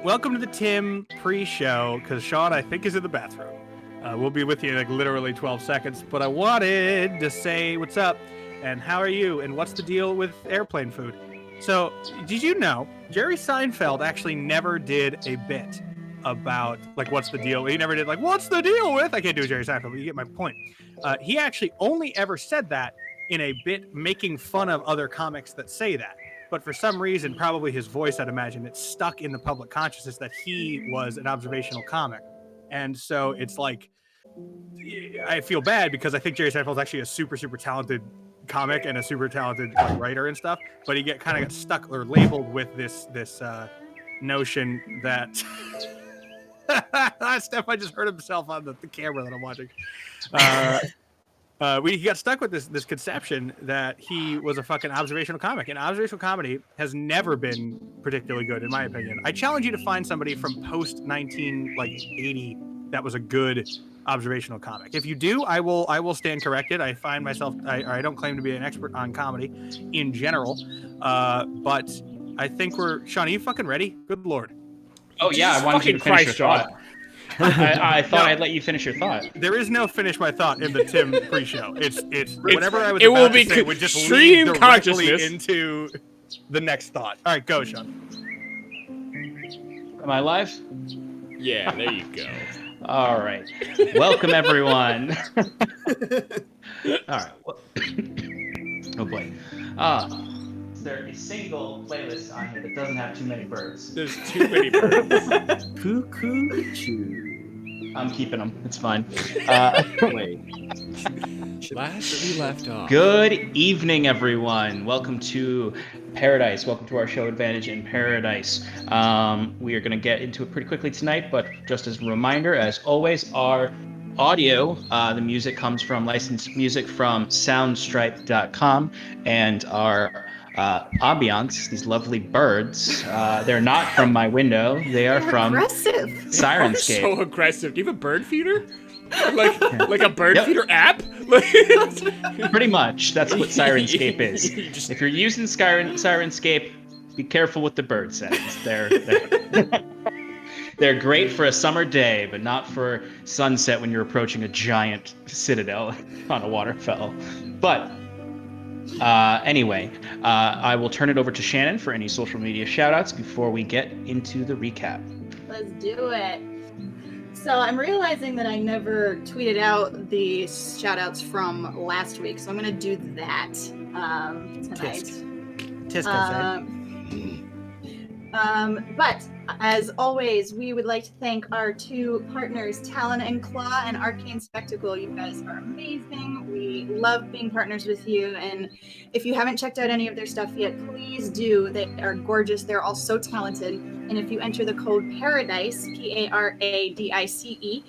welcome to the Tim pre-show, because Sean, I think, is in the bathroom. We'll be with you in like literally 12 seconds, but I wanted to say what's up, and how are you, and what's the deal with airplane food? So, did you know Jerry Seinfeld actually never did a bit about, like, what's the deal? He never did, like, what's the deal with? I can't do Jerry Seinfeld, but you get my point. He actually only ever said that in a bit making fun of other comics that say that. But for some reason, probably his voice, I'd imagine, it's stuck in the public consciousness that he was an observational comic. And so it's like, I feel bad because I think Jerry Seinfeld is actually a super, super talented comic and a super talented like, writer and stuff. But he kind of got stuck or labeled with this notion that Stefan just hurt himself on the camera that I'm watching. He got stuck with this conception that he was a fucking observational comic, and observational comedy has never been particularly good, in my opinion. I challenge you to find somebody from post 1980 that was a good observational comic. If you do, I will stand corrected. I find myself I don't claim to be an expert on comedy in general, but I think Sean, are you fucking ready? Good Lord. Oh yeah, I wanted you to finish your thought. I thought I'd let you finish your thought. There is no finish my thought in the Tim pre-show. It's whatever I was it about will to be say would just lead directly consciousness into the next thought. All right, go, Sean. Am I live? Yeah, there you go. All right. Welcome, everyone. All right. Oh, boy. Is there a single playlist on here that doesn't have too many birds? There's too many birds. Cuckoo choo. I'm keeping them. It's fine. Wait. Last we left off. Good evening, everyone. Welcome to Paradice. Welcome to our show, Advantage in Paradise. We are going to get into it pretty quickly tonight, but just as a reminder, as always, our audio, the music comes from licensed music from soundstripe.com, and our ambiance, these lovely birds, they're not from my window. They are from Sirenscape. So aggressive. Do you have a bird feeder? Like a bird Yep. feeder app? Pretty much. That's what Sirenscape is. If you're using Sirenscape, be careful with the bird sounds. They're great for a summer day, but not for sunset when you're approaching a giant citadel on a waterfall. But anyway, I will turn it over to Shannon for any social media shoutouts before we get into the recap. Let's do it. So I'm realizing that I never tweeted out the shoutouts from last week, so I'm going to do that tonight. But as always, we would like to thank our two partners, Talon and Claw and Arcane Spectacle. You guys are amazing. We love being partners with you. And if you haven't checked out any of their stuff yet, please do. They are gorgeous. They're all so talented. And if you enter the code PARADICE, PARADICE,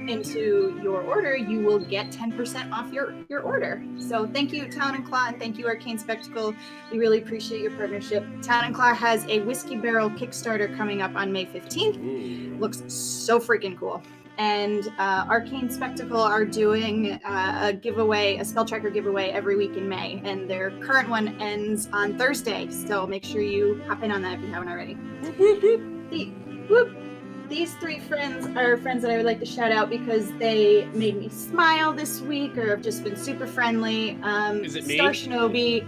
into your order, you will get 10% off your order. So thank you, Town and Claw, and thank you, Arcane Spectacle. We really appreciate your partnership. Town and Claw has a Whiskey Barrel Kickstarter coming up on May 15th. Looks so freaking cool. And Arcane Spectacle are doing a giveaway, a spell tracker giveaway every week in May, and their current one ends on Thursday. So make sure you hop in on that if you haven't already. These three friends are friends that I would like to shout out because they made me smile this week or have just been super friendly. Is it me? Star Shinobi,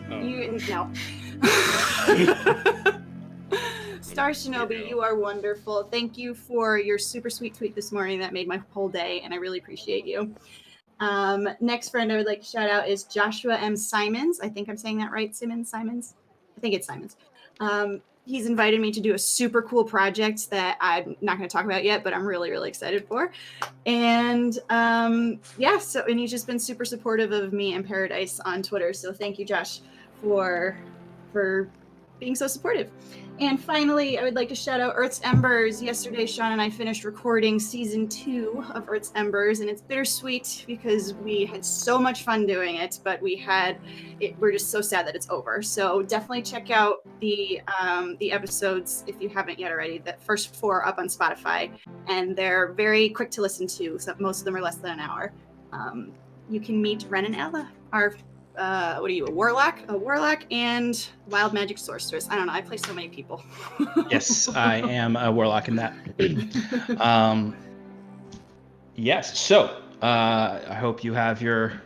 Star Shinobi, you are wonderful. Thank you for your super sweet tweet this morning. That made my whole day, and I really appreciate you. Next friend I would like to shout out is Joshua M. Simons. I think I'm saying that right, Simons? I think it's Simons. He's invited me to do a super cool project that I'm not going to talk about yet, but I'm really, really excited for. And and he's just been super supportive of me and Paradice on Twitter. So thank you, Josh, for being so supportive. And finally, I would like to shout out Earth's Embers. Yesterday, Sean and I finished recording season 2 of Earth's Embers, and it's bittersweet because we had so much fun doing it, but we're just so sad that it's over. So definitely check out the episodes if you haven't yet already. The first 4 are up on Spotify, and they're very quick to listen to. So most of them are less than an hour. You can meet Ren and Ella, our what are you, a warlock? A warlock and wild magic sorceress. I don't know. I play so many people. Yes, I am a warlock in that. Yes, so I hope you have your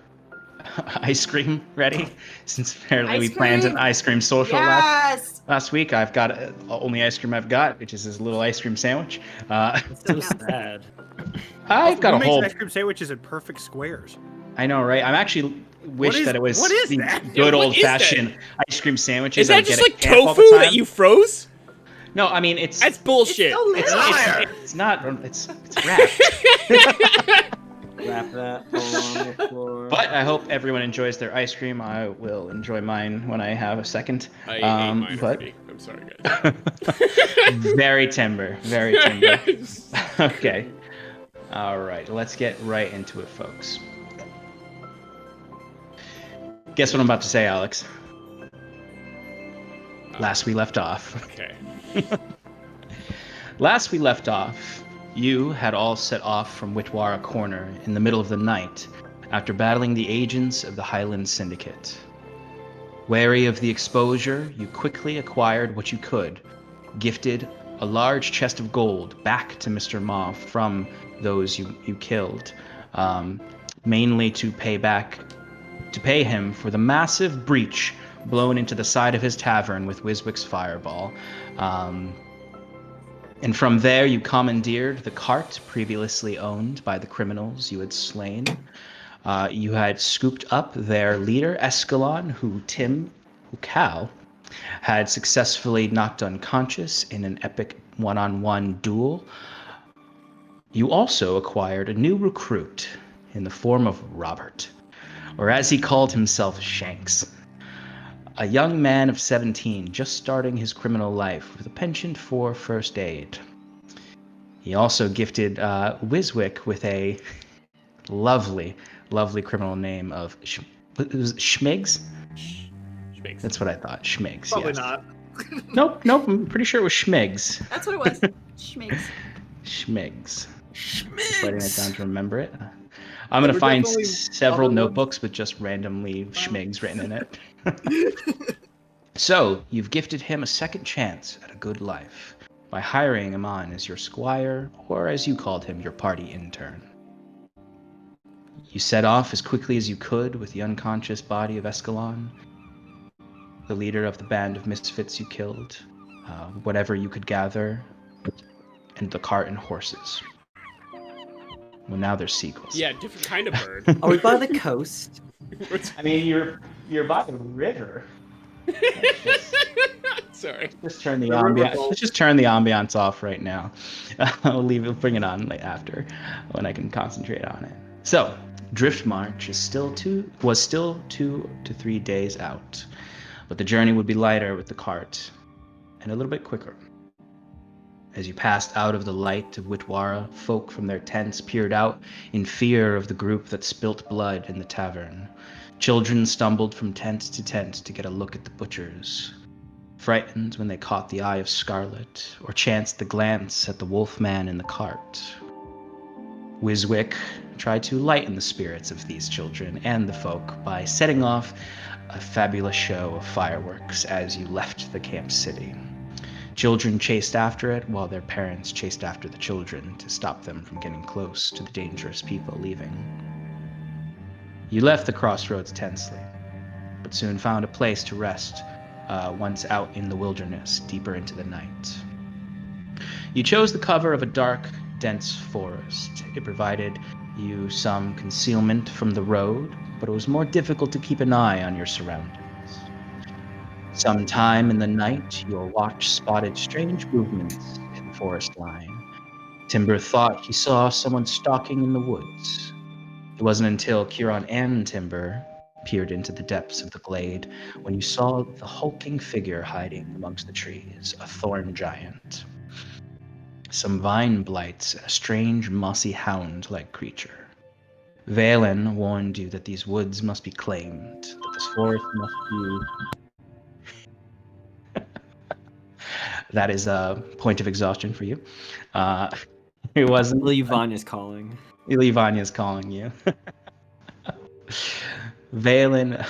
ice cream ready, since apparently we Ice planned an cream? ice cream social Yes. last week. I've got only ice cream I've got, which is this little ice cream sandwich. That's so Yeah. sad. I've got Who a makes whole. ice cream sandwiches in perfect squares? I know, right? I'm actually wish is- that it was what is the that? good Yeah, what old is that? fashioned ice cream sandwiches. Is I that would just get like at camp all the tofu time. that you froze? No, I mean it's That's bullshit. It's delicious. Liar. it's not it's wrapped. Wrap that on the floor. But I hope everyone enjoys their ice cream. I will enjoy mine when I have a second. I ate mine but already. I'm sorry, guys. very timber, very timber. Okay. All right, let's get right into it, folks. Guess what I'm about to say, Alex? Last we left off. Okay. Last we left off, you had all set off from Witwara Corner in the middle of the night after battling the agents of the Highland Syndicate. Wary of the exposure, you quickly acquired what you could, gifted a large chest of gold back to Mr. Ma from those you killed, mainly to pay him for the massive breach blown into the side of his tavern with Wiswick's fireball. And from there, you commandeered the cart previously owned by the criminals you had slain. You had scooped up their leader, Escalon, who Cal, had successfully knocked unconscious in an epic one-on-one duel. You also acquired a new recruit in the form of Robert, or as he called himself, Shanks. A young man of 17, just starting his criminal life with a penchant for first aid. He also gifted Wiswick with a lovely criminal name of Schmigs? Schmeggs. That's what I thought. Schmigs. Probably yes. not. Nope. I'm pretty sure it was Schmigs. That's what it was. Schmigs. Schmigs. Just writing it down to remember it. I'm going to We're find definitely several other notebooks with just randomly Schmigs written in it. So, you've gifted him a second chance at a good life by hiring him on as your squire, or as you called him, your party intern. You set off as quickly as you could with the unconscious body of Escalon, the leader of the band of misfits you killed, whatever you could gather, and the cart and horses. Well, now there's sequels. Yeah, different kind of bird. Are we by the coast? I mean, you're by the river. Sorry. Just turn the The ambiance. river Let's just turn the ambiance off right now. We'll bring it on after when I can concentrate on it. So, Drift March was still 2 to 3 days out, but the journey would be lighter with the cart and a little bit quicker. As you passed out of the light of Witwara, folk from their tents peered out in fear of the group that spilt blood in the tavern. Children stumbled from tent to tent to get a look at the butchers, frightened when they caught the eye of Scarlet or chanced the glance at the wolfman in the cart. Wiswick tried to lighten the spirits of these children and the folk by setting off a fabulous show of fireworks as you left the camp city. Children chased after it while their parents chased after the children to stop them from getting close to the dangerous people leaving. You left the crossroads tensely, but soon found a place to rest once out in the wilderness deeper into the night. You chose the cover of a dark, dense forest. It provided you some concealment from the road, but it was more difficult to keep an eye on your surroundings. Sometime in the night, your watch spotted strange movements in the forest line. Timber thought he saw someone stalking in the woods. It wasn't until Kieran and Timber peered into the depths of the glade when you saw the hulking figure hiding amongst the trees, a thorn giant. Some vine blights and a strange mossy hound-like creature. Valen warned you that these woods must be claimed, that this forest must be... That is a point of exhaustion for you. It wasn't... Vanya's calling. Vanya's calling you. Valen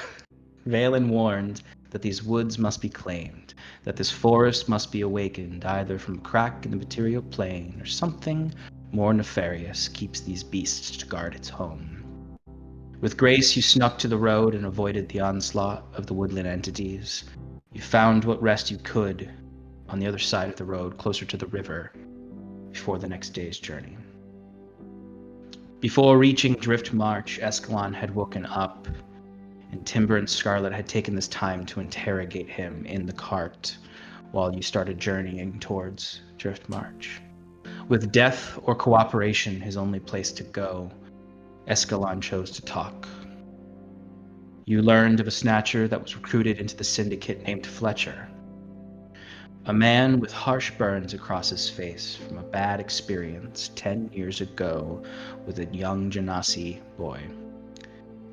Valen warned that these woods must be claimed, that this forest must be awakened either from a crack in the material plane or something more nefarious keeps these beasts to guard its home. With grace, you snuck to the road and avoided the onslaught of the woodland entities. You found what rest you could on the other side of the road, closer to the river, before the next day's journey. Before reaching Drift March, Escalon had woken up, and Timber and Scarlet had taken this time to interrogate him in the cart while you started journeying towards Drift March. With death or cooperation his only place to go, Escalon chose to talk. You learned of a snatcher that was recruited into the syndicate named Fletcher. A man with harsh burns across his face from a bad experience 10 years ago with a young Genasi boy.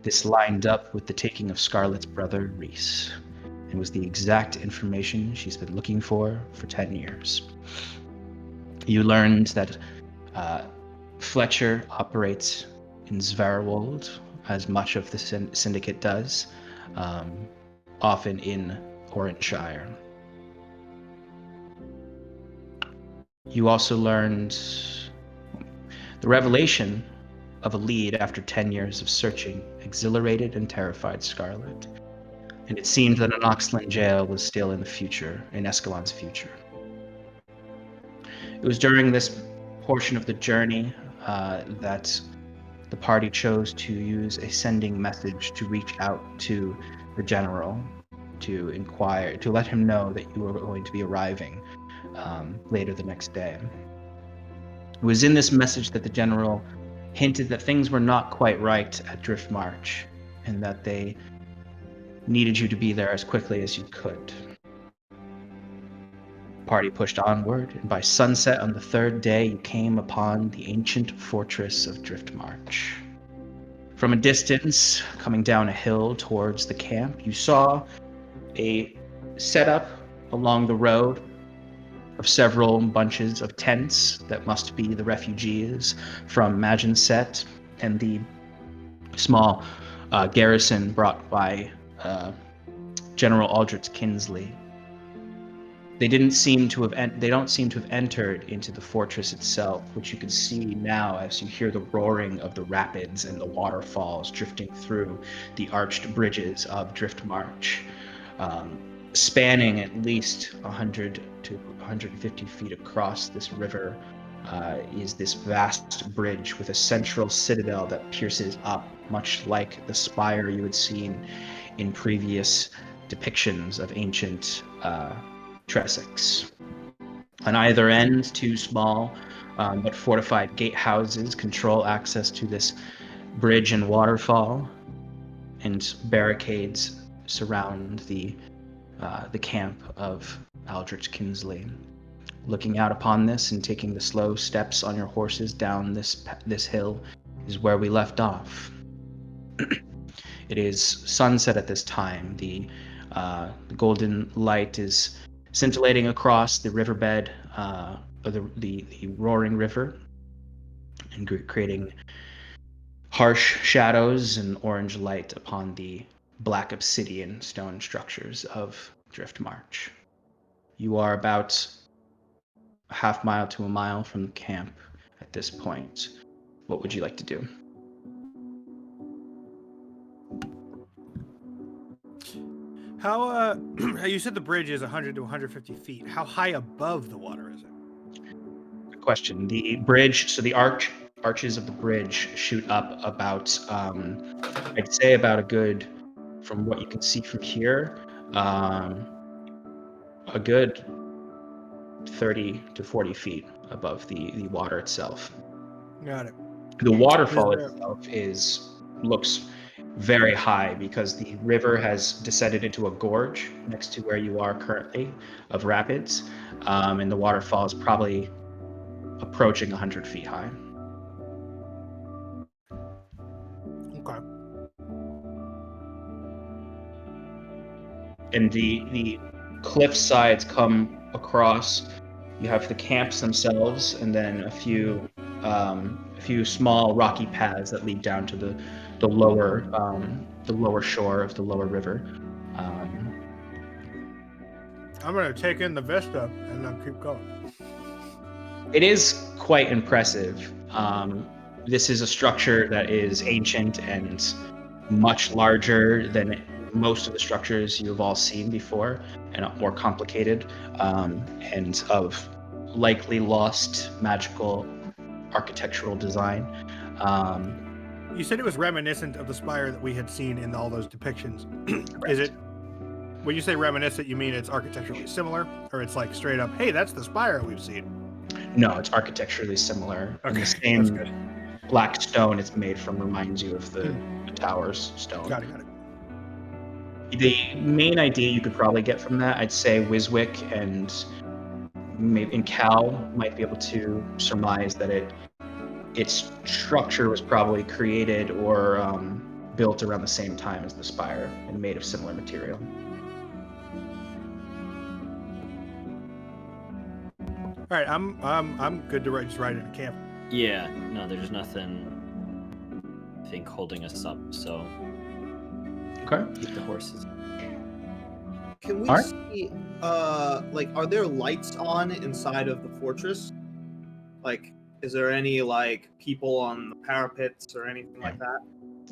This lined up with the taking of Scarlet's brother, Reese, and was the exact information she's been looking for 10 years. You learned that Fletcher operates in Zverwold, as much of the syndicate does, often in Oranshire. You also learned the revelation of a lead after 10 years of searching exhilarated and terrified Scarlet, and it seemed that an Oxland jail was still in Escalon's future. It was during this portion of the journey that the party chose to use a sending message to reach out to the general to inquire, to let him know that you were going to be arriving later the next day. It was in this message that the general hinted that things were not quite right at Drift March, and that they needed you to be there as quickly as you could. The party pushed onward, and by sunset on the third day, you came upon the ancient fortress of Drift March. From a distance, coming down a hill towards the camp, you saw a setup along the road of several bunches of tents that must be the refugees from Maginset and the small garrison brought by General Aldrich Kinsley. They don't seem to have entered into the fortress itself, which you can see now as you hear the roaring of the rapids and the waterfalls drifting through the arched bridges of Drift March. Spanning at least 100 to 150 feet across this river is this vast bridge with a central citadel that pierces up, much like the spire you had seen in previous depictions of ancient Tressex. On either end, two small but fortified gatehouses control access to this bridge and waterfall, and barricades surround the camp of Aldrich Kinsley. Looking out upon this and taking the slow steps on your horses down this hill is where we left off. It is sunset at this time. The golden light is scintillating across the riverbed of the roaring river and creating harsh shadows and orange light upon the black obsidian stone structures of Drift March. You are about a half mile to a mile from the camp at this point. What would you like to do? How you said the bridge is 100 to 150 feet. How high above the water is it? Good question. The bridge, so the arches of the bridge shoot up about, I'd say about a good, from what you can see from here, a good 30 to 40 feet above the water itself. Got it. The waterfall Is there- itself looks very high because the river has descended into a gorge next to where you are currently of rapids, and the waterfall is probably approaching 100 feet high. Okay. And the cliff sides come across. You have the camps themselves, and then a few small rocky paths that lead down to the lower shore of the lower river. I'm gonna take in the vista and then keep going. It is quite impressive. This is a structure that is ancient and much larger than most of the structures you've all seen before, and more complicated, and of likely lost magical architectural design. You said it was reminiscent of the spire that we had seen in all those depictions. Is it? When you say reminiscent, you mean it's architecturally similar, or it's like straight up, hey, that's the spire we've seen? No, it's architecturally similar. Okay, The same that's good. black stone it's made from reminds you of the tower's stone. Got it. The main idea you could probably get from that, I'd say Wiswick and maybe Cal might be able to surmise that its structure was probably created or built around the same time as the spire and made of similar material. All right, I'm good to just ride into camp. Yeah, no, there's nothing, I think, holding us up, so Okay. keep the horses. Can we Alright. see, like, are there lights on inside of the fortress? Like, is there any, like, people on the parapets or anything like that?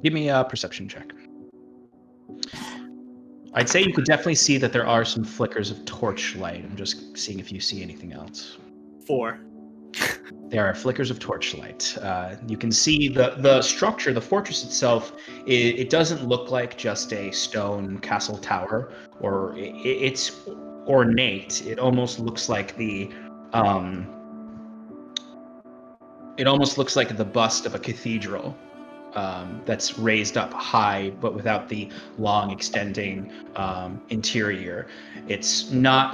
Give me a perception check. I'd say you could definitely see that there are some flickers of torchlight. I'm just seeing if you see anything else. 4. There are flickers of torchlight. You can see the structure, the fortress itself. It doesn't look like just a stone castle tower, or it's ornate. It almost looks like the bust of a cathedral that's raised up high, but without the long extending interior. It's not.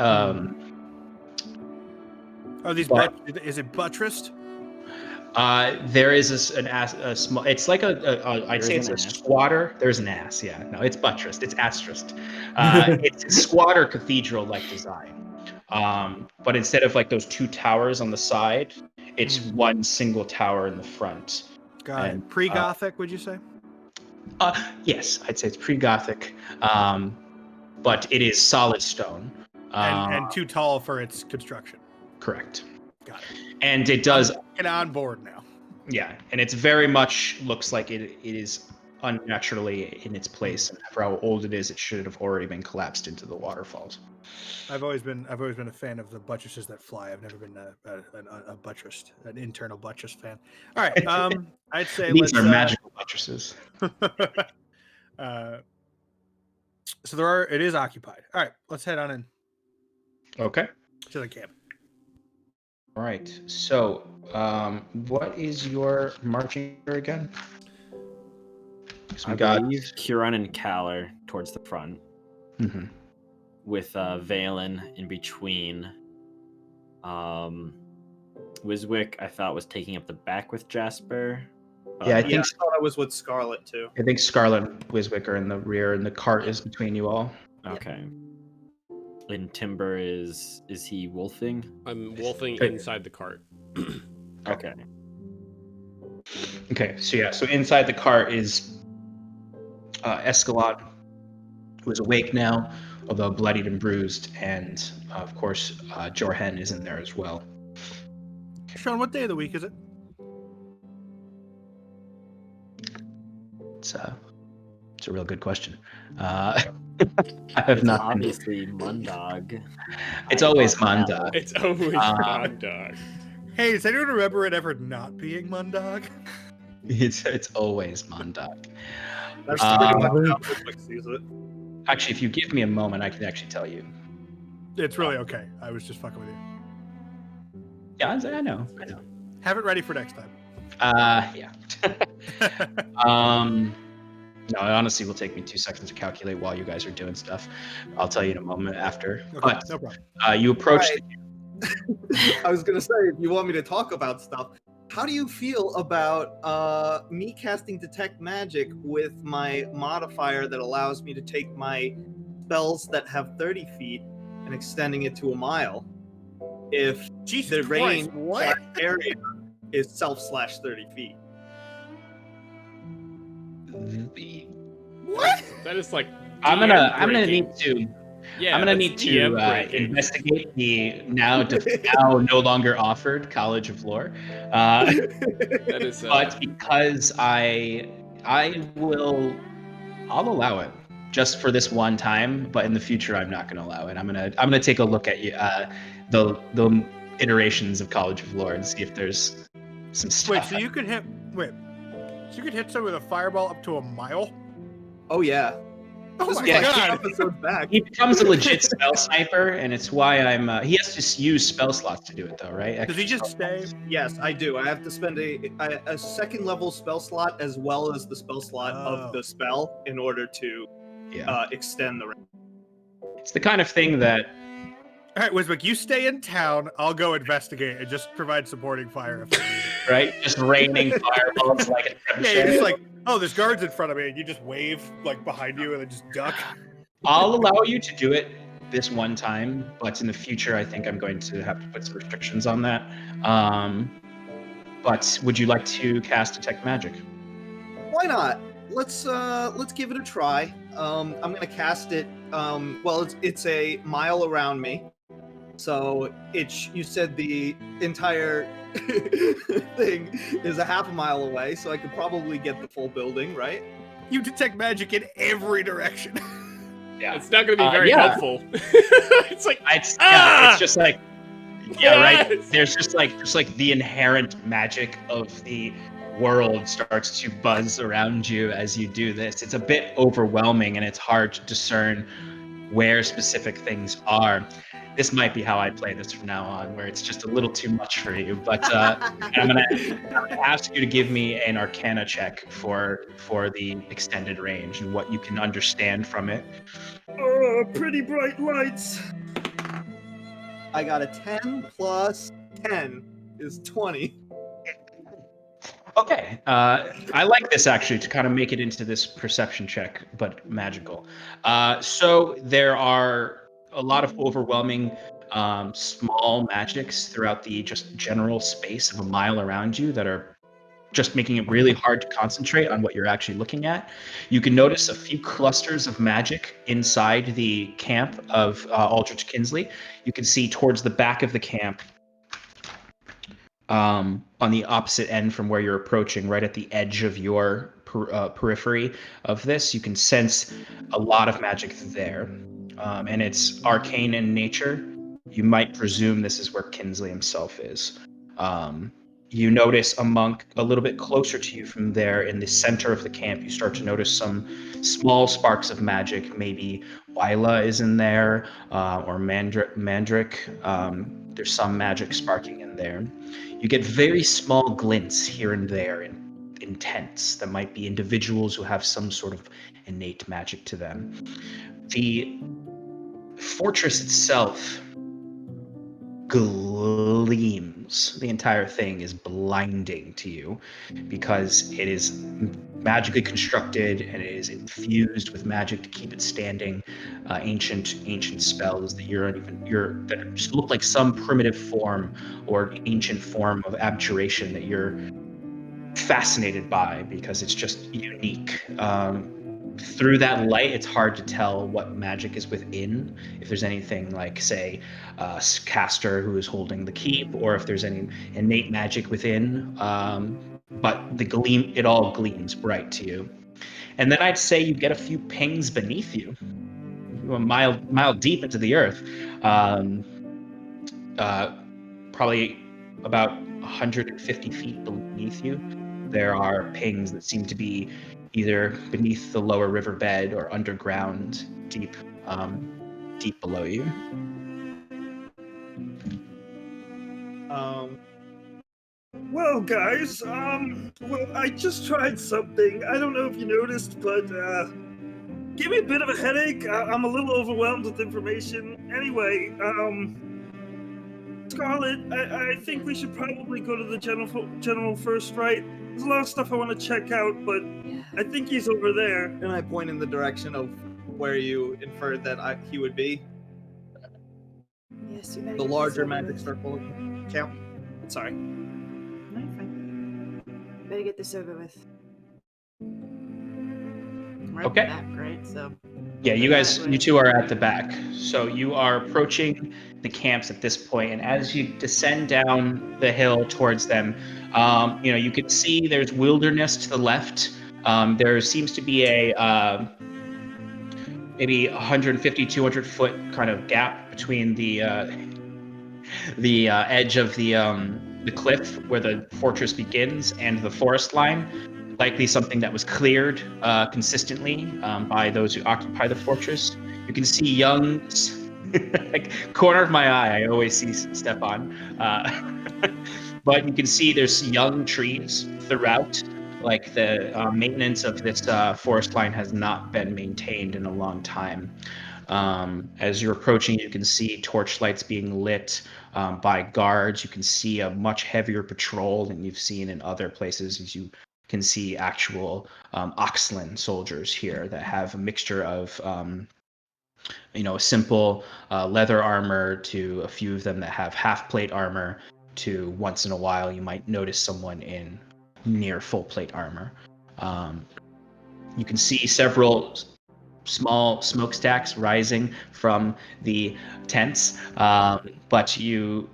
Are these But- is it buttressed? There is a small. It's like I'd say it's There's a an ass. squatter. There's an ass. Yeah, no, it's buttressed. It's asterisked. It's a squatter cathedral-like design. But instead of like those two towers on the side, it's one single tower in the front. Got it. And, Pre-Gothic, would you say? Yes, I'd say it's pre-Gothic, but it is solid stone. And too tall for its construction. Correct. Got it. And it does. Get on board now. Yeah, and it's very much looks like it is unnaturally in its place, and for how old it is, it should have already been collapsed into the waterfalls. I've always been a fan of the buttresses that fly. I've never been a buttressed, an internal buttress fan. All right, I'd say These let's. are magical buttresses. So it is occupied. All right, let's head on in Okay. to the camp. All right. So, what is your marching order again? So I we got. believe Huron and Cal are towards the front, Mhm. with Valen in between. Wiswick, I thought, was taking up the back with Jasper. Yeah, I Yeah, think I thought I was with Scarlet, too. Scarlet and Wiswick are in the rear, and the cart is between you all. Okay. And Timber is he wolfing? I'm wolfing Okay. inside the cart. Okay. Okay, so inside the cart is Escalade, who is awake now, although bloodied and bruised, and of course Jorhen is in there as well. Sean, what day of the week is it? It's a real good question. I have It's not. Been, obviously Mundog. it's always Manda. It's always Mond Dog. Hey, does anyone remember it ever not being Mundog? It's always Manda. That's Um, pretty much how Wiswick sees it. Actually, if you give me a moment, I can actually tell you. It's really okay. I was just fucking with you. Yeah, I know. Have it ready for next time. Yeah. No, it honestly will take me 2 seconds to calculate while you guys are doing stuff. I'll tell you in a moment after. Okay, But no problem. you approach. Right. I was gonna say, if you want me to talk about stuff, how do you feel about me casting Detect Magic with my modifier that allows me to take my spells that have 30 feet and extending it to a mile? If Jesus the Christ, range what? area is self/30 feet. What? That is like I'm DM gonna breaking. need to Yeah, I'm gonna that's need to DM breaking. investigate the now no longer offered College of Lore. That is But because I'll allow it just for this one time, but in the future I'm not going to allow it. I'm gonna take a look at the iterations of College of Lore and see if there's some stuff. Wait, so you could hit someone with a fireball up to a mile? Oh yeah. Oh This my was like two god! episodes back. He becomes a legit spell sniper, and it's why he has to use spell slots to do it though, right? Does he Extra just spell stay? Yes, I do. I have to spend a second level spell slot as well as the spell slot of the spell in order to Yeah. extend the range. It's the kind of thing that All right, Wiswick, you stay in town. I'll go investigate and just provide supporting fire if I need it. right, just raining fireballs like a Yeah, you're trebuchet. just like, oh, there's guards in front of me, and you just wave like behind you and then just duck. I'll allow you to do it this one time, but in the future, I think I'm going to have to put some restrictions on that. But would you like to cast Detect Magic? Why not? Let's give it a try. I'm gonna cast it. Well, it's a mile around me, so you said the entire thing is a half a mile away, so I could probably get the full building, right? You detect magic in every direction. Yeah, it's not going to be very yeah. helpful. It's like it's just like right. Yes! There's just like the inherent magic of the world starts to buzz around you as you do this. It's a bit overwhelming, and it's hard to discern where specific things are. This might be how I play this from now on, where it's just a little too much for you. But I'm gonna ask you to give me an Arcana check for the extended range and what you can understand from it. Oh, pretty bright lights. I got a 10 plus 10 is 20. Okay, I like this actually to kind of make it into this perception check, but magical. So there are a lot of overwhelming small magics throughout the just general space of a mile around you that are just making it really hard to concentrate on what you're actually looking at. You can notice a few clusters of magic inside the camp of Aldrich Kinsley. You can see towards the back of the camp, on the opposite end from where you're approaching, right at the edge of your periphery of this, you can sense a lot of magic there. And it's arcane in nature. You might presume this is where Kinsley himself is. You notice a monk a little bit closer to you from there in the center of the camp. You start to notice some small sparks of magic. Maybe Wyla is in there, or Mandric. There's some magic sparking in there. You get very small glints here and there in tents that might be individuals who have some sort of innate magic to them. The fortress itself gleams. The entire thing is blinding to you because it is magically constructed and it is infused with magic to keep it standing. Ancient spells that that just look like some primitive form or ancient form of abjuration that you're fascinated by because it's just unique. Through that light, it's hard to tell what magic is within. If there's anything like, say, a caster who is holding the keep, or if there's any innate magic within. But it all gleams bright to you. And then I'd say you get a few pings beneath you, a mile deep into the earth. Probably about 150 feet beneath you, there are pings that seem to be either beneath the lower riverbed or underground, deep below you. Well, guys, I just tried something. I don't know if you noticed, but gave me a bit of a headache. I'm a little overwhelmed with information. Anyway, Scarlet, I think we should probably go to the general first, right? There's a lot of stuff I want to check out, but I think he's over there. And I point in the direction of where you inferred that he would be. Yes, The larger magic circle camp. Sorry. No, you're fine. gotta get this over with. We're Okay. at the back, right? So. Yeah, you That guys, way. you two are at the back. So you are approaching the camps at this point, and as you descend down the hill towards them, you can see there's wilderness to the left. There seems to be a maybe 150, 200 foot kind of gap between the edge of the cliff where the fortress begins and the forest line. Likely something that was cleared consistently by those who occupy the fortress. You can see young, like corner of my eye, I always see Stefan. But you can see there's young trees throughout. Like the maintenance of this forest line has not been maintained in a long time. As you're approaching, you can see torchlights being lit by guards. You can see a much heavier patrol than you've seen in other places, as you can see actual Oxland soldiers here that have a mixture of simple leather armor to a few of them that have half plate armor to once in a while you might notice someone in near full plate armor. You can see several small smokestacks rising from the tents, but you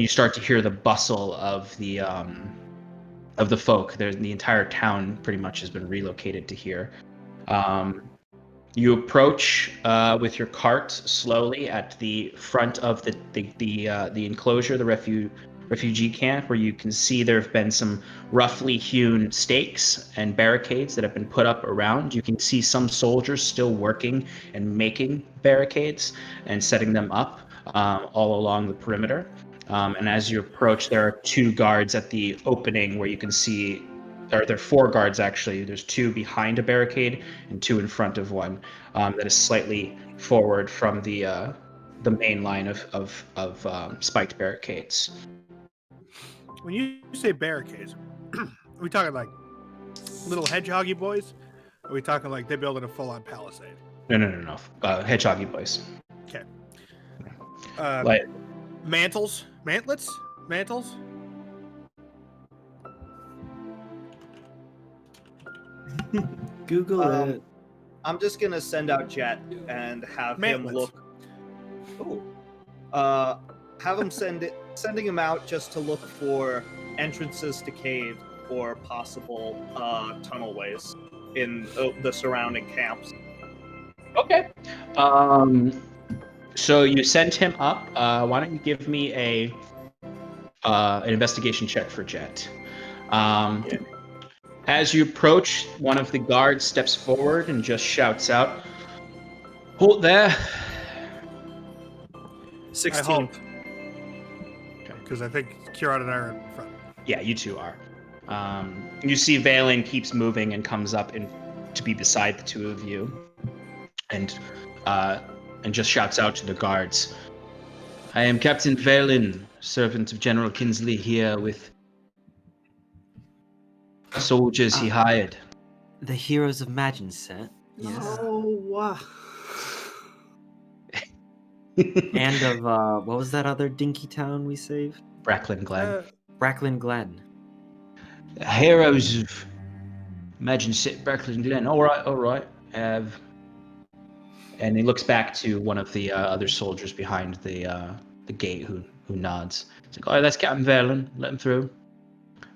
start to hear the bustle of the folk. The entire town pretty much has been relocated to here. You approach with your cart slowly at the front of the enclosure, the refugee camp, where you can see there have been some roughly hewn stakes and barricades that have been put up around. You can see some soldiers still working and making barricades and setting them up all along the perimeter. And as you approach, there are 2 guards at the opening where you can see, or there are 4 guards actually. There's 2 behind a barricade and 2 in front of one that is slightly forward from the main line of spiked barricades. When you say barricades, are we talking like little hedgehoggy boys? Or are we talking like they're building a full-on palisade? No. Hedgehoggy boys. Okay. Like Mantles? Mantlets? Mantles? Google it. I'm just gonna send out Jet and have him Mantlets. look. Have him sending him out just to look for entrances to cave or possible tunnelways in the surrounding camps. Okay. So you sent him up. Why don't you give me an investigation check for Jet? As you approach, one of the guards steps forward and just shouts out, "Halt there!" 16. Because I think Kieran and I are in front. Yeah, you two are. You see Valen keeps moving and comes up to be beside the 2 of you, and just shouts out to the guards, "I am Captain Valen, servant of General Kinsley, here with soldiers he hired." The Heroes of Magin set. Yes. Oh, wow. And of what was that other dinky town we saved? Bracklin Glen. Bracklin Glen. Heroes of Imagine Bracklin Glen. All right. And he looks back to one of the other soldiers behind the gate who nods. He's like, "Oh, that's Captain Valen. Let him through."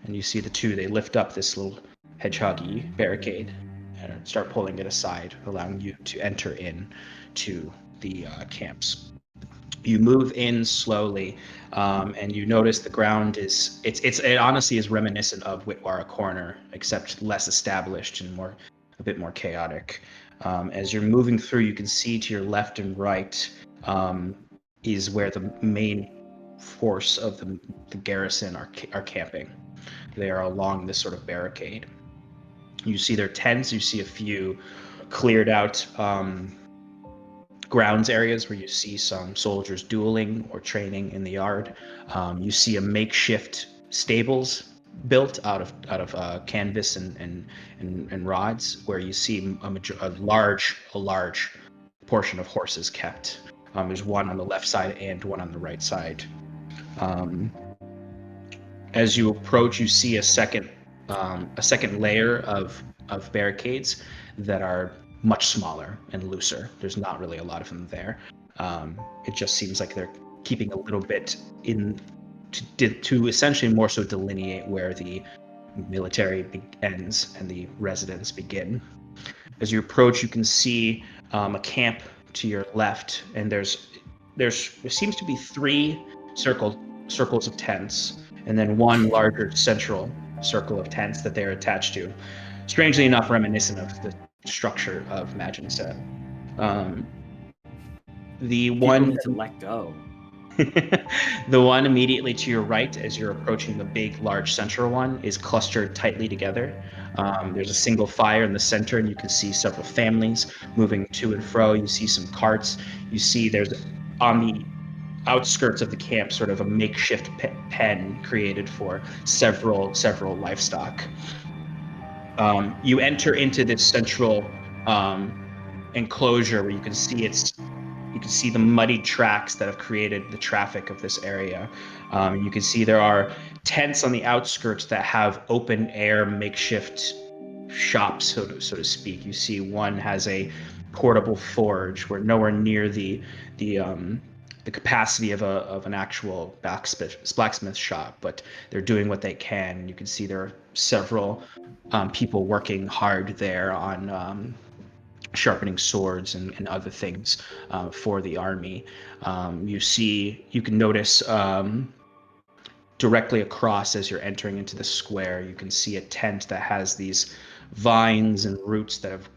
And you see the 2, they lift up this little hedgehoggy barricade and start pulling it aside, allowing you to enter in to the camps. You move in slowly, and you notice the ground it honestly is reminiscent of Whitwara Corner, except less established and a bit more chaotic. As you're moving through, you can see to your left and right is where the main force of the garrison are camping. They are along this sort of barricade. You see their tents. You see a few cleared out grounds areas where you see some soldiers dueling or training in the yard. You see a makeshift stables built out of canvas and rods, where you see a large portion of horses kept. There's one on the left side and one on the right side. As you approach, you see a second a second layer of barricades that are much smaller and looser. There's not really a lot of them there. It just seems like they're keeping a little bit in to essentially more so delineate where the military ends and the residents begin. As you approach, you can see a camp to your left, and there seems to be 3 circles of tents, and then one larger central circle of tents that they're attached to. Strangely enough, reminiscent of the structure of Maginset. The People one need to let go. the one immediately to your right, as you're approaching the big, large central one, is clustered tightly together. There's a single fire in the center, and you can see several families moving to and fro. You see some carts. You see there's on the outskirts of the camp sort of a makeshift pen created for several livestock. You enter into this central enclosure where you can see the muddy tracks that have created the traffic of this area. You can see there are tents on the outskirts that have open air makeshift shops, so to speak. You see one has a portable forge. We're nowhere near the capacity of an actual blacksmith shop, but they're doing what they can. You can see there are several people working hard there on sharpening swords and other things for the army. You can notice directly across as you're entering into the square, you can see a tent that has these vines and roots that have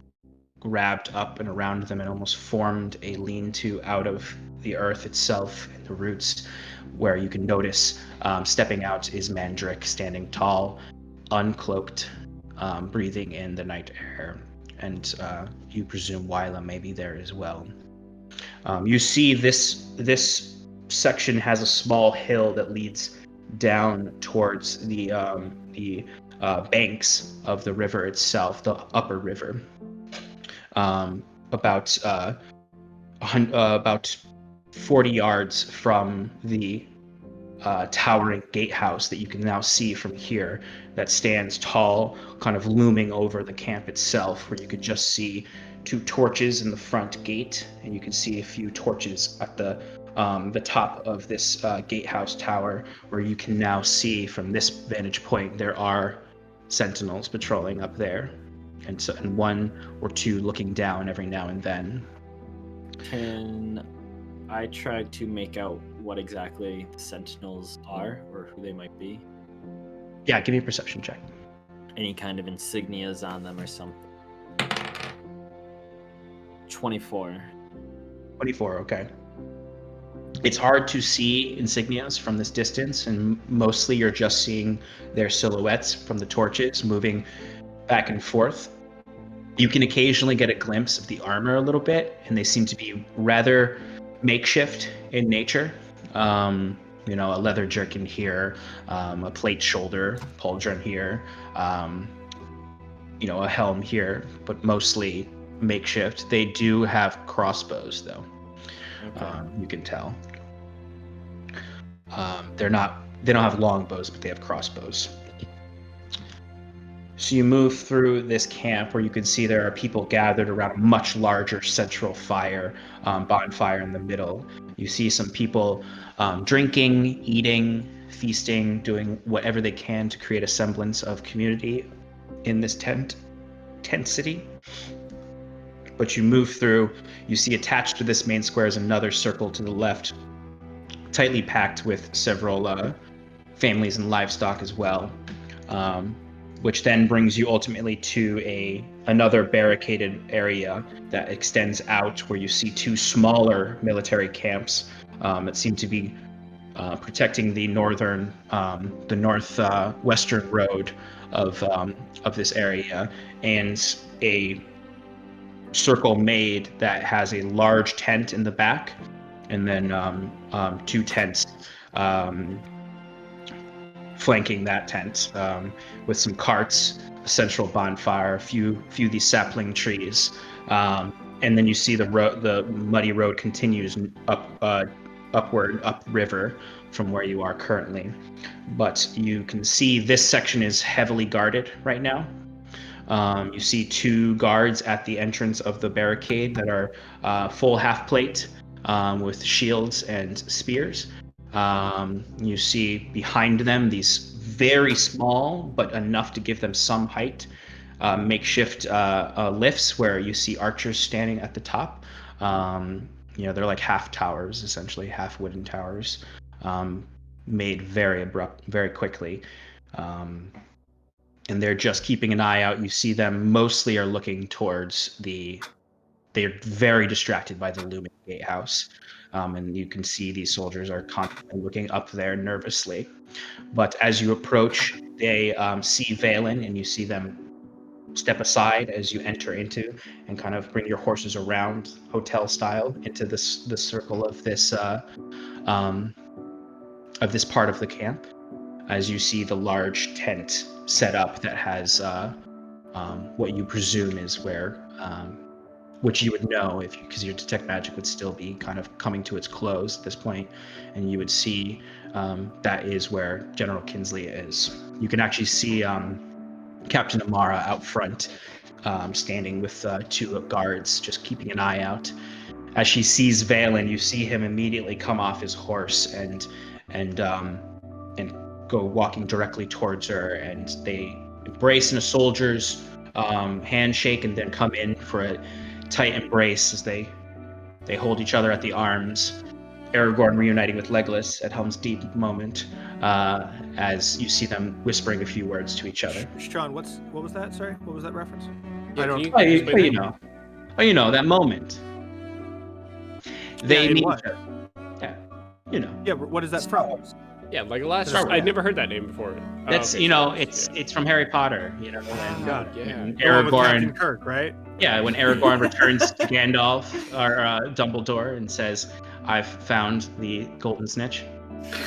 grabbed up and around them and almost formed a lean-to out of the earth itself and the roots, where you can notice stepping out is Mandrick, standing tall, uncloaked, breathing in the night air. And you presume Wyla may be there as well. You see this section has a small hill that leads down towards the banks of the river itself, the upper river. About 40 yards from the towering gatehouse that you can now see from here, that stands tall, kind of looming over the camp itself, where you could just see 2 torches in the front gate, and you can see a few torches at the top of this gatehouse tower, where you can now see from this vantage point there are sentinels patrolling up there, and 1 or 2 looking down every now and then. Can I try to make out what exactly the sentinels are, or who they might be? Yeah, give me a perception check. Any kind of insignias on them or something? 24. 24, okay. It's hard to see insignias from this distance, and mostly you're just seeing their silhouettes from the torches moving back and forth. You can occasionally get a glimpse of the armor a little bit, and they seem to be rather makeshift in nature. A leather jerkin here, a plate shoulder pauldron here, a helm here, but mostly makeshift. They do have crossbows, though. Okay. You can tell. They don't have longbows, but they have crossbows. So you move through this camp where you can see there are people gathered around a much larger central bonfire in the middle. You see some people drinking, eating, feasting, doing whatever they can to create a semblance of community in this tent city. But you move through, you see attached to this main square is another circle to the left, tightly packed with several families and livestock as well. Which then brings you ultimately to another barricaded area that extends out, where you see 2 smaller military camps that seem to be protecting the northwestern road of this area, and a circle made that has a large tent in the back, and then 2 tents flanking that tent, with some carts, a central bonfire, a few of these sapling trees, and then you see the muddy road continues up upriver from where you are currently. But you can see this section is heavily guarded right now. You see 2 guards at the entrance of the barricade that are full half plate with shields and spears. You see behind them these very small, but enough to give them some height, makeshift lifts where you see archers standing at the top. They're like half towers, essentially, half wooden towers, made very abrupt, very quickly. And they're just keeping an eye out. You see them mostly are looking towards they're very distracted by the looming gatehouse. And you can see these soldiers are constantly looking up there nervously. But as you approach, they see Valen, and you see them step aside as you enter into and kind of bring your horses around hotel style into the circle of this part of the camp. As you see the large tent set up that has what you presume is where, which you would know because your detect magic would still be kind of coming to its close at this point, and you would see that is where General Kinsley is. You can actually see Captain Amara out front, standing with 2 guards, just keeping an eye out. As she sees Valen, you see him immediately come off his horse and go walking directly towards her, and they embrace in a soldier's handshake, and then come in for a tight embrace as they hold each other at the arms. Aragorn reuniting with Legolas at Helm's Deep moment, as you see them whispering a few words to each other. Sean, what was that? Sorry, what was that reference? Yeah, I don't. You know that moment. They in meet what? each other. Yeah, Yeah, what is that from? Yeah, Legolas. Star Wars. I'd never heard that name before. That's okay, it's from Harry Potter. And God, yeah. and The one with Captain Aragorn. Kirk, right? Yeah, when Aragorn returns to Gandalf or Dumbledore and says, "I've found the golden snitch."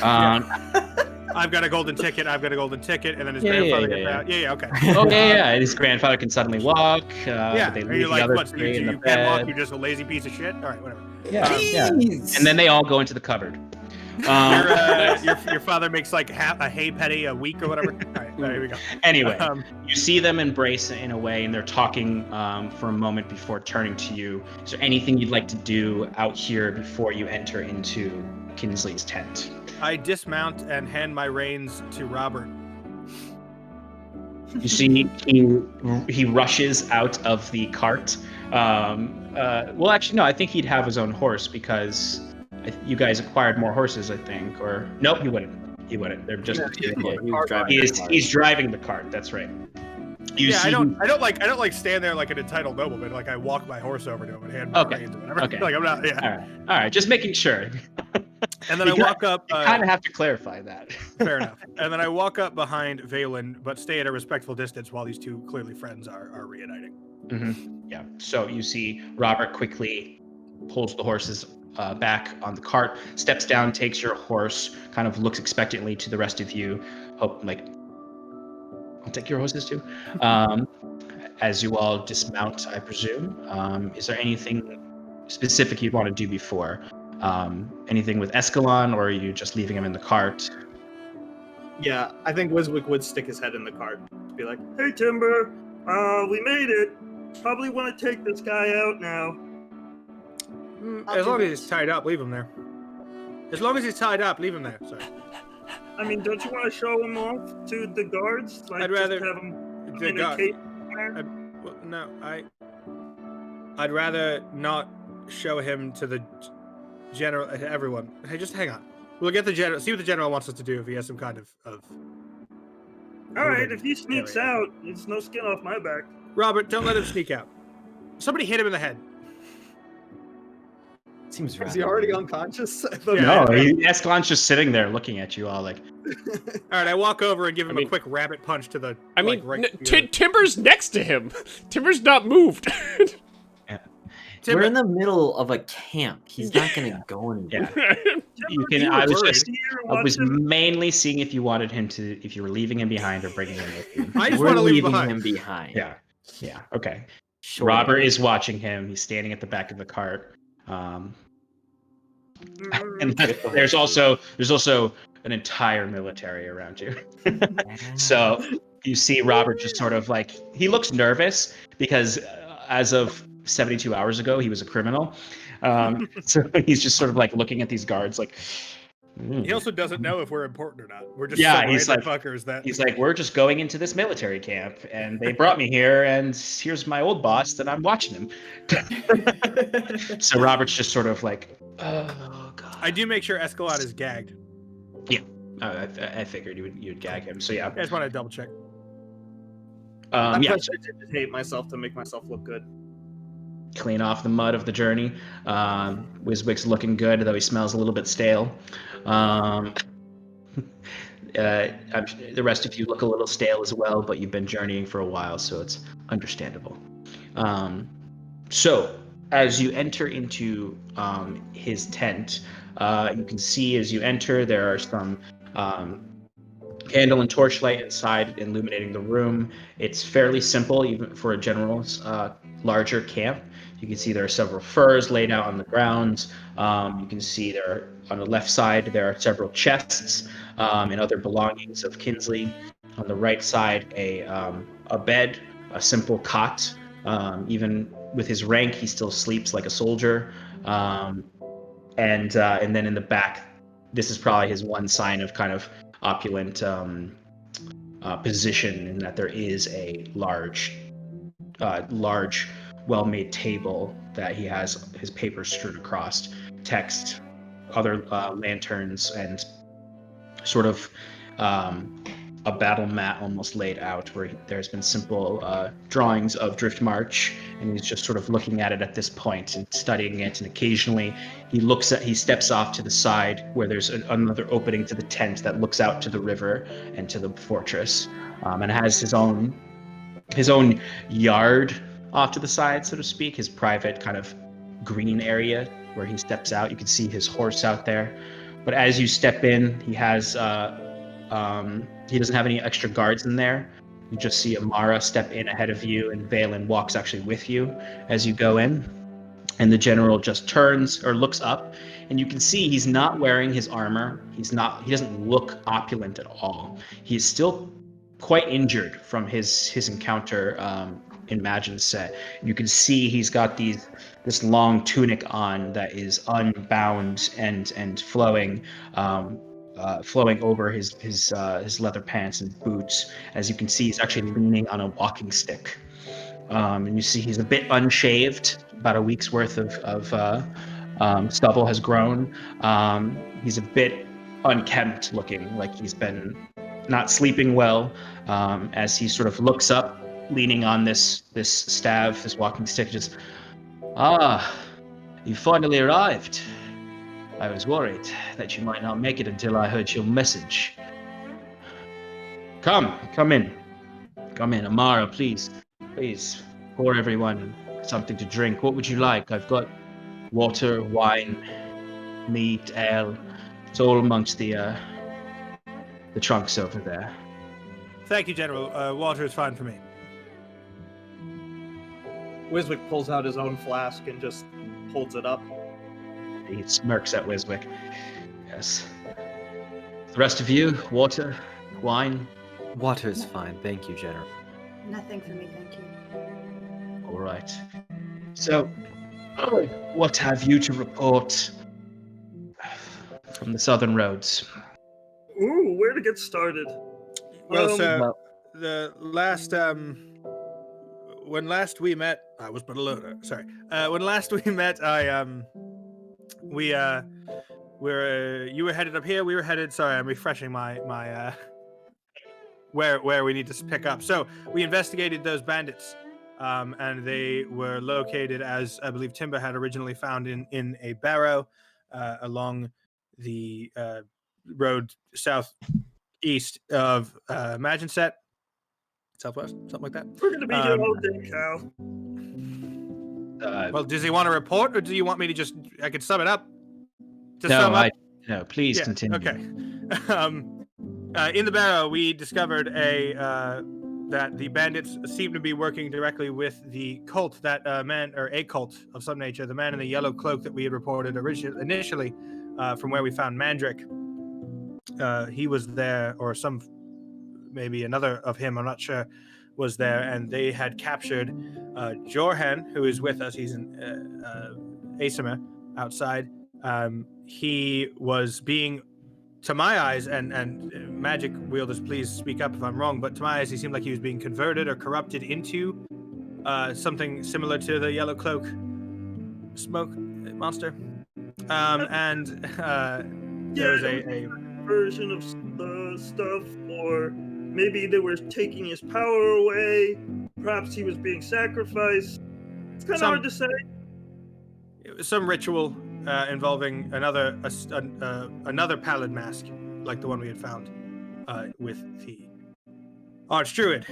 I've got a golden ticket. And then his Yeah, grandfather yeah, gets yeah. out. Yeah, okay. Oh yeah. And his grandfather can suddenly walk. Yeah. They Are leave you the like, other what? So three in the you can't walk. bed. You're just a lazy piece of shit. All right, whatever. Yeah. And then they all go into the cupboard. Your father makes like a hay penny a week or whatever. All right, there we go. Anyway, you see them embrace in a way, and they're talking for a moment before turning to you. Is there anything you'd like to do out here before you enter into Kinsley's tent? I dismount and hand my reins to Robert. You see, he rushes out of the cart. Well, actually, no. I think he'd have his own horse because you guys acquired more horses, I think. Or nope, he wouldn't. They're just. He's driving the cart. That's right. I don't like stand there like an entitled nobleman. Like I walk my horse over to him and hand my reins or whatever. Okay. Like I'm not. Yeah. All right. Just making sure. And then I walk up. You kind of have to clarify that. Fair enough. And then I walk up behind Valen, but stay at a respectful distance while these 2 clearly friends are reuniting. Mm-hmm. Yeah. So you see Robert quickly pulls the horses back on the cart, steps down, takes your horse, kind of looks expectantly to the rest of you. Hope I'll take your horses too. As you all dismount, I presume. Is there anything specific you'd want to do before? Anything with Escalon, or are you just leaving him in the cart? Yeah, I think Wiswick would stick his head in the cart. Be like, Hey, Timber, we made it. Probably want to take this guy out now. As long as he's tied up, leave him there. Sorry. I mean, don't you want to show him off to the guards? Like, I'd rather just have him the guard. communicate. I'd rather not show him to the general. Everyone, hey, just hang on. We'll get the general. See what the general wants us to do if he has some kind of. All right, if he sneaks out, it's no skin off my back. Robert, don't let him sneak out. Somebody hit him in the head. Seems right. is he already unconscious? No, Escalon's just sitting there looking at you all like. All right, I walk over and give him a quick rabbit punch to the. Timber's next to him. Timber's not moved. We're in the middle of a camp. He's not going to go anywhere. Yeah. I was mainly seeing if you wanted him to, if you were leaving him behind or bringing him with you. I just want to leave him behind. Yeah. Okay. Sure. Robert is watching him. He's standing at the back of the cart. And there's also an entire military around you. So you see Robert just sort of like, he looks nervous because as of 72 hours ago, he was a criminal. So he's just sort of like looking at these guards like, He also doesn't know if we're important or not. We're just Yeah, some he's random like- fuckers that. he's like, we're just going into this military camp and they brought me here and here's my old boss and I'm watching him. So Robert's just sort of like, oh God. I do make sure Escalade is gagged. I figured you'd gag him. So yeah. I just want to double check. I'm Yeah. hate myself to make myself look good. Clean off the mud of the journey. Wiswick's looking good, though he smells a little bit stale. The rest of you look a little stale as well, but you've been journeying for a while, so it's understandable. So, as you enter into his tent, you can see as you enter there are some candle and torchlight inside illuminating the room. It's fairly simple, even for a general's larger camp. You can see there are several furs laid out on the ground. You can see there on the left side there are several chests and other belongings of Kinsley. On the right side, a bed, a simple cot. Even with his rank, he still sleeps like a soldier. And then in the back, this is probably his one sign of kind of opulent position, in that there is a large, well-made table that he has his papers strewn across, text, other lanterns, and sort of a battle mat almost laid out where there's been simple drawings of Drift March, and he's just sort of looking at it at this point and studying it. And occasionally he steps off to the side where there's another opening to the tent that looks out to the river and to the fortress, and has his own yard off to the side, so to speak, his private kind of green area where he steps out. You can see his horse out there. But as you step in, he has he doesn't have any extra guards in there. You just see Amara step in ahead of you, and Valen walks actually with you as you go in. And the general just turns or looks up, and you can see he's not wearing his armor. He doesn't look opulent at all. He's still quite injured from his encounter in Magin's Set. You can see he's got this long tunic on that is unbound and flowing over his leather pants and boots. As you can see, he's actually leaning on a walking stick. And you see he's a bit unshaved. About a week's worth of stubble has grown. He's a bit unkempt looking, like he's been not sleeping well. As he sort of looks up, leaning on this staff, this walking stick, just, you finally arrived. I was worried that you might not make it until I heard your message. Come in. Amara, please, pour everyone something to drink. What would you like? I've got water, wine, meat, ale. It's all amongst the trunks over there. Thank you, General. Water is fine for me. Wiswick pulls out his own flask and just holds it up. He smirks at Wiswick. Yes. The rest of you, water, wine? Water's fine, thank you, General. Nothing for me, thank you. All right. So, what have you to report from the southern roads? Ooh, where to get started? Well, sir, the last when last we met, I was but a loader. Sorry. When last we met, you were headed up here. We were headed. Sorry, I'm refreshing my where we need to pick up. So we investigated those bandits, and they were located, as I believe Timber had originally found, in a barrow along the road southeast of Maginset, southwest, something like that. We're gonna be here all day, Cal. Well, does he want to report, or do you want me to just? I could sum it up. To sum up? No. Please continue. Okay. In the barrow, we discovered that the bandits seem to be working directly with the cult, that man, or a cult of some nature, the man in the yellow cloak that we had reported initially from where we found Mandrick. He was there, or maybe another of him, I'm not sure, was there, and they had captured Jorhan, who is with us. He's an Asimir outside. He was being, to my eyes, and magic wielders, please speak up if I'm wrong, but to my eyes, he seemed like he was being converted or corrupted into something similar to the yellow cloak smoke monster. And there was a version of the stuff, or maybe they were taking his power away. Perhaps he was being sacrificed. It's kind of hard to say. Some ritual involving another pallid mask, like the one we had found with the Archdruid.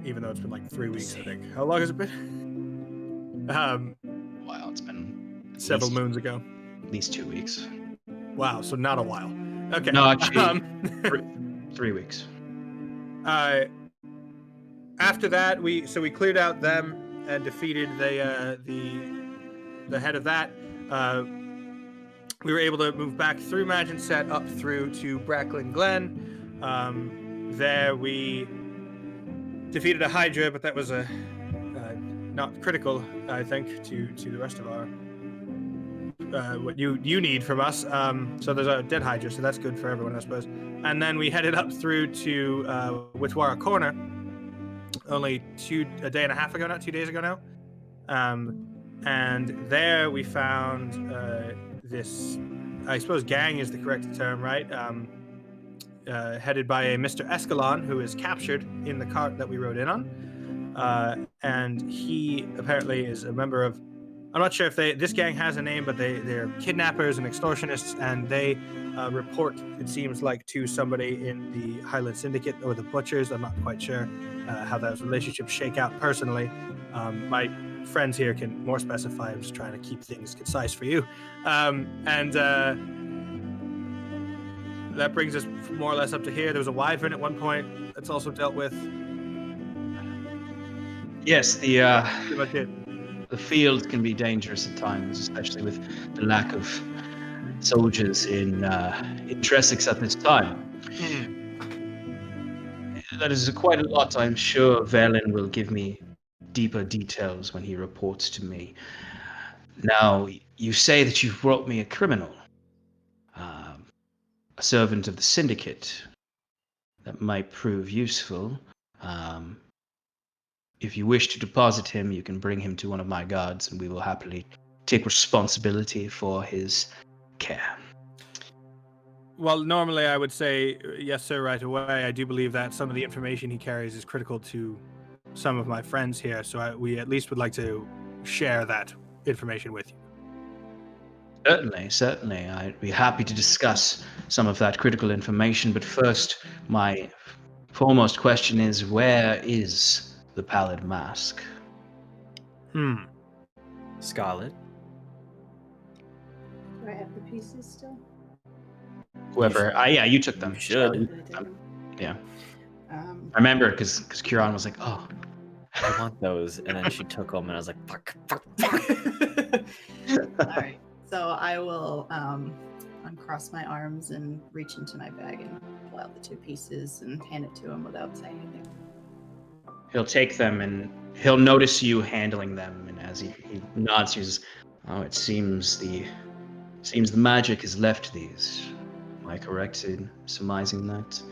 Even though it's been like 3 weeks, I think. How long has it been? Wow, it's been several moons ago. At least 2 weeks. Wow, so not a while. Okay. No, actually, 3 weeks. After that, we cleared out them and defeated the head of that. We were able to move back through Magensett up through to Bracklin Glen. There we defeated a Hydra, but that was not critical, I think, to the rest of our what you need from us. So there's a dead Hydra, so that's good for everyone, I suppose. And then we headed up through to Witwara Corner, only 2 days ago now. And there we found this, I suppose gang is the correct term, right? Headed by a Mr. Escalon, who is captured in the cart that we rode in on. And he apparently is a member of, I'm not sure if this gang has a name, but they're kidnappers and extortionists, and they report, it seems like, to somebody in the Highland Syndicate or the Butchers. I'm not quite sure how those relationships shake out personally. My friends here can more specify. I'm just trying to keep things concise for you. That brings us more or less up to here. There was a wyvern at one point that's also dealt with. Yes, Pretty much it. the field can be dangerous at times, especially with the lack of soldiers in Tressex at this time. That is quite a lot. I'm sure Velen will give me deeper details when he reports to me. Now, you say that you've brought me a criminal, a servant of the Syndicate. That might prove useful. If you wish to deposit him, you can bring him to one of my guards, and we will happily take responsibility for his care. Well, normally I would say yes, sir, right away. I do believe that some of the information he carries is critical to some of my friends here, so we at least would like to share that information with you. Certainly. I'd be happy to discuss some of that critical information, but first, my foremost question is, where is the Pallid Mask? Scarlet. Do I have the pieces still? Whoever, yeah, you took them. You should. I did. Yeah. I remember because Kieran was like, oh, I want those, and then she took them, and I was like, fuck. All right. So I will uncross my arms and reach into my bag and pull out the 2 pieces and hand it to him without saying anything. he'll take them and he'll notice you handling them, and as he nods, he says, oh, it seems the magic has left these. Am I correct in surmising that?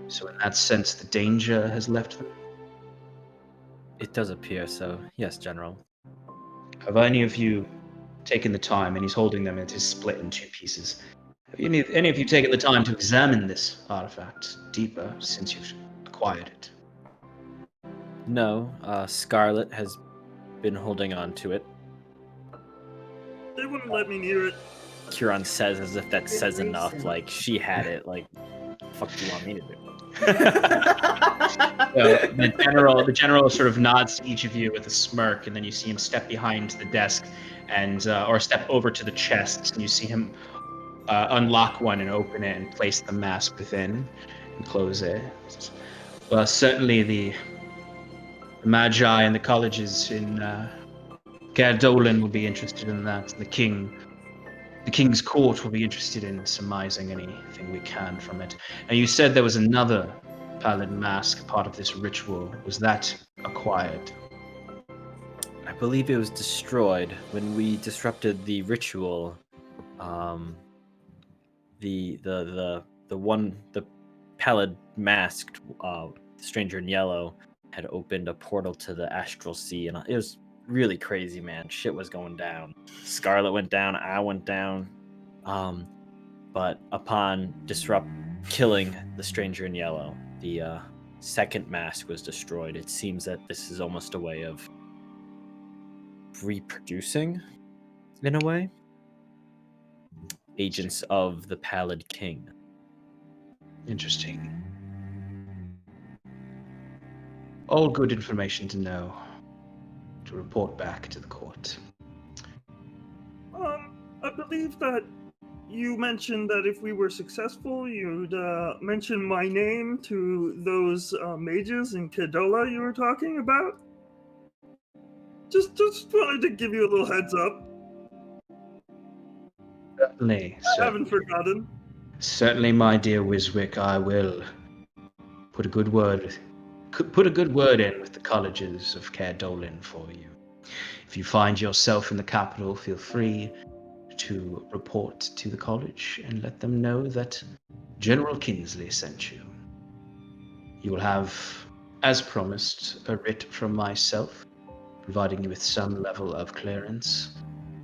So in that sense, the danger has left them? It does appear so. Yes, General. Have any of you taken the time, and he's holding them, and it is split in 2 pieces. Have any of you taken the time to examine this artifact deeper since you've acquired it? No, Scarlet has been holding on to it. They wouldn't let me near it. Kieran says as if that Good says enough, reason. like she had it, like, fuck do you want me to do? The general sort of nods to each of you with a smirk, and then you see him step behind the desk and or step over to the chest, and you see him unlock one and open it and place the mask within and close it. Well, certainly the Magi and the colleges in Gardolan will be interested in that. The King's Court will be interested in surmising anything we can from it. And you said there was another pallid mask part of this ritual. Was that acquired? I believe it was destroyed when we disrupted the ritual. The pallid masked stranger in yellow had opened a portal to the astral sea, and it was really crazy, man. Shit was going down. Scarlet went down. I went down. But upon killing the stranger in yellow, the second mask was destroyed. It seems that this is almost a way of reproducing, in a way, agents of the Pallid King. Interesting. All good information to know, to report back to the court. I believe that you mentioned that if we were successful, you'd mention my name to those mages in Kedola you were talking about. Just wanted to give you a little heads up. Certainly. I haven't forgotten. Certainly, my dear Wiswick, I will put a good word in with the colleges of Caer Dolin for you. If you find yourself in the capital, feel free to report to the college and let them know that General Kingsley sent you. You will have, as promised, a writ from myself, providing you with some level of clearance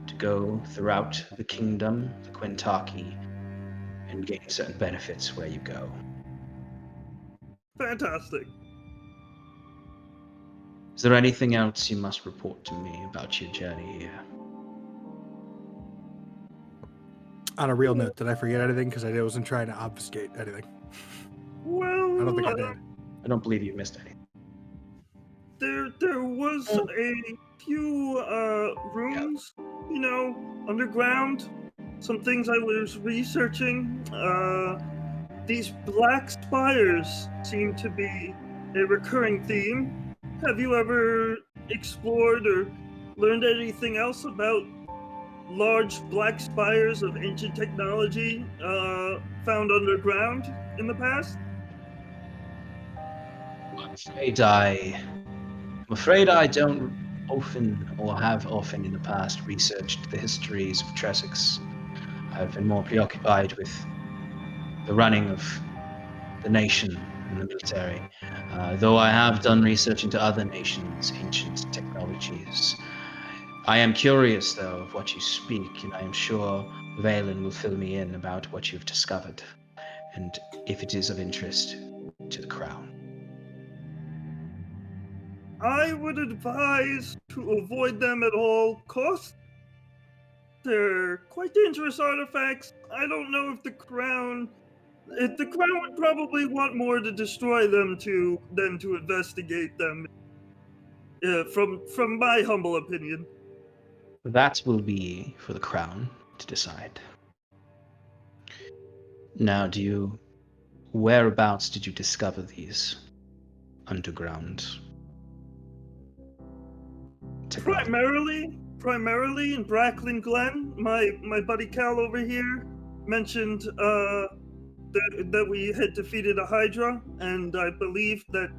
to go throughout the kingdom, the Quintaki, and gain certain benefits where you go. Fantastic. Is there anything else you must report to me about your journey here? On a real note, did I forget anything? Because I wasn't trying to obfuscate anything. Well, I don't think I did. I don't believe you missed anything. There was a few rooms, underground. Some things I was researching. These black spires seem to be a recurring theme. Have you ever explored or learned anything else about large black spires of ancient technology found underground in the past? I'm afraid I don't often, or have often in the past, researched the histories of Tresix. I've been more preoccupied with the running of the nation and the military, though I have done research into other nations' ancient technologies. I am curious, though, of what you speak, and I am sure Valen will fill me in about what you've discovered, and if it is of interest to the crown. I would advise to avoid them at all costs. They're quite dangerous artifacts. I don't know if the crown would probably want more to destroy them than to investigate them. From my humble opinion. That will be for the crown to decide. Now, whereabouts did you discover these underground? Primarily in Bracklin Glen. My buddy Cal over here mentioned that we had defeated a Hydra, and I believe that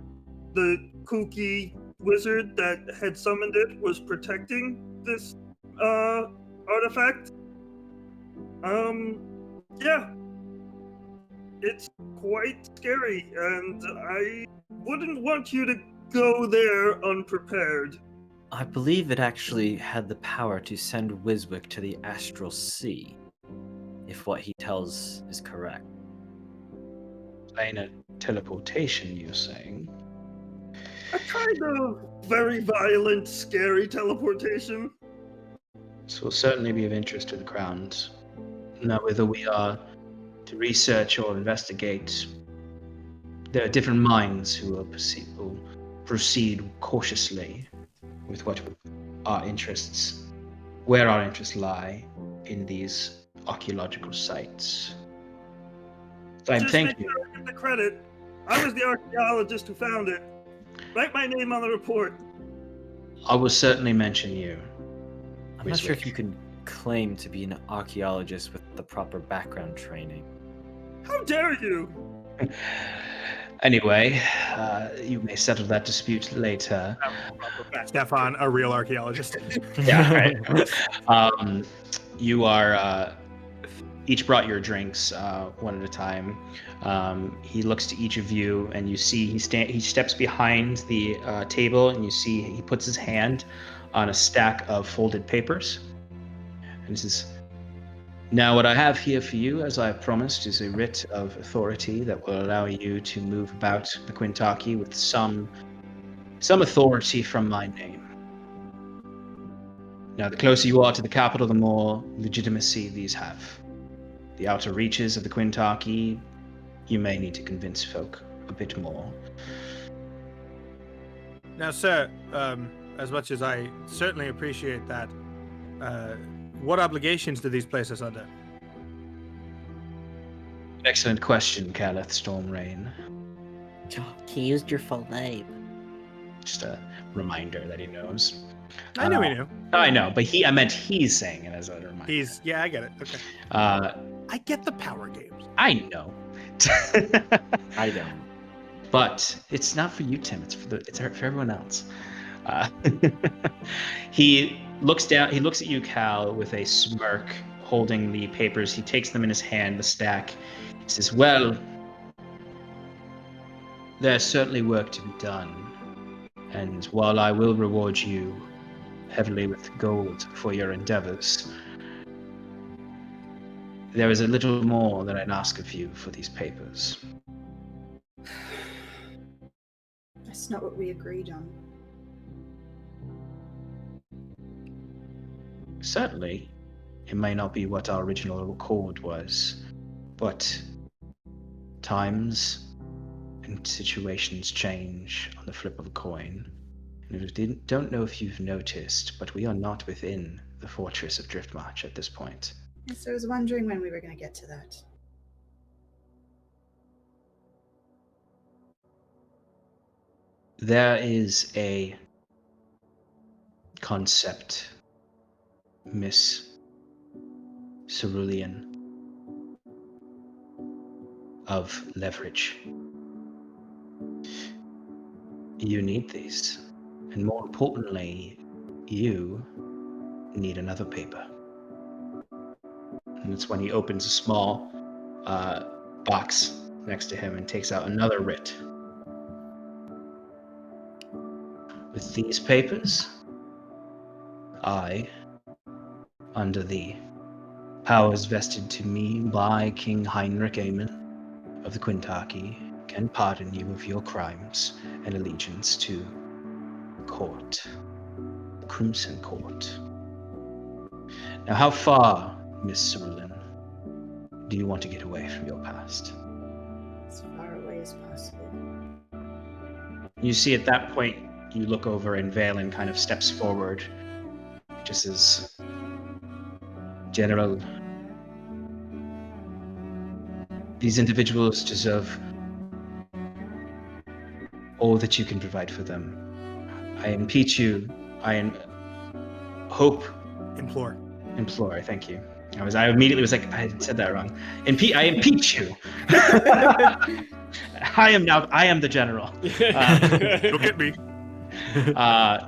the kooky wizard that had summoned it was protecting this artifact. Yeah. It's quite scary, and I wouldn't want you to go there unprepared. I believe it actually had the power to send Wiswick to the Astral Sea, if what he tells is correct. Planar teleportation, you're saying? A kind of very violent, scary teleportation. This will certainly be of interest to the crown. Now, whether we are to research or investigate, there are different minds who will proceed cautiously with where our interests lie in these archaeological sites. So Just thank make you. sure I get the credit. I was the archaeologist who found it. Write my name on the report. I will certainly mention you. I'm not sure if you can claim to be an archaeologist with the proper background training. How dare you? Anyway, you may settle that dispute later. Stefan, a real archaeologist. Yeah, right. You are each brought your drinks one at a time. He looks to each of you, and you see he steps behind the table, and you see he puts his hand on a stack of folded papers. And he says, "Now what I have here for you, as I promised, is a writ of authority that will allow you to move about the Quintaki with some authority from my name. Now, the closer you are to the capital, the more legitimacy these have. The outer reaches of the Quintaki, you may need to convince folk a bit more." Now, sir, as much as I certainly appreciate that, what obligations do these place us under? Excellent question, Caleth Stormrain. He used your full name. Just a reminder that he knows. I knew he knew. I know, but I meant he's saying it as a reminder. I get it. Okay. I get the power games. I know. I don't. But it's not for you, Tim. It's for everyone else. He looks down. He looks at you, Cal, with a smirk, holding the papers. He takes them in his hand, the stack. He says, "Well, there's certainly work to be done. And while I will reward you heavily with gold for your endeavors, there is a little more that I'd ask of you for these papers." That's not what we agreed on. Certainly, it may not be what our original accord was, but times and situations change on the flip of a coin. And don't know if you've noticed, but we are not within the fortress of Driftmarch at this point. So I was wondering when we were going to get to that. There is a concept, Miss Cerulean, of leverage. You need these. And more importantly, you need another paper. And it's when he opens a small box next to him and takes out another writ. With these papers, I, under the powers vested to me by King Heinrich Aemon of the Quintaki, can pardon you of your crimes and allegiance to Court, the Crimson Court. Now, how far, Miss Cerulean, do you want to get away from your past? As far away as possible. You see, at that point, you look over and Valen kind of steps forward, just as General. These individuals deserve all that you can provide for them. I impeach you. Implore. Thank you. I immediately was like, I said that wrong. I impeach you. I am the general. Look at me.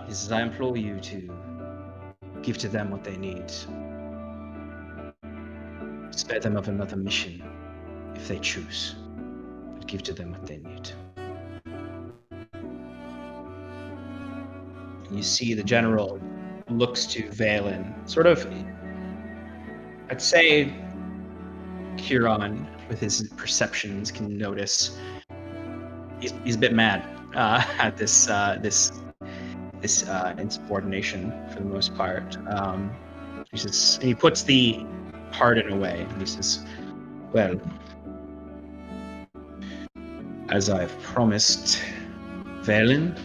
He says, I implore you to give to them what they need. Spare them of another mission if they choose, but give to them what they need. You see the general looks to Valen, sort of, I'd say Huron, with his perceptions, can notice he's a bit mad at this insubordination for the most part. He says, and he puts the pardon away, and he says, well, as I've promised, Valen,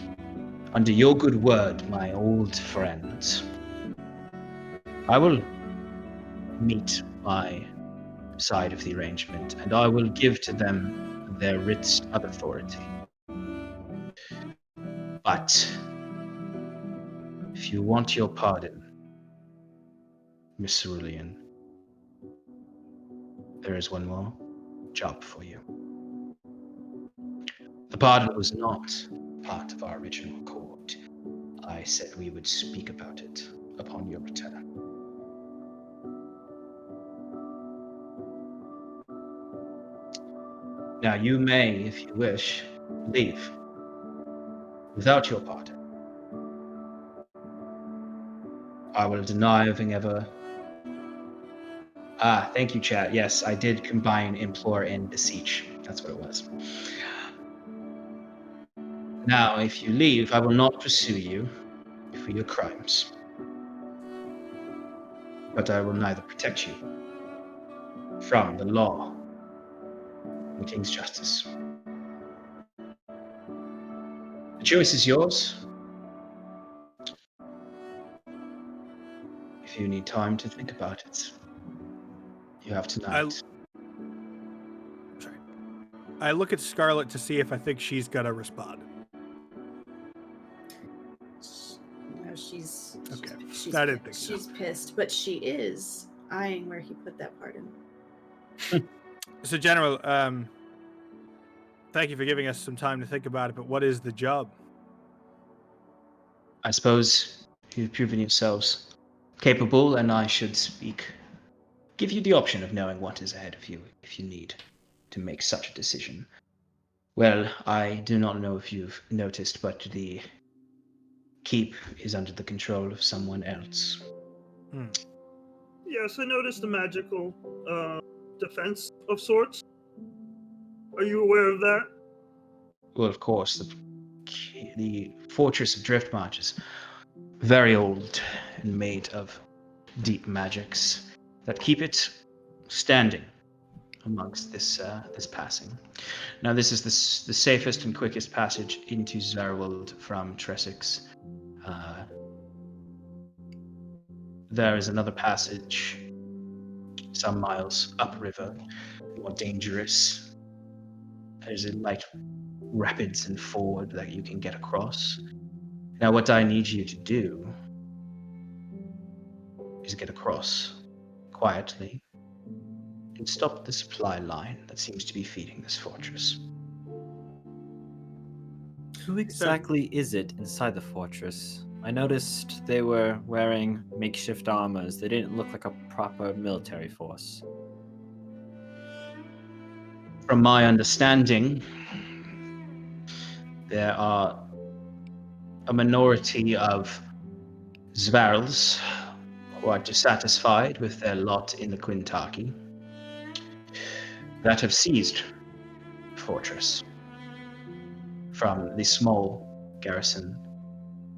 under your good word, my old friend, I will meet my side of the arrangement, and I will give to them their writs of authority. But if you want your pardon, Miss Cerulean, there is one more job for you. The pardon was not part of our original accord. I said we would speak about it upon your return. Now you may, if you wish, leave without your pardon. I will deny having ever... thank you, chat. Yes, I did combine implore and beseech. That's what it was. Now, if you leave, I will not pursue you for your crimes. But I will neither protect you from the law and the King's justice. The choice is yours. If you need time to think about it, you have tonight. I look at Scarlet to see if I think she's gonna respond. No, she's Okay. She's, I didn't think so. she's pissed, but she is eyeing where he put that part in. So, General, thank you for giving us some time to think about it, but what is the job? I suppose you've proven yourselves capable, and I should give you the option of knowing what is ahead of you if you need to make such a decision. Well, I do not know if you've noticed, but the keep is under the control of someone else. Yes, I noticed a magical defense of sorts. Are you aware of that? Well, of course, the Fortress of Driftmarch is very old and made of deep magics that keep it standing amongst this passing. Now, this is the safest and quickest passage into Zerwold from Tresix. There is another passage some miles upriver, more dangerous. There's a light rapids and ford that you can get across. Now, what I need you to do is get across quietly and stop the supply line that seems to be feeding this fortress. Who exactly is it inside the fortress? I noticed they were wearing makeshift armors. They didn't look like a proper military force. From my understanding, there are a minority of Zvarls who are dissatisfied with their lot in the Quintaki that have seized the fortress from the small garrison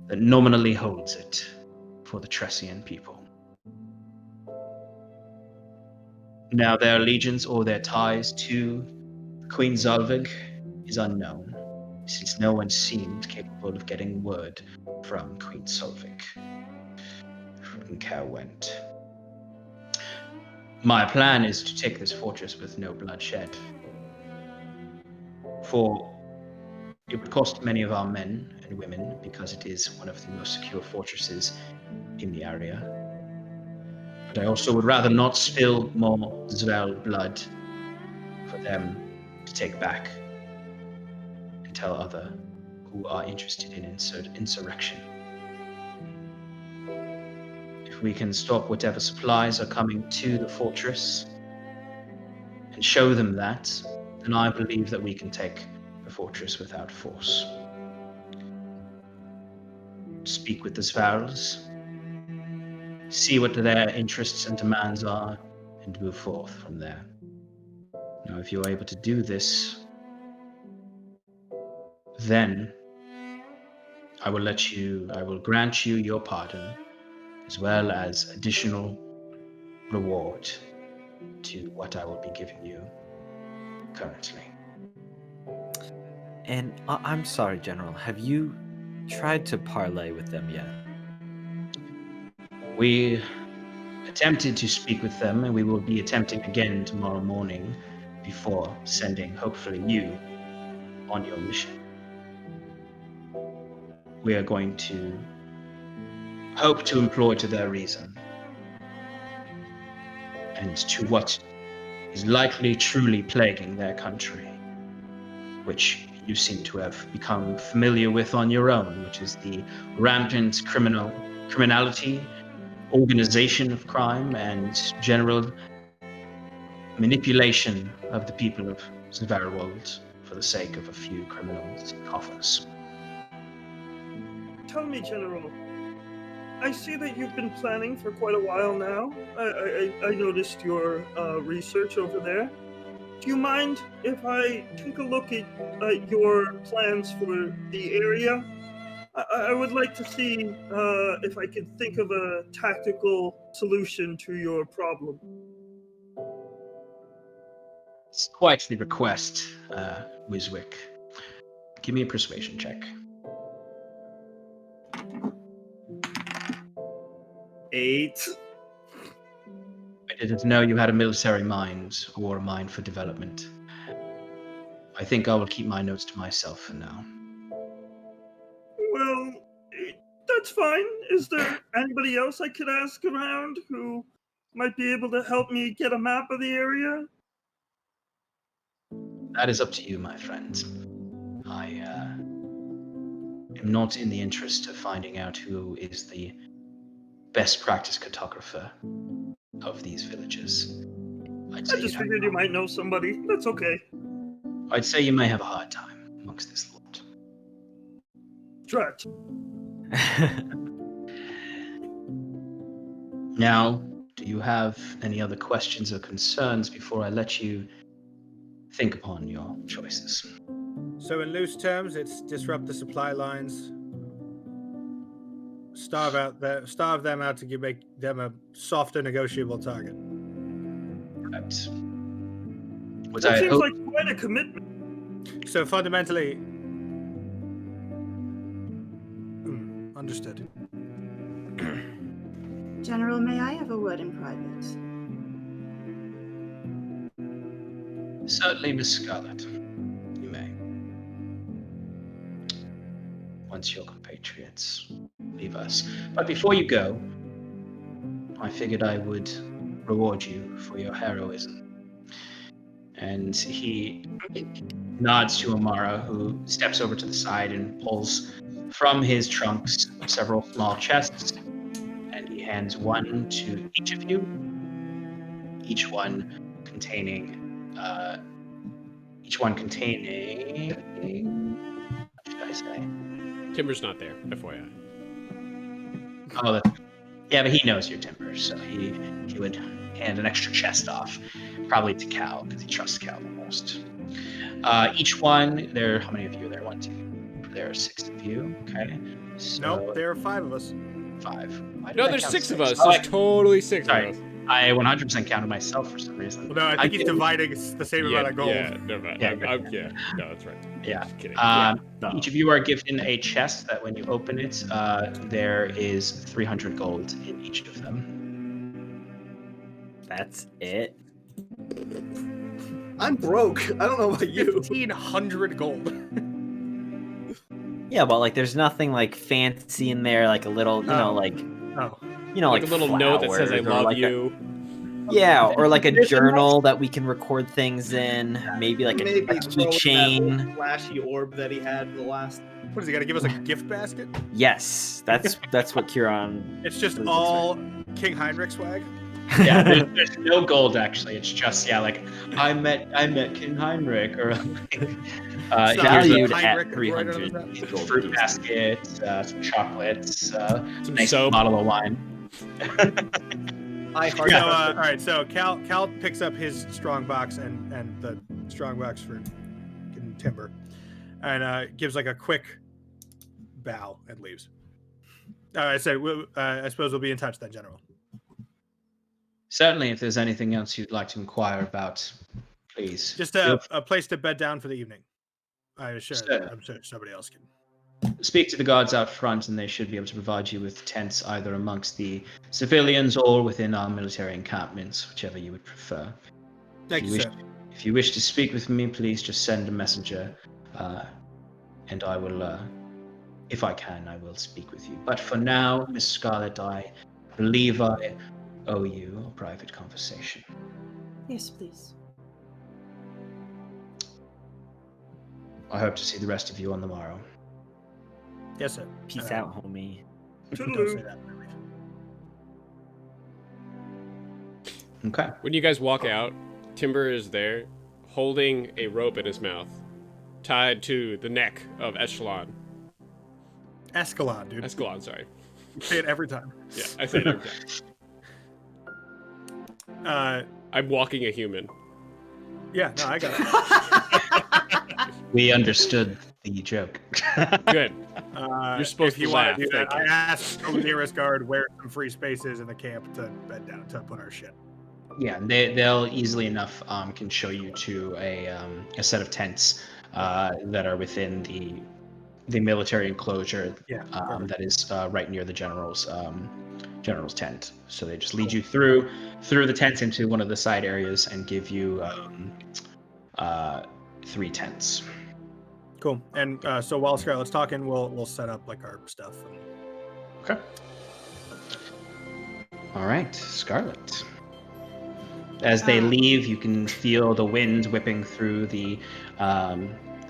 that nominally holds it for the Tressian people. Now, their allegiance or their ties to Queen Zalvig is unknown, since no one seemed capable of getting word from Queen Zalvig. Care went. My plan is to take this fortress with no bloodshed. For it would cost many of our men and women, because it is one of the most secure fortresses in the area. But I also would rather not spill more Zvel blood for them to take back and tell other who are interested in insurrection. If we can stop whatever supplies are coming to the fortress and show them that, then I believe that we can take the fortress without force. Speak with the Zvarls, see what their interests and demands are, and move forth from there. Now, if you're able to do this, then I will grant you your pardon, as well as additional reward to what I will be giving you currently. And I'm sorry, General, have you tried to parley with them yet? We attempted to speak with them, and we will be attempting again tomorrow morning before sending, hopefully, you on your mission. We are going to hope to implore to their reason and to what is likely truly plaguing their country, which you seem to have become familiar with on your own, which is the rampant criminality, organization of crime, and general manipulation of the people of Zvarwold for the sake of a few criminals' coffers. Tell me, General. I see that you've been planning for quite a while now. I noticed your research over there. Do you mind if I take a look at your plans for the area? I would like to see if I could think of a tactical solution to your problem. It's quite the request, Wiswick. Give me a persuasion check. 8. I didn't know you had a military mind or a mind for development. I think I will keep my notes to myself for now. Well, that's fine. Is there anybody else I could ask around who might be able to help me get a map of the area? That is up to you, my friend. I am not in the interest of finding out who is the best practice cartographer of these villages. I just figured you might know somebody. That's okay. I'd say you may have a hard time amongst this lot. Try it. Now, do you have any other questions or concerns before I let you think upon your choices? So in loose terms, it's disrupt the supply lines, starve them out to make them a softer negotiable target. Correct. That seems like quite a commitment. So fundamentally, understood. General, may I have a word in private? Certainly, Miss Scarlet. You may. Once your compatriots leave us. But before you go, I figured I would reward you for your heroism. And he nods to Amara, who steps over to the side and pulls from his trunks several small chests, and he hands one to each of you, each one containing, what should I say? Timber's not there, FYI. Oh, that's, yeah, but he knows you're Timber, so he would hand an extra chest off, probably to Cal, because he trusts Cal the most. Each one, how many of you are there? 1, 2. There are 6 of you. Okay. So, Nope, there are 5 of us. 5. No, there's 6 of us. There's totally 6 of us. I 100% counted myself for some reason. Well, no, I think he's dividing the same amount of gold. Yeah, no, no, that's right. Yeah. Just kidding. Each of you are given a chest that when you open it, there is 300 gold in each of them. That's it. I'm broke. I don't know about you. 1,500 gold. Yeah, but like, there's nothing like fancy in there, like a little, like like a little note that says "I love you." Or like a journal that we can record things in. Maybe like a keychain. Flashy orb that he had the last. What is he gonna give us, a gift basket? Yes, that's what Kieran. It's just all King Heinrich swag. Yeah, there's no gold actually. It's just like I met King Heinrich, or valued at 300 fruit basket, some chocolates, some nice soap, bottle of wine. All right, so Cal picks up his strong box and the strong box for Timber, and gives like a quick bow and leaves. I suppose we'll be in touch then, General. Certainly, if there's anything else you'd like to inquire about, please. Just a place to bed down for the evening. I'm sure somebody else can. speak to the guards out front, and they should be able to provide you with tents either amongst the civilians or within our military encampments, whichever you would prefer. Thank you, sir. If you wish to speak with me, please just send a messenger, and I will, if I can, I will speak with you. But for now, Miss Scarlet, I believe I owe you a private conversation. Yes, please. I hope to see the rest of you on the morrow. Yes, sir. Peace out, homie. Don't Toodaloo. say that. Okay. When you guys walk out, Timber is there, holding a rope in his mouth, tied to the neck of Echelon. Escalon, dude. Escalon, sorry. You say it every time. Yeah, I say it every time. I'm walking a human. Yeah, no, I got it. We understood the joke. Good. You're supposed if you to want laugh. to do that, Thank I you. asked the nearest guard where some free spaces in the camp to bed down to put our shit. Yeah, they'll easily enough can show you to a set of tents that are within the military enclosure. Yeah, That is right near the general's tent. So they just lead you through the tents into one of the side areas and give you 3 tents. Cool. And so while Scarlett's talking, we'll set up like our stuff. Okay. All right, Scarlet. As they leave, you can feel the wind whipping through the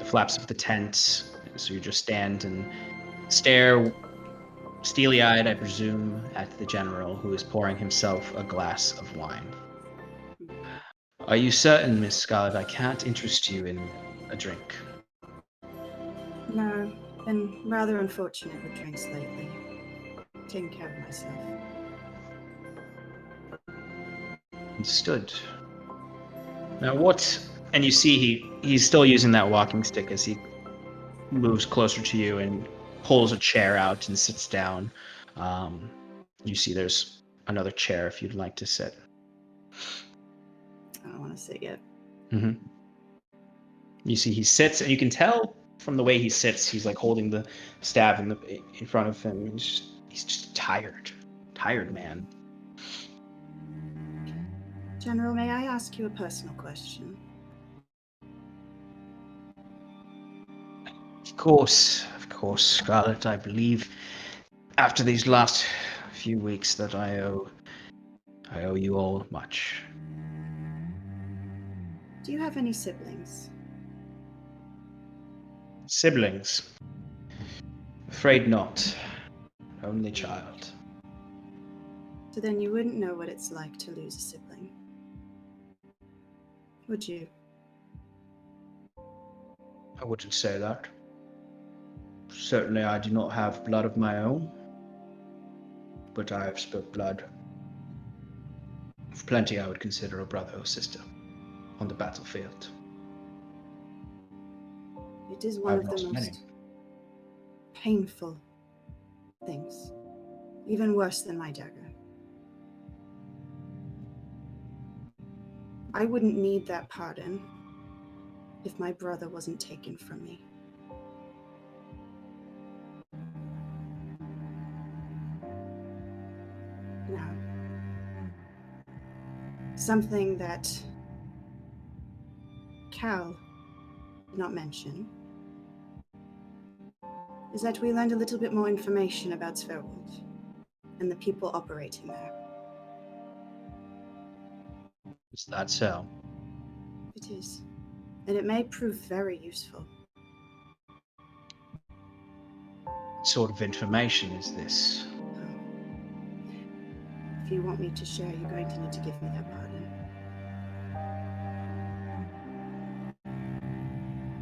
flaps of the tent. So you just stand and stare, steely-eyed, I presume, at the general, who is pouring himself a glass of wine. Are you certain, Miss Scarlet, I can't interest you in a drink? No, been rather unfortunate with drinks lately. Taking care of myself. Understood. Now what? And you see he's still using that walking stick as he moves closer to you and pulls a chair out and sits down. You see there's another chair if you'd like to sit. I don't want to sit yet. Mm-hmm. You see he sits, and you can tell from the way he sits, he's like holding the staff in front of him. He's just tired man. General, may I ask you a personal question? Of course, Scarlet. I believe after these last few weeks that I owe you all much. Do you have any siblings? Siblings? Afraid not. Only child. So then you wouldn't know what it's like to lose a sibling. Would you? I wouldn't say that. Certainly I do not have blood of my own, but I have spilt blood of plenty I would consider a brother or sister on the battlefield. It is one I've of the lost most many. painful things. Even worse than my dagger. I wouldn't need that pardon if my brother wasn't taken from me. Now, something that Cal did not mention is that we learned a little bit more information about Sverwold and the people operating there. Is that so? It is, and it may prove very useful. What sort of information is this? If you want me to share, you're going to need to give me that pardon.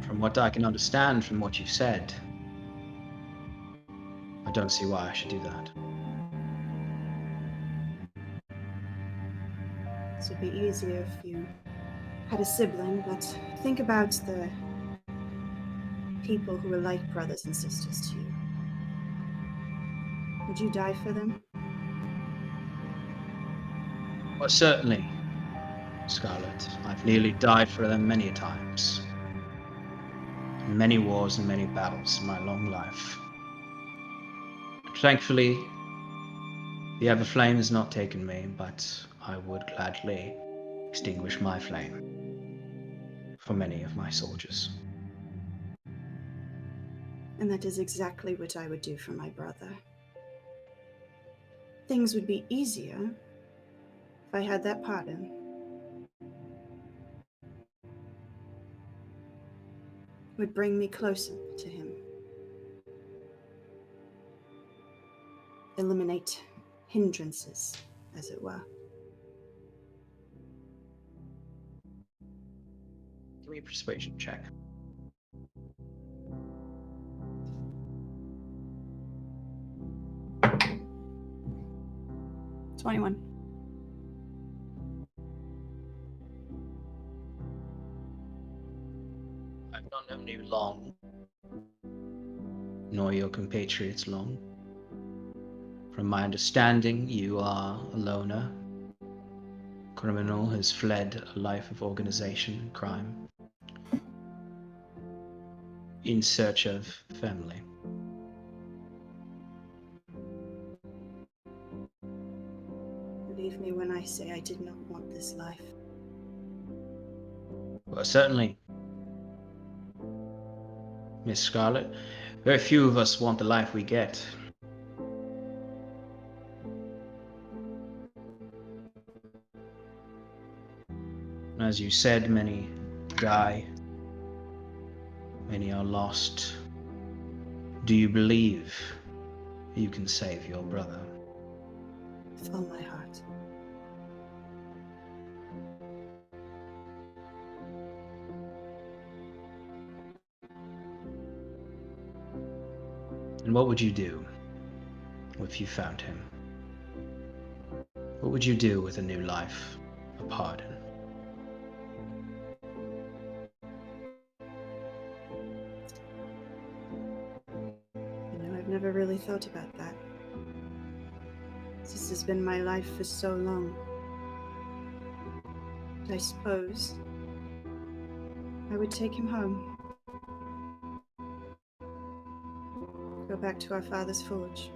From what I can understand from what you've said, I don't see why I should do that. This would be easier if you had a sibling, but think about the people who are like brothers and sisters to you. Would you die for them? Well, certainly, Scarlet. I've nearly died for them many times. many wars and many battles in my long life. Thankfully, the Everflame has not taken me, but I would gladly extinguish my flame for many of my soldiers. And that is exactly what I would do for my brother. Things would be easier if I had that pardon. It would bring me closer to him. Eliminate hindrances, as it were. Give me a persuasion check. 21. I've not known you long, nor your compatriots long. From my understanding, you are a loner. Criminal has fled a life of organization and crime in search of family. Believe me when I say I did not want this life. Well, certainly, Miss Scarlet, very few of us want the life we get. As you said, many die, many are lost. Do you believe you can save your brother? With all my heart. And what would you do if you found him? What would you do with a new life, a pardon? I've never really thought about that. This has been my life for so long. But I suppose I would take him home. Go back to our father's forge.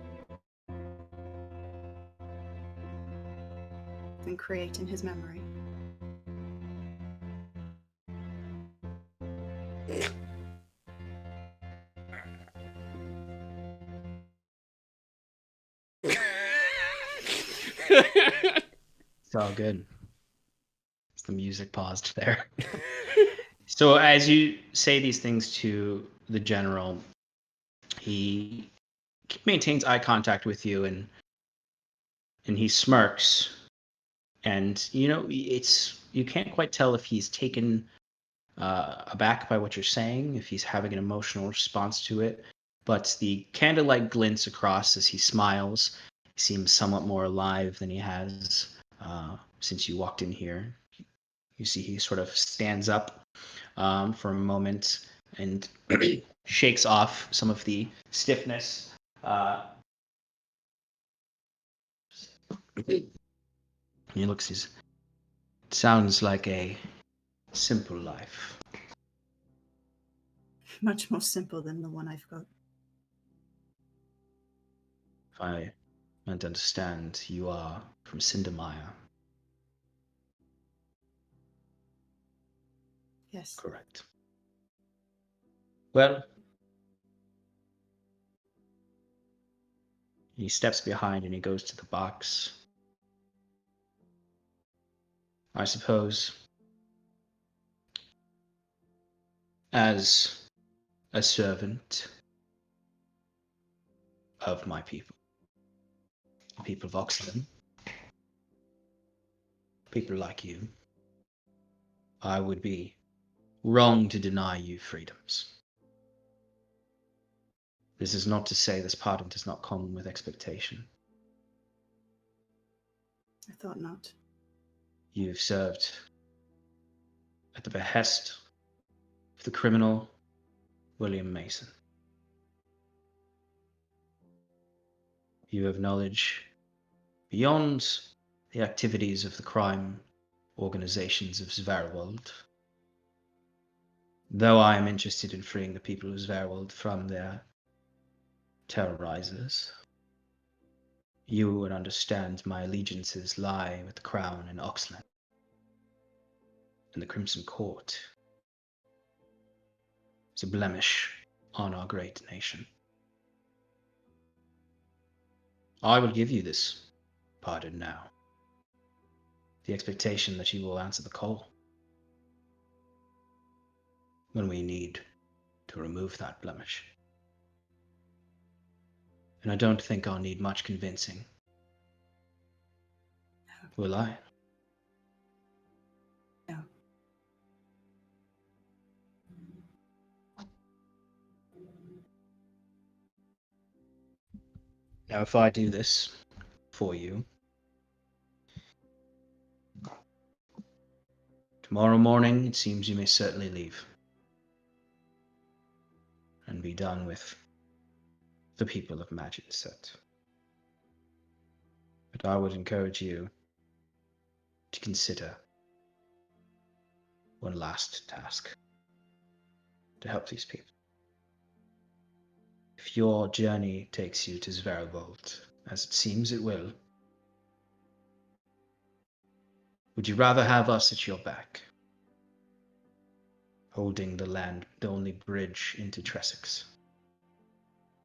And create in his memory. It's all good. The music paused there. So as you say these things to the general, he maintains eye contact with you and he smirks. And you can't quite tell if he's taken aback by what you're saying, if he's having an emotional response to it. But the candlelight glints across as he smiles. He seems somewhat more alive than he has since you walked in here. You see he sort of stands up for a moment and shakes off some of the stiffness. He looks, it sounds like a simple life. Much more simple than the one I've got. If I meant to understand, you are from Cindermire. Yes. Correct. Well, he steps behind and he goes to the box. I suppose, as a servant of my people, the people of Oxford, people like you, I would be wrong to deny you freedoms. This is not to say this pardon does not come with expectation. I thought not. You've served at the behest of the criminal William Mason. You have knowledge beyond the activities of the crime organizations of Svarwald. Though I am interested in freeing the people of Zverwold from their terrorizers, you would understand my allegiances lie with the Crown and Oxland and the Crimson Court. It's a blemish on our great nation. I will give you this pardon now. The expectation that you will answer the call when we need to remove that blemish. And I don't think I'll need much convincing. Will I? No. Now, if I do this for you, tomorrow morning, it seems you may certainly leave and be done with the people of Magicset. But I would encourage you to consider one last task to help these people. If your journey takes you to Zverwold, as it seems it will, would you rather have us at your back, holding the only bridge into Tressex,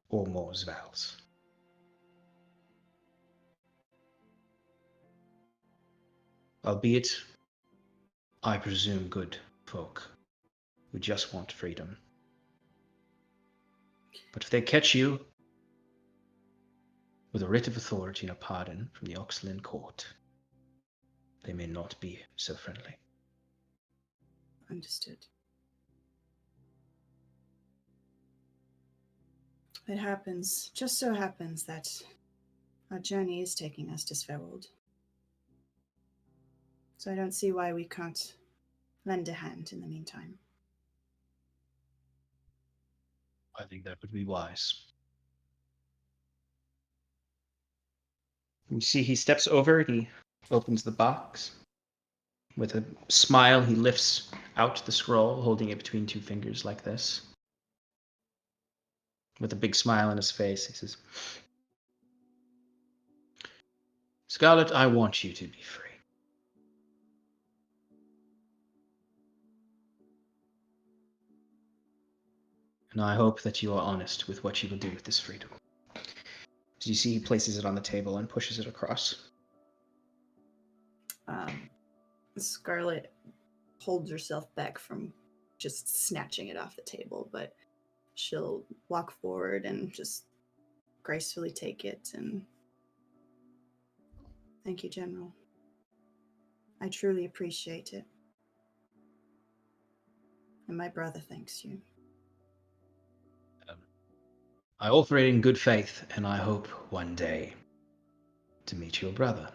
or more Zvals? Albeit, I presume good folk who just want freedom. But if they catch you with a writ of authority and a pardon from the Oxland Court, they may not be so friendly. Understood. It happens, just so happens that our journey is taking us to Sverwold. So I don't see why we can't lend a hand in the meantime. I think that would be wise. You see, he steps over and he opens the box. With a smile, he lifts out the scroll, holding it between two fingers like this. With a big smile on his face, he says, Scarlet, I want you to be free. And I hope that you are honest with what you will do with this freedom. So you see he places it on the table and pushes it across. Scarlet holds herself back from just snatching it off the table, but she'll walk forward and just gracefully take it and thank you, General. I truly appreciate it. And my brother thanks you. I offer it in good faith, and I hope one day to meet your brother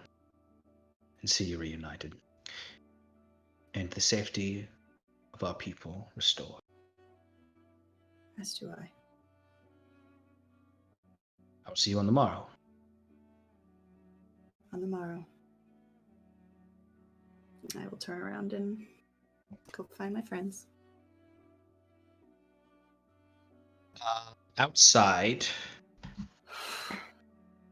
and see you reunited, and the safety of our people restored. As do I. I'll see you on the morrow. On the morrow. I will turn around and go find my friends. Outside,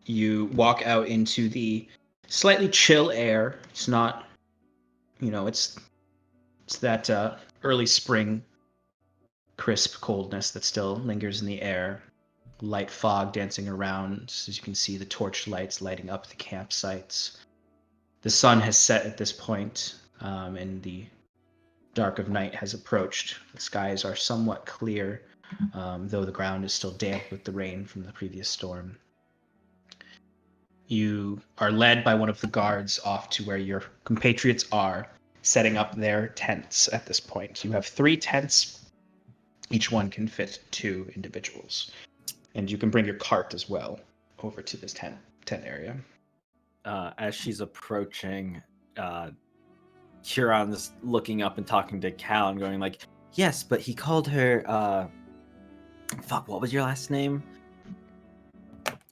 you walk out into the slightly chill air. It's not, it's that early spring crisp coldness that still lingers in the air. Light fog dancing around, as you can see the torch lights lighting up the campsites. The sun has set at this point, and the dark of night has approached. The skies are somewhat clear, though the ground is still damp with the rain from the previous storm. You are led by one of the guards off to where your compatriots are, setting up their tents at this point. You have 3 tents. Each one can fit 2 individuals. And you can bring your cart as well over to this tent area. As she's approaching, Huron's looking up and talking to Cal and going like, yes, but he called her, what was your last name?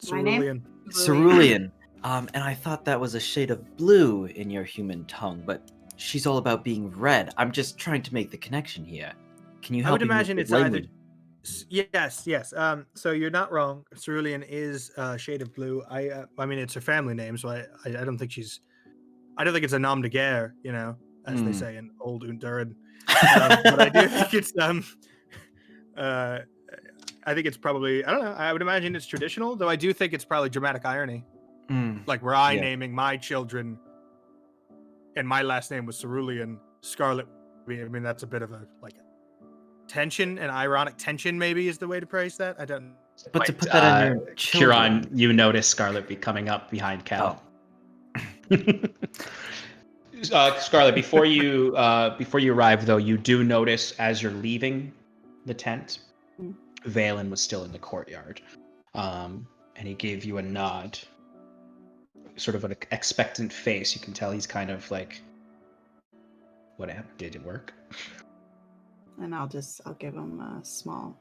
Cerulean. Cerulean. And I thought that was a shade of blue in your human tongue, but she's all about being red. I'm just trying to make the connection here. Can you I help would me with imagine the it's either. language? Yes. So you're not wrong. Cerulean is shade of blue. I mean, it's her family name, so I don't think she's. I don't think it's a nom de guerre, as they say in old Unduran. But I do think it's I think it's probably, I don't know. I would imagine it's traditional, though I do think it's probably dramatic irony. Like were I naming my children, and my last name was Cerulean, Scarlet. I mean, that's a bit of a tension, and ironic tension maybe is the way to praise that. I don't. But to put that on your children. Kieran, you notice Scarlet be coming up behind Cal. Scarlet, before you arrive, though, you do notice as you're leaving the tent, Valen was still in the courtyard, and he gave you a nod, sort of an expectant face. You can tell he's kind of like, "What happened? Did it work?" And I'll give him a small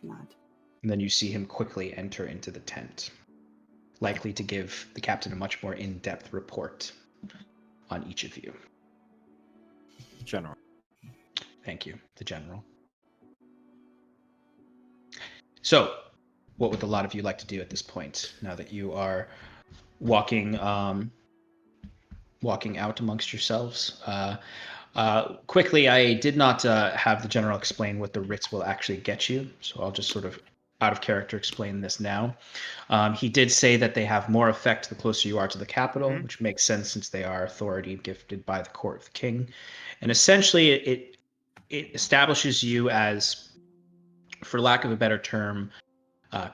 nod. And then you see him quickly enter into the tent, likely to give the captain a much more in-depth report on each of you. General. Thank you, the general. So, what would a lot of you like to do at this point, now that you are walking out amongst yourselves? Quickly, I did not have the general explain what the writs will actually get you, so I'll just sort of out of character explain this now. He did say that they have more effect the closer you are to the capital, which makes sense since they are authority gifted by the court of the king. And essentially, it establishes you as, for lack of a better term,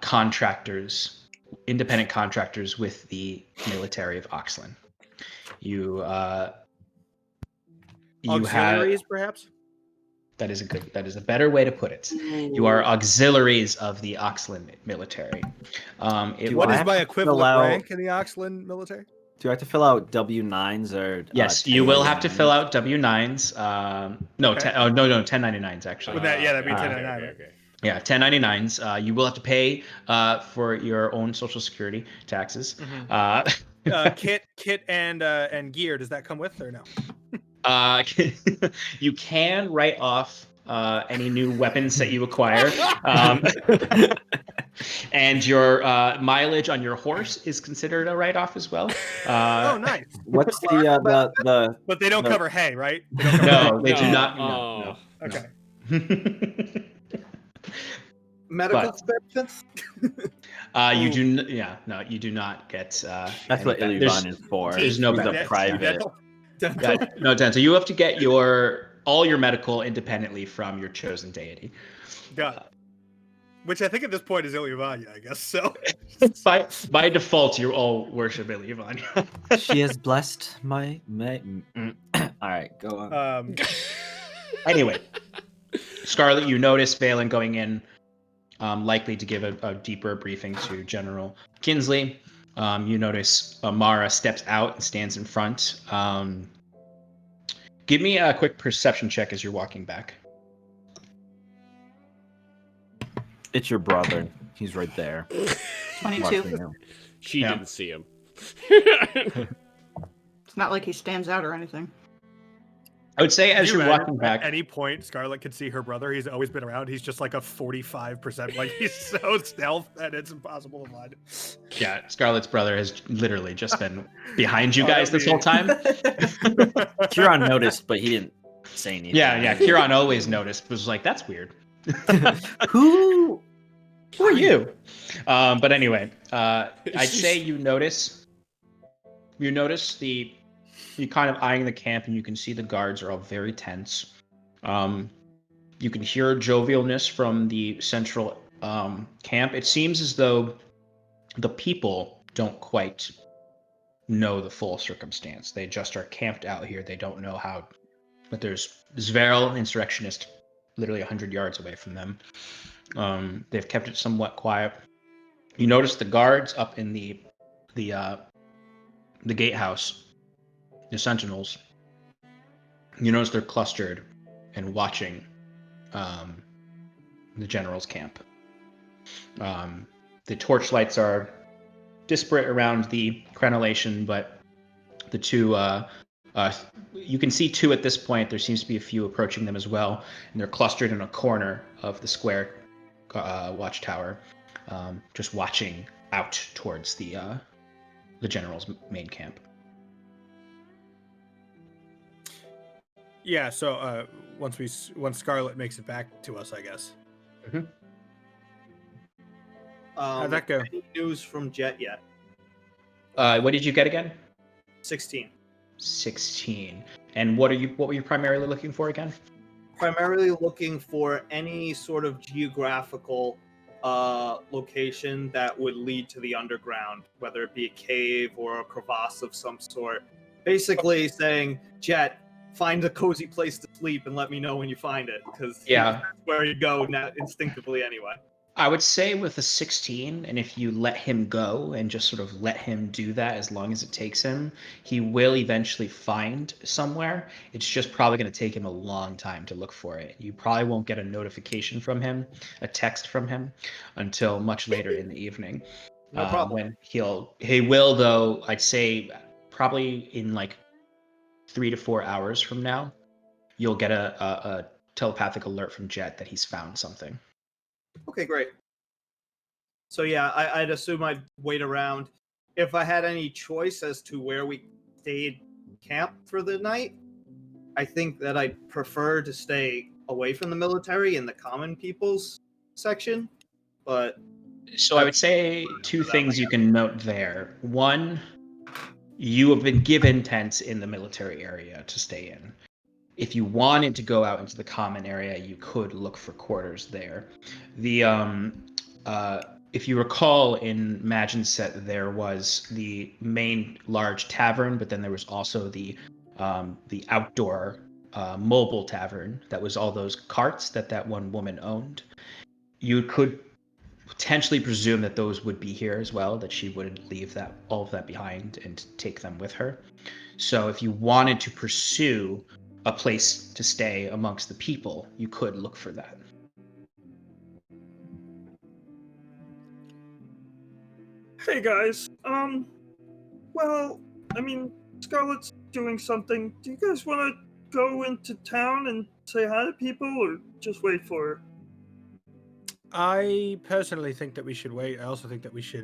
contractors, independent contractors with the military of Oxlin. You Auxiliaries, perhaps? That is a better way to put it. You are auxiliaries of the Oxlin military. What is my equivalent rank in the Oxlin military? Do I have to fill out W-9s or? Yes, you will have to fill out W-9s. No, 1099s actually. That'd be 1099. Okay. Yeah, 1099s. You will have to pay for your own Social Security taxes. Kit and gear. Does that come with or no? You can write off any new weapons that you acquire, and your mileage on your horse is considered a write-off as well. Oh, nice. What's the? But they don't cover hay, right? They do not. No. Okay. Medical expenses? You do. You do not get. That's what Illivan is for. There's no the private. No dental. You have to get all your medical independently from your chosen deity. Got it. Which I think at this point is Ilyavanya, I guess. So by default, you all worship Ilyavanya. She has blessed my. All right, go on. Anyway, Scarlet, you notice Valen going in, likely to give a deeper briefing to General Kinsley. You notice Mara steps out and stands in front. Give me a quick perception check as you're walking back. It's your brother. He's right there. 22. She didn't see him. It's not like he stands out or anything. I would say as you're walking back. At any point, Scarlet could see her brother. He's always been around. He's just like a 45%. Like he's so stealth that it's impossible to find. Yeah, Scarlet's brother has literally just been behind you guys this whole time. Kieran noticed, but he didn't say anything. Yeah. Kieran always noticed. Was like, that's weird. Who are you? But anyway, I'd say you notice you're kind of eyeing the camp, and you can see the guards are all very tense. You can hear jovialness from the central camp. It seems as though the people don't quite know the full circumstance. They just are camped out here. They don't know how. But there's Zveril, insurrectionist, literally 100 yards away from them. They've kept it somewhat quiet. You notice the guards up in the gatehouse. The sentinels, you notice they're clustered and watching the general's camp. The torchlights are disparate around the crenellation, but the two You can see 2 at this point. There seems to be a few approaching them as well, and they're clustered in a corner of the square watchtower, just watching out towards the general's main camp. Yeah. So once Scarlet makes it back to us, I guess. How'd that go? Any news from Jet yet? What did you get again? 16. 16. And what were you primarily looking for again? Primarily looking for any sort of geographical location that would lead to the underground, whether it be a cave or a crevasse of some sort. Basically saying, Jet, find a cozy place to sleep and let me know when you find it, because that's where you go now, instinctively anyway. I would say with a 16, and if you let him go and just sort of let him do that as long as it takes him, he will eventually find somewhere. It's just probably going to take him a long time to look for it. You probably won't get a notification from him, a text from him, until much later in the evening. No problem. When he will, though, I'd say probably in like 3 to 4 hours from now, you'll get a telepathic alert from Jet that he's found something. Okay, great. So yeah, I'd assume I'd wait around. If I had any choice as to where we stayed camp for the night, I think that I'd prefer to stay away from the military in the common people's section. But so I would say 2 things you can note there. 1, you have been given tents in the military area to stay in. If you wanted to go out into the common area, you could look for quarters there. If you recall, in Maginset, there was the main large tavern, but then there was also the outdoor mobile tavern that was all those carts that one woman owned. You could potentially presume that those would be here as well, that she would leave all of that behind and take them with her. So if you wanted to pursue a place to stay amongst the people, you could look for that. Hey guys, well, I mean, Scarlet's doing something. Do you guys want to go into town and say hi to people, or just wait for her? I personally think that we should wait. I also think that we should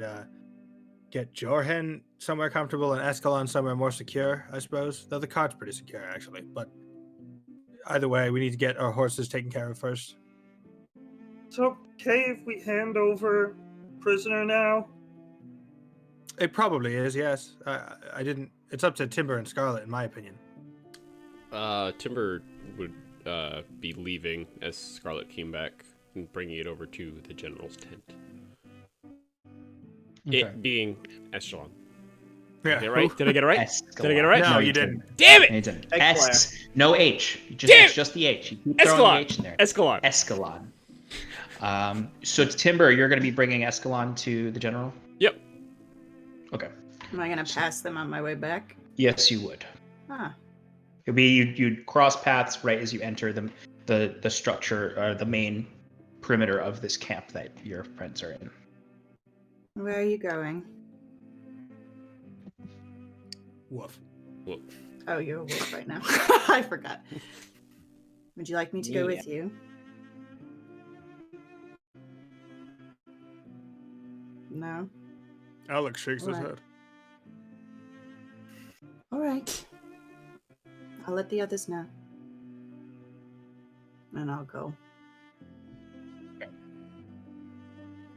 get Jorhen somewhere comfortable and Escalon somewhere more secure, I suppose. Though the cart's pretty secure, actually. But either way, we need to get our horses taken care of first. It's okay if we hand over prisoner now? It probably is, yes. I didn't... It's up to Timber and Scarlet, in my opinion. Timber would be leaving as Scarlet came back and bringing it over to the general's tent. Okay. It being Echelon. Yeah. Did I get it right? Did I get it right? Escalon. Did I get it right? No, you didn't. Damn it! You didn't. Escalon. S, no H. Damn It's it! just the H. You keep throwing the H in there. Escalon. Escalon. So Timber, you're going to be bringing Escalon to the general? Yep. Okay. Am I gonna pass them on my way back? Yes, you would. Ah, It'd be you'd cross paths right as you enter the structure or the main perimeter of this camp that your friends are in. where are you going? Woof. Well, Oh, you're a wolf right now. I forgot. Would you like me to go with you? No? Alex shakes his Alright. head. All right. I'll let the others know. And I'll go.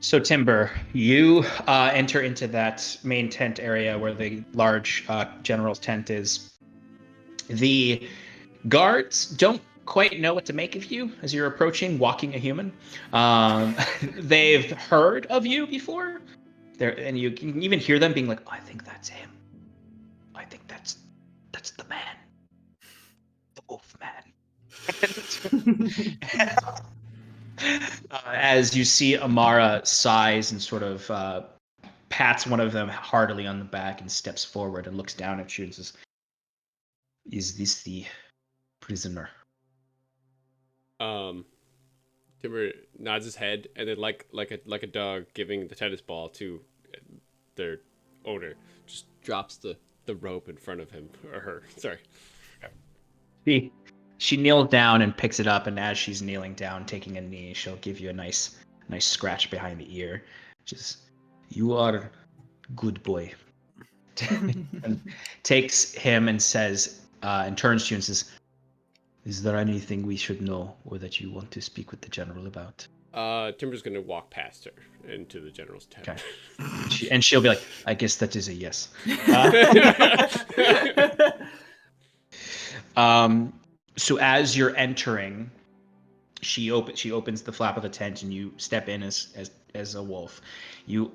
So Timber, you enter into that main tent area where the large general's tent is. The guards don't quite know what to make of you as you're approaching, walking a human. They've heard of you before, and you can even hear them being like, "Oh, I think that's him. I think that's the man, the wolf man." As you see Amara sighs and sort of pats one of them heartily on the back and steps forward and looks down at you and says, "Is this the prisoner?" Timber nods his head and then like a dog giving the tennis ball to their owner, just drops the the rope in front of him or her. Sorry. She kneels down and picks it up, and as she's kneeling down, taking a knee, she'll give you a nice scratch behind the ear. Just, you are good boy. And takes him and says, and turns to you and says, "Is there anything we should know, or that you want to speak with the general about?" Timber's gonna walk past her into the general's tent. Okay. And she'll be like, "I guess that is a yes." So as you're entering, she opens the flap of the tent, and you step in as a wolf. You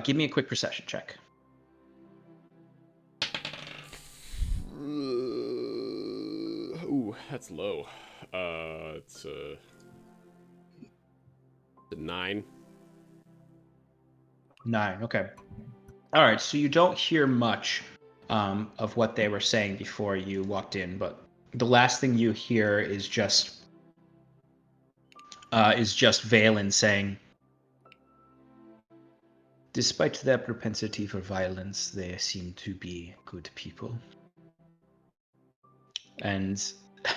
give me a quick perception check. Ooh, that's low. It's a 9. 9. Okay. All right. So you don't hear much of what they were saying before you walked in, but the last thing you hear is just Valen saying, "Despite their propensity for violence, they seem to be good people." And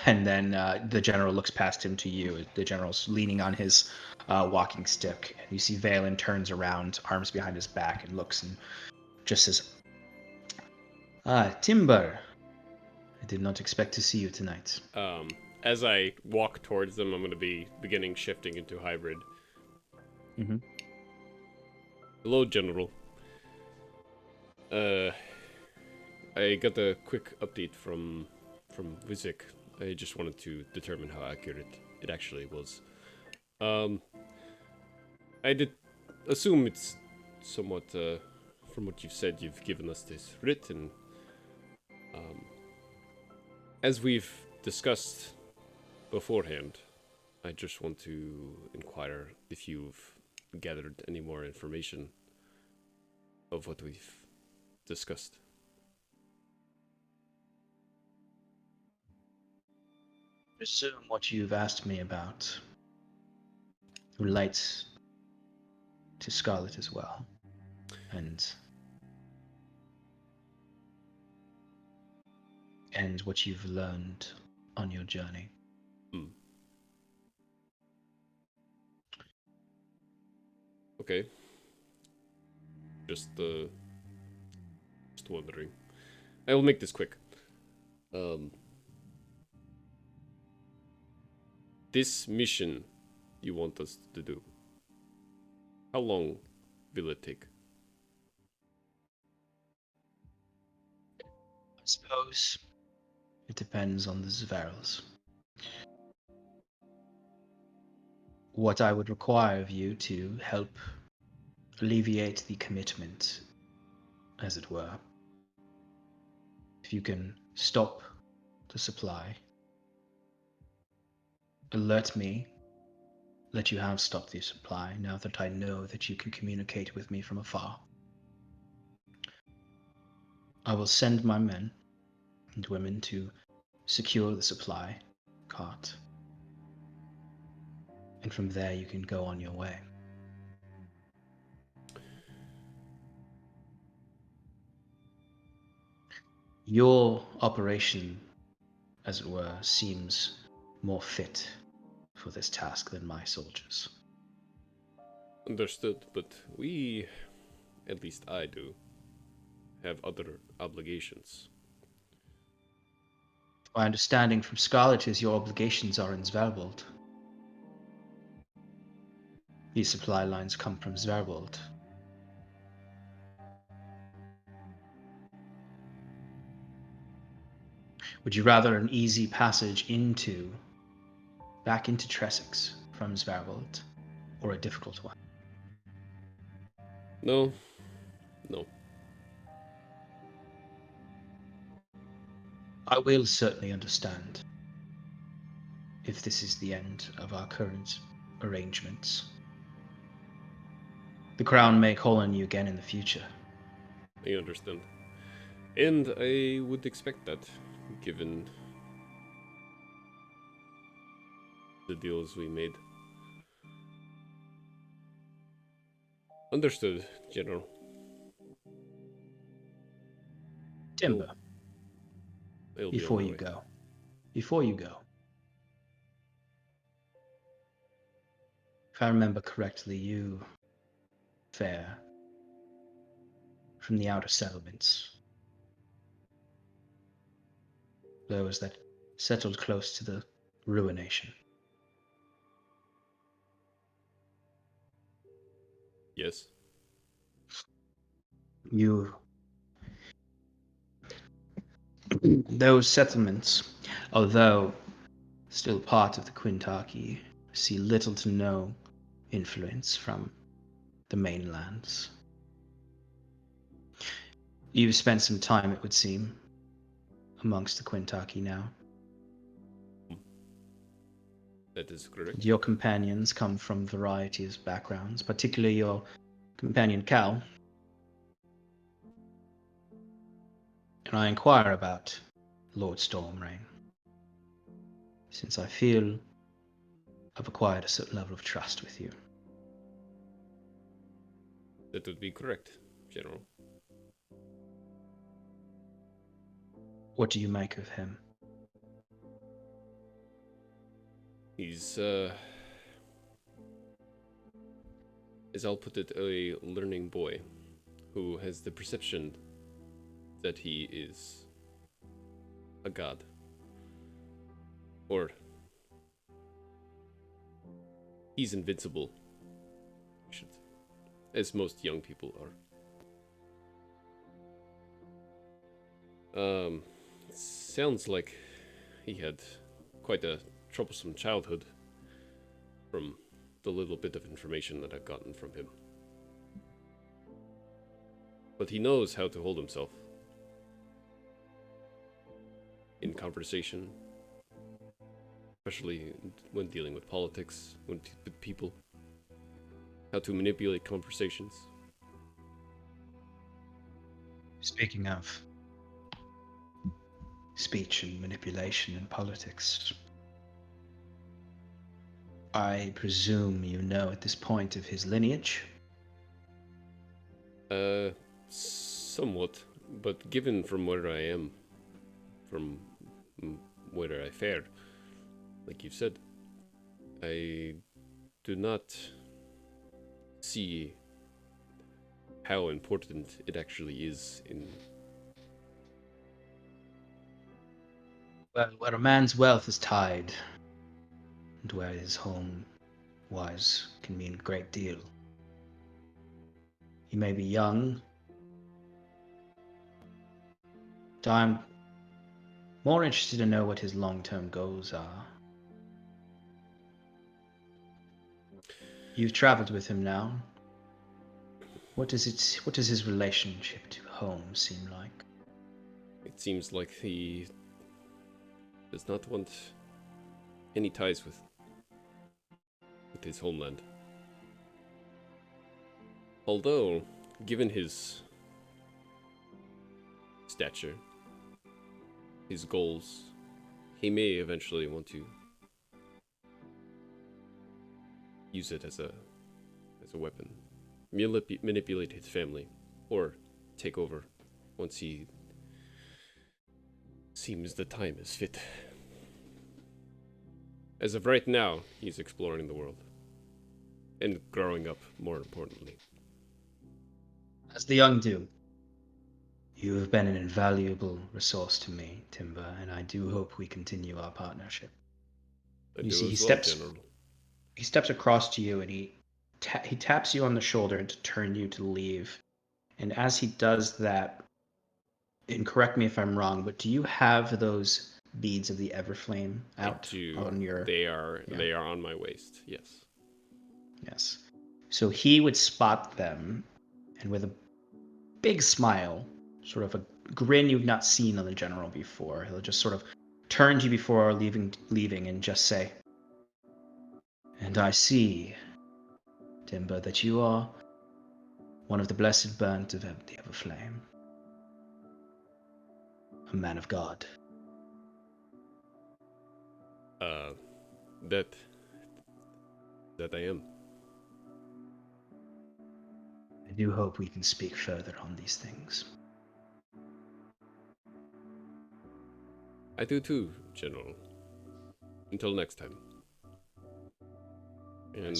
then the general looks past him to you. The general's leaning on his walking stick. And you see Valen turns around, arms behind his back, and looks and just says, Timber. I did not expect to see you tonight. As I walk towards them, I'm going to be beginning shifting into hybrid. Mm-hmm. Hello, General. I got a quick update from Vizik. I just wanted to determine how accurate it actually was. I did assume it's somewhat, from what you've said, you've given us this writ, and as we've discussed beforehand, I just want to inquire if you've gathered any more information of what we've discussed. Assume what you've asked me about relates to Scarlet as well, and what you've learned on your journey. Okay. Just wondering. I will make this quick. This mission you want us to do, how long will it take? I suppose it depends on the Zverals. What I would require of you to help alleviate the commitment, as it were. If you can stop the supply, alert me that you have stopped the supply now that I know that you can communicate with me from afar. I will send my men and women to secure the supply cart. And from there you can go on your way. Your operation, as it were, seems more fit for this task than my soldiers. Understood, but we, at least I do, have other obligations. My understanding from Scarlet is your obligations are in Zverbold. These supply lines come from Zverbold. Would you rather an easy passage back into Tressex from Zverbold, or a difficult one? No. I will certainly understand if this is the end of our current arrangements. The Crown may call on you again in the future. I understand. And I would expect that, given the deals we made. Understood, General. Timber, I'll be on before my you way. go. Before you go. If I remember correctly, you fare from the outer settlements. Those that settled close to the ruination. Yes. Those settlements, although still part of the Quintaki, see little to no influence from the mainlands. You've spent some time, it would seem, amongst the Quintaki now. That is correct. Your companions come from varieties of backgrounds, particularly your companion Cal. And I inquire about Lord Stormrain, since I feel I've acquired a certain level of trust with you. That would be correct, General. What do you make of him? He's, as I'll put it, a learning boy who has the perception that he is a god. Or he's invincible, as most young people are. Sounds like he had quite a troublesome childhood from the little bit of information that I've gotten from him. But he knows how to hold himself in conversation, especially when dealing with politics, with people, how to manipulate conversations. Speaking of speech and manipulation in politics, I presume you know at this point of his lineage? Somewhat, but given from where I am, from where I fared, like you've said, I do not see how important it actually is in... Well, where a man's wealth is tied, and where his home was, can mean a great deal. He may be young, but I'm more interested to know what his long-term goals are. You've traveled with him now. What does his relationship to home seem like? It seems like he does not want any ties with his homeland. Although, given his stature, his goals, he may eventually want to use it as a weapon. Manipulate his family, or take over once he seems the time is fit. As of right now, he's exploring the world. And growing up, more importantly. As the young do. You have been an invaluable resource to me, Timber, and I do hope we continue our partnership. You see, he steps across to you, and he taps you on the shoulder to turn you to leave. And as he does that, and correct me if I'm wrong, but do you have those beads of the Everflame out on your... They are on my waist, yes. Yes. So he would spot them, and with a big smile, sort of a grin you've not seen on the general before, he'll just sort of turn to you before leaving and just say, "And I see, Timber, that you are one of the blessed burnt of the Everflame. A man of God." That I am. I do hope we can speak further on these things. I do too, General. Until next time. And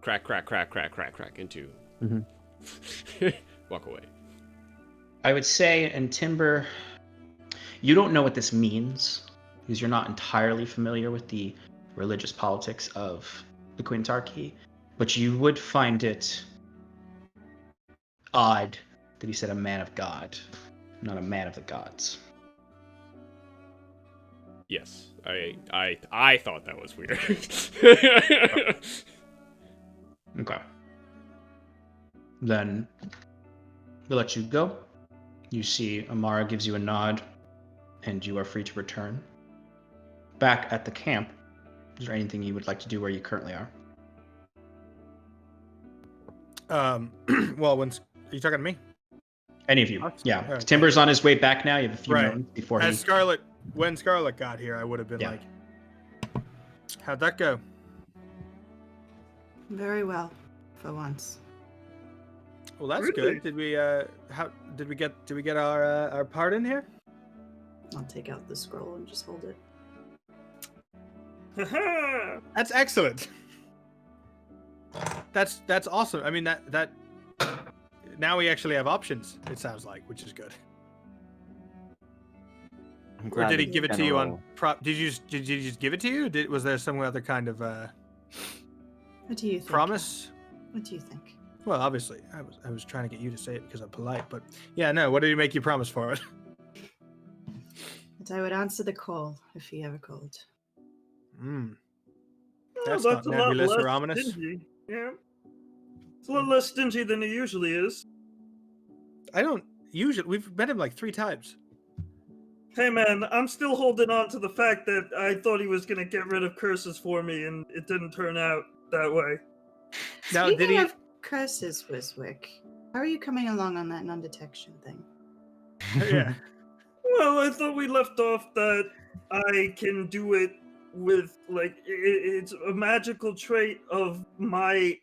crack into. Walk away. I would say, and Timber, you don't know what this means because you're not entirely familiar with the religious politics of the Quintarchy, but you would find it odd that he said a man of God, not a man of the gods. Yes, I thought that was weird. Okay. Then we'll let you go. You see Amara gives you a nod, and you are free to return. Back at the camp, is there anything you would like to do where you currently are? Well, are you talking to me? Any of you? Us? Yeah. Alright. Timber's on his way back now. You have a few Right. moments before As he... Scarlet, when Scarlet got here, I would have been Yeah. like, "How'd that go?" Very well, for once. Well, that's Really? good. Did we get our part in here? I'll take out the scroll and just hold it. Haha. That's excellent. That's awesome. I mean that now we actually have options. It sounds like, which is good. I'm Or glad did he the give it to you on general- prop? Did you just give it to you? Was there some other kind of What do you think? promise? What do you think? Well, obviously, I was trying to get you to say it because I'm polite, but yeah, no. What did he make you promise for it? That I would answer the call if he ever called. Hmm. Well, That's that's not a lot nebulous or less ominous. stingy. Yeah. It's a lot less stingy than he usually is. I don't usually. We've met him like 3 times. Hey man, I'm still holding on to the fact that I thought he was gonna get rid of curses for me, and it didn't turn out that way. Now, Speaking did he? of curses, Wiswick, how are you coming along on that non-detection thing? Yeah. Well, I thought we left off that I can do it with, like, it's a magical trait of my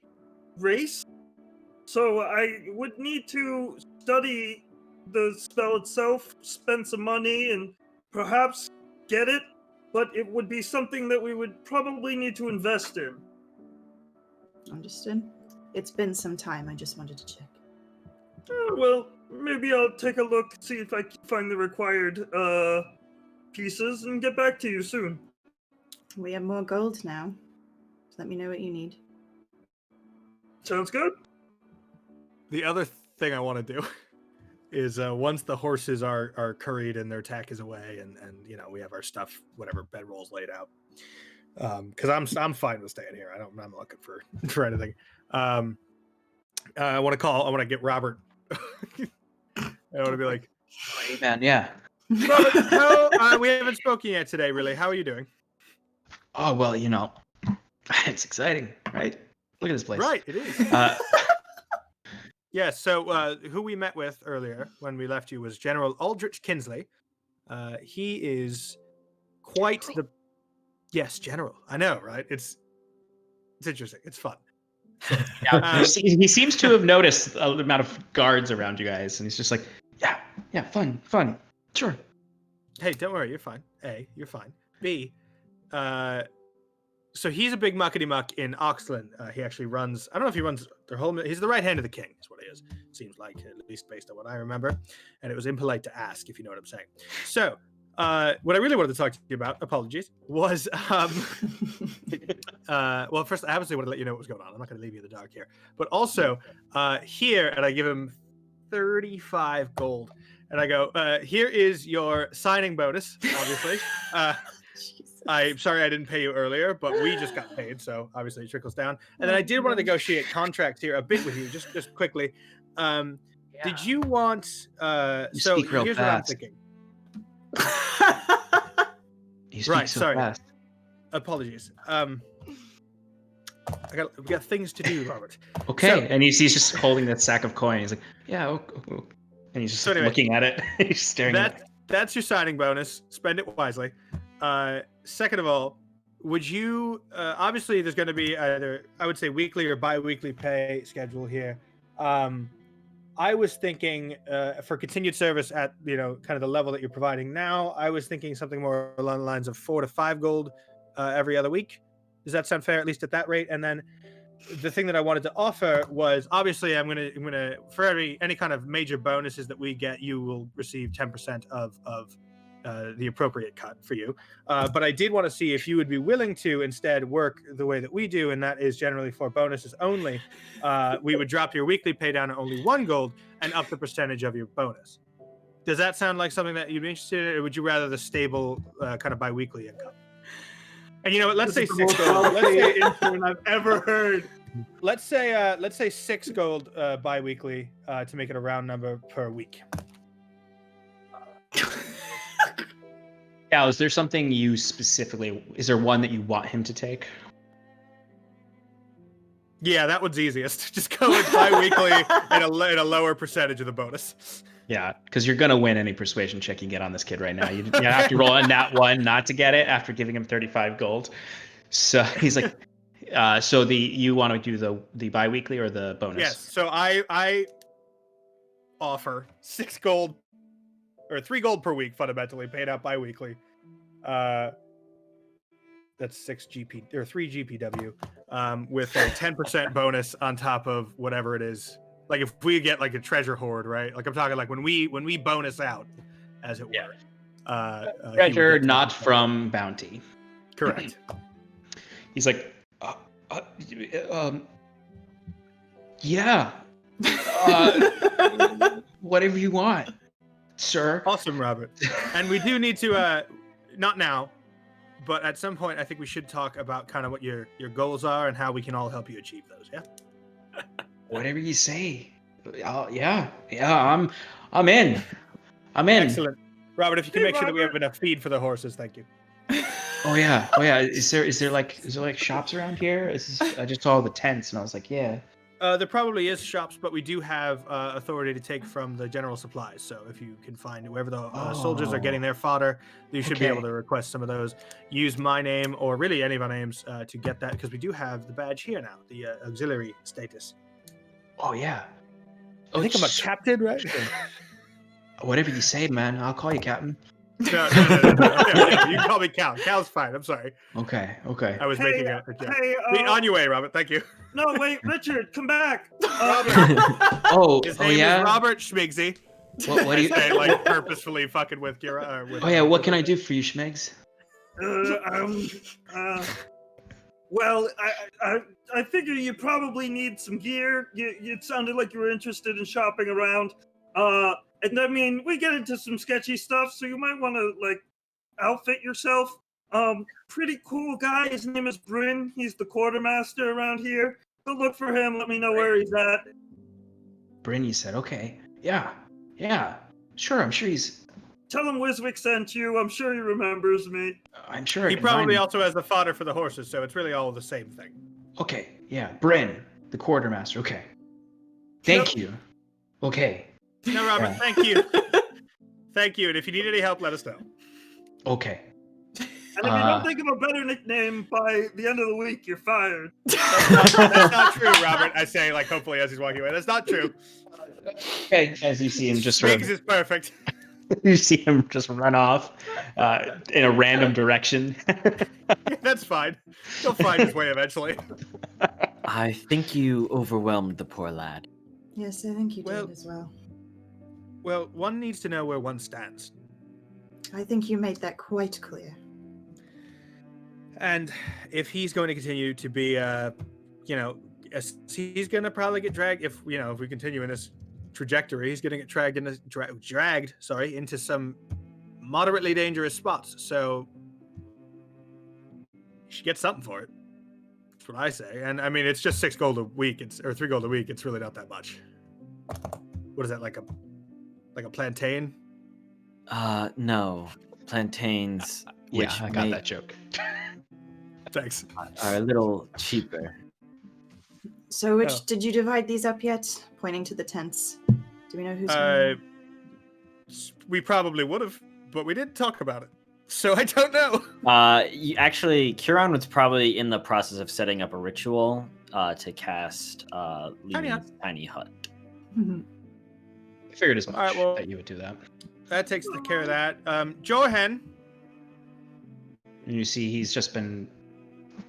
race. So I would need to study the spell itself, spend some money, and perhaps get it, but it would be something that we would probably need to invest in. Understood? It's been some time. I just wanted to check. Well, maybe I'll take a look, see if I can find the required pieces, and get back to you soon. We have more gold now. So let me know what you need. Sounds good? The other thing I want to do is once the horses are curried and their tack is away, and we have our stuff, whatever bedrolls laid out. Because I'm fine with staying here. I'm not looking for anything. I want to get Robert. I want to be like, Hey, man, yeah. Robert, how, we haven't spoken yet today, really. How are you doing? Oh, well, it's exciting, right? Look at this place. Right, it is. Yeah, so who we met with earlier when we left you was General Aldrich Kinsley. He is quite the... Yes, General. I know, right? It's interesting. It's fun. Yeah, he seems to have noticed the amount of guards around you guys, and he's just like, yeah, fun, sure. Hey, don't worry, you're fine. A, you're fine. B, so he's a big muckety muck in Oxland. He actually runs, I don't know if he runs their whole, he's the right hand of the king, is what he is. Seems like, at least based on what I remember. And it was impolite to ask, if you know what I'm saying. So, what I really wanted to talk to you about, apologies, was, well, first, I obviously want to let you know what was going on. I'm not going to leave you in the dark here. But also, here, and I give him 35 gold. And I go, here is your signing bonus, obviously. I'm sorry I didn't pay you earlier, but we just got paid, so obviously it trickles down. And then I did want to negotiate contracts here a bit with you, just quickly. Did you want... so speak real here's fast. what I'm thinking. You speak Right, so sorry. fast. Apologies. We got things to do, Robert. Okay, So- and he's just holding that sack of coin. He's like, yeah, okay. And he's just So anyway, looking at it. He's staring at it. That's your signing bonus. Spend it wisely. Second of all, would you obviously there's going to be either, I would say, weekly or bi-weekly pay schedule here. I was thinking for continued service at kind of the level that you're providing now, I was thinking something more along the lines of 4 to 5 gold every other week. Does that sound fair, at least at that rate? And then the thing that I wanted to offer was, obviously I'm gonna for any kind of major bonuses that we get, you will receive 10% of the appropriate cut for you. But I did want to see if you would be willing to instead work the way that we do, and that is generally for bonuses only. We would drop your weekly pay down to only 1 gold and up the percentage of your bonus. Does that sound like something that you'd be interested in, or would you rather the stable kind of bi-weekly income? And you know what? Let's say 6 gold. Let's say intern I've ever heard. Let's say 6 gold bi-weekly to make it a round number per week. Cal, is there something you specifically? Is there one that you want him to take? Yeah, that one's easiest. Just go with bi-weekly and a lower percentage of the bonus. Yeah, because you're gonna win any persuasion check you get on this kid right now. You have to roll a nat 1 not to get it after giving him 35 gold. So he's like, so you want to do the bi-weekly or the bonus? Yes. So I offer 6 gold or 3 gold per week, fundamentally paid out bi-weekly. That's 6 GP or 3 GPW, with a 10% bonus on top of whatever it is. Like if we get like a treasure hoard, right? Like I'm talking like when we bonus out, as it were. Treasure not from bounty. Correct. He's like, yeah, whatever you want, sir. Awesome, Robert. And we do need to, not now, but at some point, I think we should talk about kind of what your goals are and how we can all help you achieve those. Yeah. Whatever you say. Yeah. I'm in. Excellent, Robert. If you can make sure that we have enough feed for the horses, thank you. Oh yeah. Is there like shops around here? I just saw the tents and I was like, yeah. There probably is shops, but we do have authority to take from the general supplies. So if you can find whoever the soldiers are getting their fodder, you should be able to request some of those. Use my name or really any of our names to get that, because we do have the badge here now, the auxiliary status. Oh yeah. I think I'm a captain, right? Whatever you say, man. I'll call you captain. No. Yeah, you can call me Cal. Cal's fine. I'm sorry. Okay. I was making a joke. Hey, on your way, Robert. Thank you. No, wait, Richard, come back. Robert. His name is Robert Schmigsy. What do you say? Like purposefully fucking with your. Oh yeah, what can I do for you, Schmigs? Well, I figure you probably need some gear. It sounded like you were interested in shopping around. And I mean, we get into some sketchy stuff, so you might want to like outfit yourself. Pretty cool guy. His name is Bryn. He's the quartermaster around here. Go look for him. Let me know where he's at. Bryn, you said, okay. Yeah. Sure, I'm sure he's... Tell him Wiswick sent you. I'm sure he remembers me. I'm sure he probably also has the fodder for the horses, so it's really all the same thing. Okay, yeah. Bryn, the quartermaster. Okay. Thank you. Okay. No, Robert, thank you. Thank you, and if you need any help, let us know. Okay. And if you don't think of a better nickname by the end of the week, you're fired. That's not true, Robert. I say, like, hopefully as he's walking away. That's not true. Okay, as you see him just Riggs is perfect. You see him just run off in a random direction. That's fine. He'll find his way eventually. I think you overwhelmed the poor lad. Yes, I think you did as well. Well, one needs to know where one stands. I think you made that quite clear. And if he's going to continue to be, he's going to probably get dragged if we continue in this trajectory. He's going to get dragged into some moderately dangerous spots. So you should get something for it. That's what I say. And I mean, it's just 6 gold a week. Or 3 gold a week. It's really not that much. What is that, like a plantain? No. Plantains, which I got that joke. Thanks. Are a little cheaper. So did you divide these up yet? Pointing to the tents. Do we know who's we probably would have, but we didn't talk about it. So I don't know. Actually, Kieran was probably in the process of setting up a ritual to cast Leon's tiny hut. Mm-hmm. I figured as much All right, well- that you would do that. That takes care of that. Johan. And you see he's just been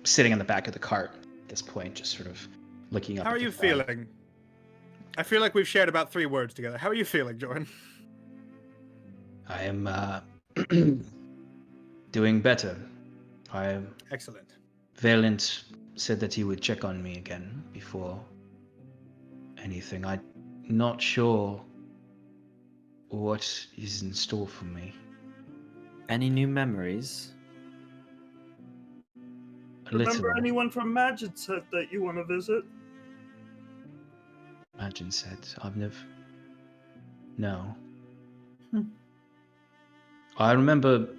sitting in the back of the cart at this point, just sort of looking up. How at are the you ground. feeling? I feel like we've shared about 3 words together. How are you feeling, Johan? I am doing better. Excellent. Valent said that he would check on me again before anything. I'm not sure what is in store for me. Any new memories? A little. Remember anyone from Magic's Hut that you want to visit? Imagine said, I've never. No. Hmm. I remember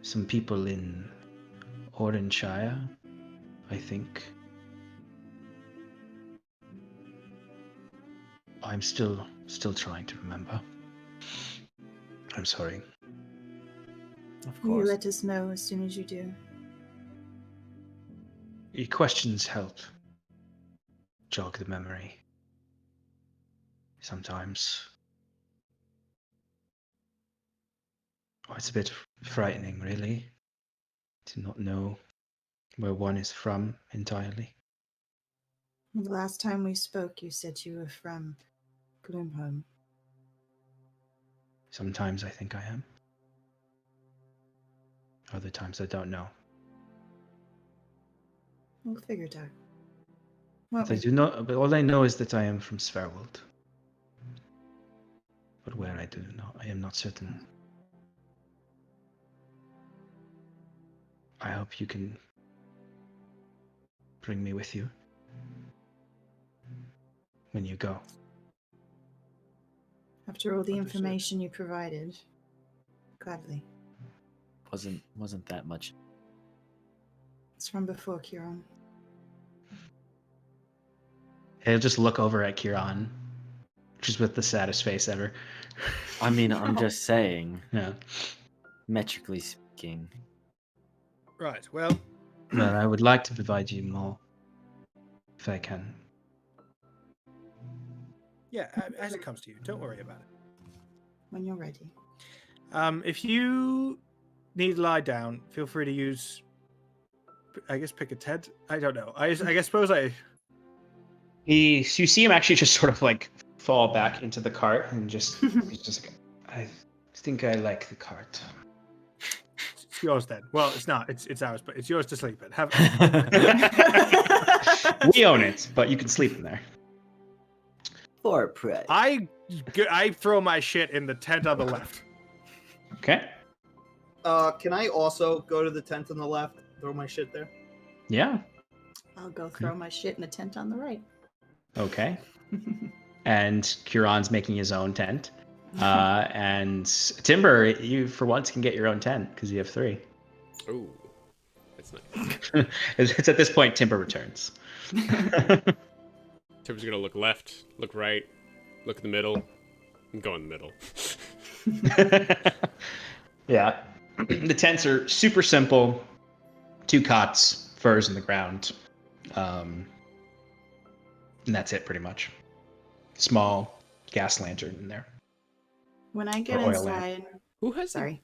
some people in Oranshire, I think. I'm still trying to remember. I'm sorry. Of Will you course. let us know as soon as you do? Your questions help jog the memory. Sometimes. Oh, it's a bit frightening, really, to not know where one is from entirely. The last time we spoke, you said you were from Gloomholm. Sometimes I think I am. Other times I don't know. We'll figure it out. Won't But I we? do not. But all I know is that I am from Sverwold. But where I do not, I am not certain. I hope you can bring me with you when you go. After all the Understood. information you provided, gladly. Wasn't that much. It's from before Kieran. He'll just look over at Kieran, just with the saddest face ever. I mean, I'm just saying, Yeah. metrically speaking. Right. Well, Well, I would like to provide you more, if I can. yeah, as it comes to you. Don't worry about it. When you're ready. If you need to lie down, feel free to use, I guess, pick a tent. I don't know. I suppose You see him actually just sort of like fall back into the cart and just he's just like, I think I like the cart. It's yours then. Well, it's not. It's ours, but it's yours to sleep in. Have We own it, but you can sleep in there. For prey. I throw my shit in the tent on the left. Okay. Can I also go to the tent on the left? Throw my shit there. Yeah. I'll go throw my shit in the tent on the right. Okay. And Kieran's making his own tent. And Timber, you for once can get your own tent because you have 3. Oh, that's nice. It's at this point Timber returns. Tim's gonna look left, look right, look in the middle, and go in the middle. Yeah. The tents are super simple. 2 cots, furs in the ground. And that's it pretty much. Small gas lantern in there. When I get Or oil lamp. inside, Who has sorry,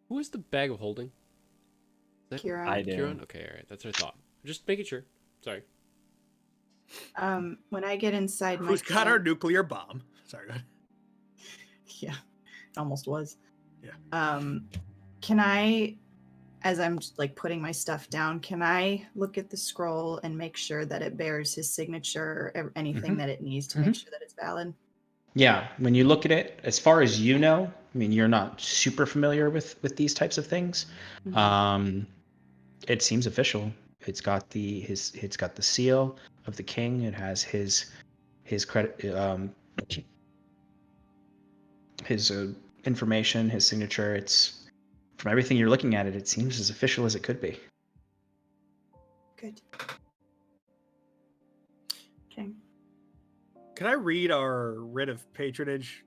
who has the bag of holding? Is that Kieran. I do. Kieran? Okay, all right, that's what I thought. Just making sure. Sorry. When I get inside my Who's got our tent- nuclear bomb? Sorry. Go ahead. Yeah, almost was. Yeah. Can I, as I'm just, like putting my stuff down, can I look at the scroll and make sure that it bears his signature or anything Mhm. that it needs to make sure that it's valid? Yeah, when you look at it, as far as you know, I mean, you're not super familiar with these types of things. Mhm. It seems official. It's got the seal of the king. It has his credit, his information, his signature. It's from everything you're looking at it. It seems as official as it could be. Good. Okay. Can I read our writ of patronage?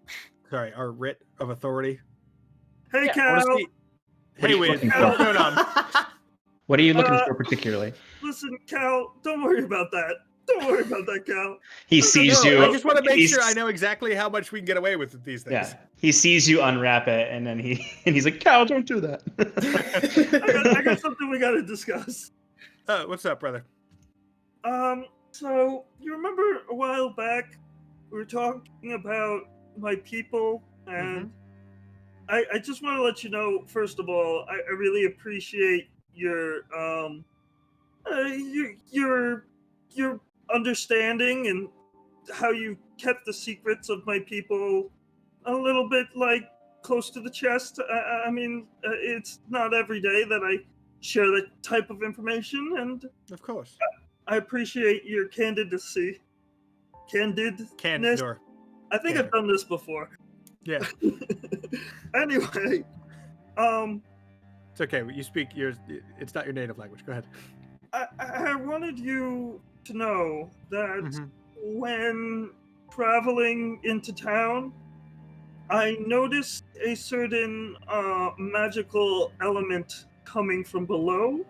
Sorry, our writ of authority. Hey, Yeah, I wanna Cal. see- What are Hey, you Wade, looking what's for? going on? What are you looking Uh, for particularly? Listen, Cal, don't worry about that. Don't worry about that, Cal. He sees you. I just want to make he's- sure I know exactly how much we can get away with these things. Yeah, he sees you unwrap it, and then he's like, "Cal, don't do that." I got something we got to discuss. What's up, brother? So you remember a while back we were talking about my people, and I just want to let you know, first of all, I really appreciate your your understanding and how you kept the secrets of my people a little bit like close to the chest. I mean, it's not every day that I share that type of information, and Of course. I appreciate your candidacy. Candor. I think I've done this before. Yeah. Anyway, It's okay. You speak yours. It's not your native language. Go ahead. I wanted you to know that Mhm. when traveling into town, I noticed a certain magical element coming from below.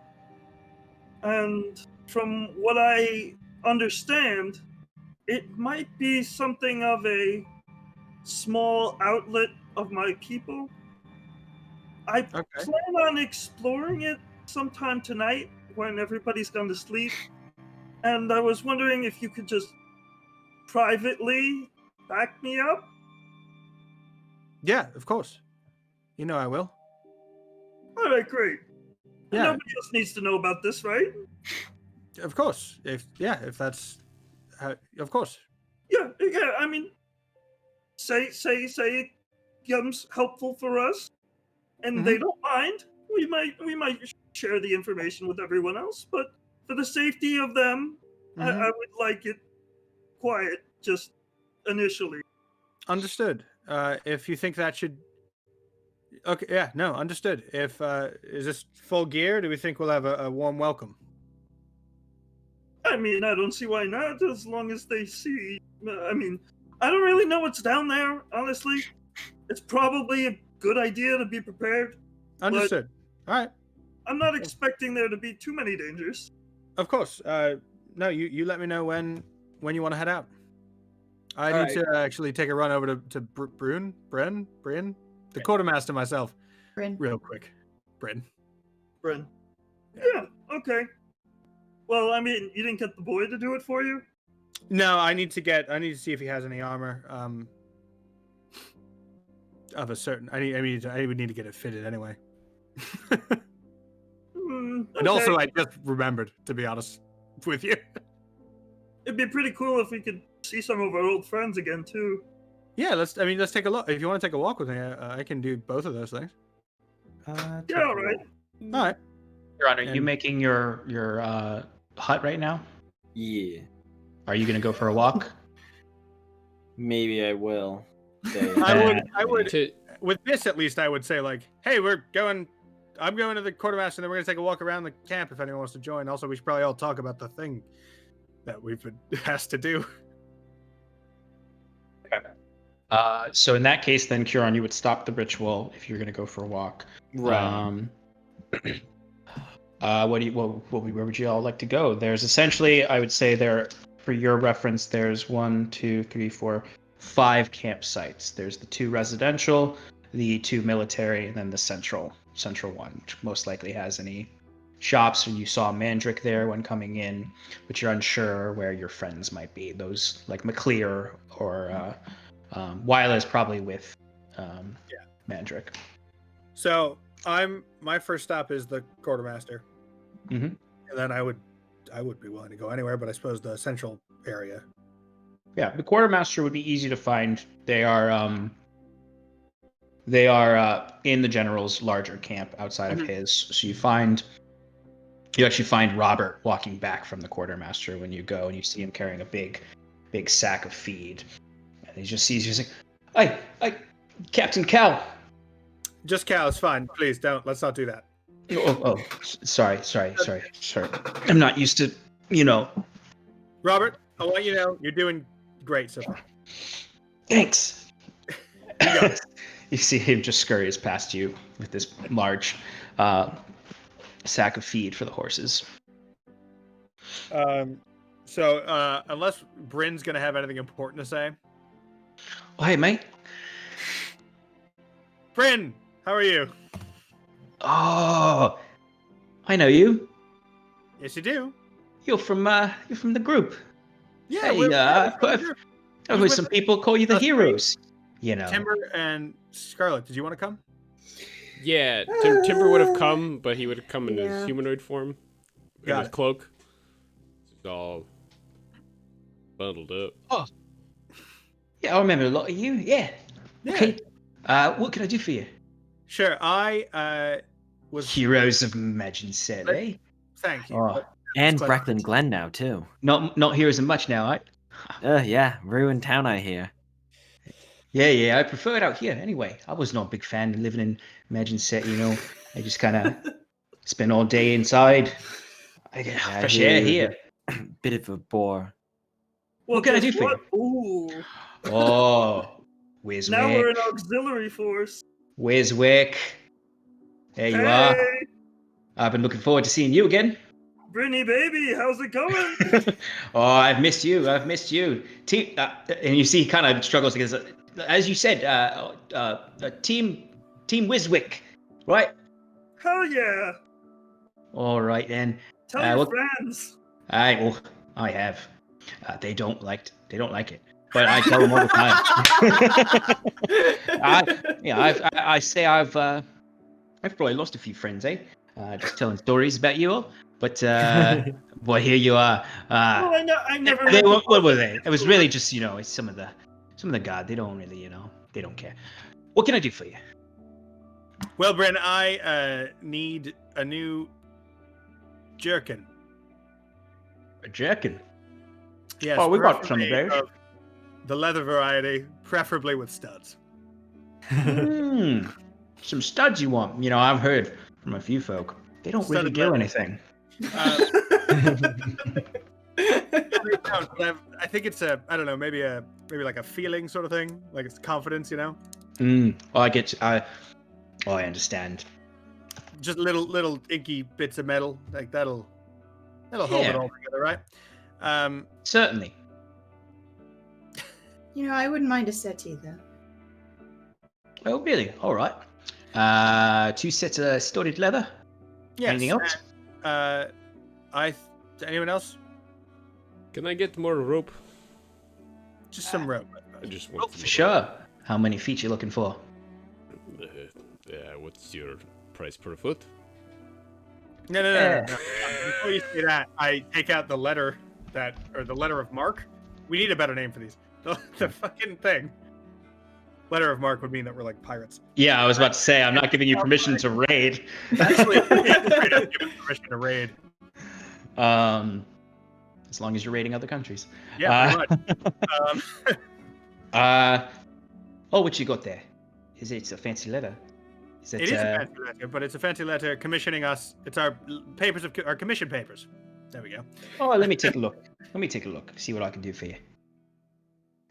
And from what I understand, it might be something of a small outlet of my people. I plan on exploring it sometime tonight when everybody's gone to sleep. And I was wondering if you could just privately back me up. Yeah, of course. You know I will. All right, great. Yeah. Nobody else needs to know about this, right? Of course. If that's of course. Yeah. I mean, say it becomes helpful for us, and they don't mind. We might share the information with everyone else, but for the safety of them, I would like it quiet just initially. Understood. If you think that should. Okay. Yeah. No. Understood. If is this full gear? Do we think we'll have a warm welcome? I mean, I don't see why not, as long as they see. I mean, I don't really know what's down there, honestly. It's probably a good idea to be prepared. Understood. All right. I'm not expecting there to be too many dangers. Of course. No, you let me know when you want to head out. I All need to actually take a run over to Bryn, the quartermaster myself. Bryn. Real quick. Bryn. Yeah, okay. Well, I mean, you didn't get the boy to do it for you? No, I need to see if he has any armor. Of a certain. I would need to get it fitted anyway. And also, I just remembered, to be honest with you. It'd be pretty cool if we could see some of our old friends again too. Yeah, let's take a look. If you want to take a walk with me, I can do both of those things. Yeah, all right. All right. Your Honor, you making your hut right now? Yeah. Are you gonna go for a walk? Maybe I will. I would. With this, at least, I would say like, hey, I'm going to the quartermaster, and then we're gonna take a walk around the camp if anyone wants to join. Also, we should probably all talk about the thing that we've been asked to do. Okay. So in that case, then, Kieran, you would stop the ritual if you're going to go for a walk. Right. Where would you all like to go? There's essentially, I would say there, for your reference, there's 1, 2, 3, 4, 5 campsites. There's the 2 residential, the 2 military, and then the central one, which most likely has any shops. And you saw Mandrick there when coming in, but you're unsure where your friends might be. Those like McClear or Wyla is probably with Mandrick. So my first stop is the quartermaster, and then I would be willing to go anywhere, but I suppose the central area. Yeah, the quartermaster would be easy to find. They are in the general's larger camp outside of his. So you actually find Robert walking back from the quartermaster when you go, and you see him carrying a big sack of feed. And he just sees you, he's like, "Hey, Captain Cal." Just Cal, it's fine. Please don't. Let's not do that. Sorry. I'm not used to, Robert, I want you to know you're doing great so far. Thanks. You see him just scurries past you with this large sack of feed for the horses. So, unless Bryn's gonna have anything important to say, Oh, hey, mate. Bryn, how are you? Oh, I know you. Yes, you do. You're from the group. Yeah, Hey, I've heard some people call you the us three. heroes. You know. Timber and Scarlet. Did you want to come? Yeah, Timber would have come, but he would have come in his humanoid form. In his cloak. It's all bundled up. Oh. Yeah, I remember a lot of you. Yeah. Okay. What can I do for you? Sure. I was Heroes of Imagine Set, eh? Thank you. Oh. And Brecklin Glen now too. Not heroes of much now, right? Yeah, ruined town I hear. Yeah, I prefer it out here anyway. I was not a big fan of living in Imagine Set, you know. I just kind of spend all day inside. I get fresh air here. Bit of a bore. Well, What can I do guess for you? Ooh. Oh, where's Now Wick? we're an auxiliary force. Where's Wick? There you are. I've been looking forward to seeing you again. Brittany, baby, how's it going? Oh, I've missed you. Team, and you see, he kind of struggles because, as you said, Team Wiswick, right? Hell yeah. All right then. Tell your friends. I have. They don't like it, but I tell them all the time. I say I've probably lost a few friends, eh? Just telling stories about you all. But boy, here you are. I never. What were they? It was really just, it's some of the guard. They don't really, they don't care. What can I do for you? Well, Bryn, I need a new jerkin. A jerkin? Yes. Oh, we got some of those. The leather variety, preferably with studs. Some studs you want? I've heard from a few folk. They don't really do anything. I think it's I don't know, maybe like a feeling sort of thing, like it's confidence, Oh, I get you. I understand. Just little inky bits of metal, like that'll hold it all together, right? Certainly. I wouldn't mind a settee though. Oh, really? All right. 2 sets of studded leather. Yes. Anything else? Anyone else? Can I get more rope? Just some rope. I just want for sure. How many feet you looking for? What's your price per foot? No. Before you say that, I take out the letter the letter of mark. We need a better name for these. The fucking thing. Letter of mark would mean that we're like pirates. Yeah, I was about to say, I'm not giving you permission to raid. Actually, give permission to raid. As long as you're raiding other countries. Yeah, pretty much. What you got there? Is it a fancy letter? It is a fancy letter, but it's a fancy letter commissioning us. It's our papers our commission papers. There we go. Oh, let me take a look. See what I can do for you.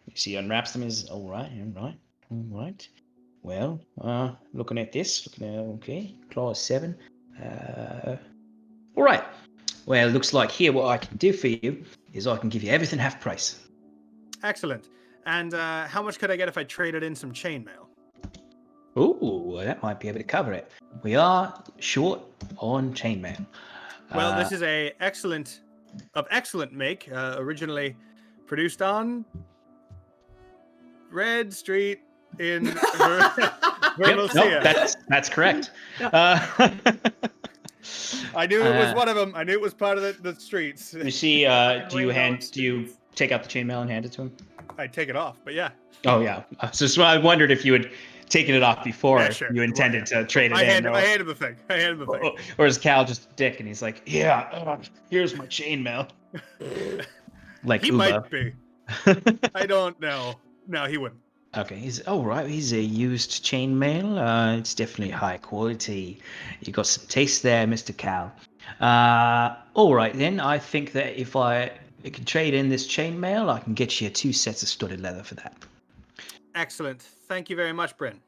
You see, unwraps them is all right. Well, looking at this, okay, clause 7. All right. Well, looks like here what I can do for you is I can give you everything half price. Excellent. And how much could I get if I traded in some chainmail? Ooh, that might be able to cover it. We are short on chainmail. Well, this is a excellent make, originally produced on Red Street in Vermosia. Nope, that's correct. I knew it was one of them. I knew it was part of the streets. You see, do you take out the chainmail and hand it to him? I take it off, but yeah. Oh yeah. So I wondered if you had taken it off before you intended to trade it in. I handed the thing. Or is Cal just a dick and he's like, here's my chainmail. Like he Uba. might be. I don't know. No, he wouldn't. Okay, he's a used chainmail. It's definitely high quality. You got some taste there, Mr. Cal. All right then. I think that if I can trade in this chainmail, I can get you 2 sets of studded leather for that. Excellent. Thank you very much, Bryn.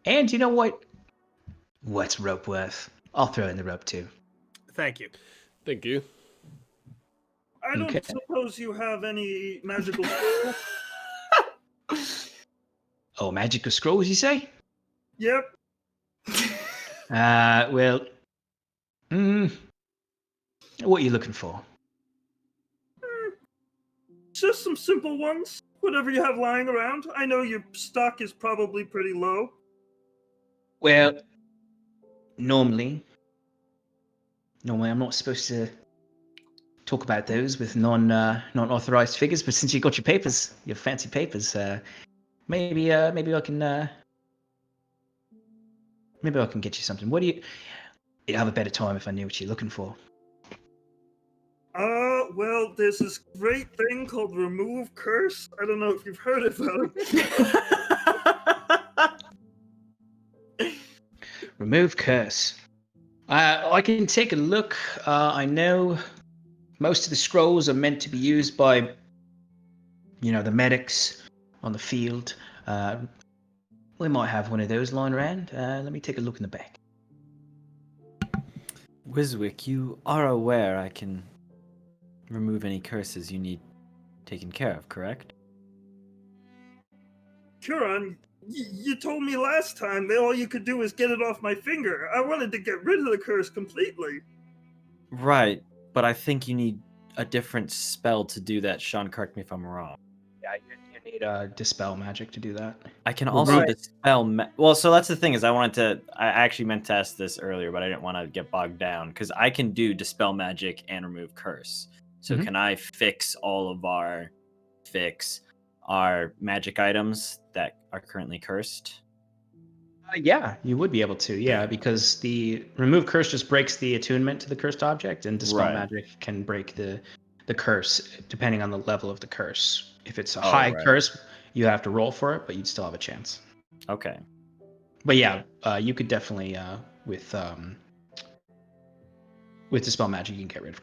And you know what? What's rope worth? I'll throw in the rope too. Thank you. Thank you. I don't Okay. suppose you have any magical scroll? Oh, magical scrolls, you say? Yep. Well, what are you looking for? Just some simple ones. Whatever you have lying around. I know your stock is probably pretty low. Well, normally I'm not supposed to talk about those with non-authorized figures, but since you got your fancy papers, maybe I can get you something. What do you? I'd have a better time if I knew what you're looking for. Well, there's this great thing called Remove Curse. I don't know if you've heard about it. Remove curse. I can take a look. I know most of the scrolls are meant to be used by, the medics on the field. We might have one of those lying around. Let me take a look in the back. Wiswick, you are aware I can remove any curses you need taken care of, correct? Huron, you told me last time that all you could do was get it off my finger. I wanted to get rid of the curse completely. Right, but I think you need a different spell to do that. Sean, correct me if I'm wrong. Yeah, you need dispel magic to do that. I can also Right. dispel. Well, so that's the thing is, I actually meant to ask this earlier, but I didn't want to get bogged down because I can do dispel magic and remove curse. So Mhm. can I fix all of our magic items that are currently cursed? Yeah, you would be able to. Yeah, because the remove curse just breaks the attunement to the cursed object, and dispel Right. magic can break the curse depending on the level of the curse. If it's a Oh, high right. curse, you have to roll for it, but you'd still have a chance. Okay. But yeah, you could definitely with dispel magic, you can get rid of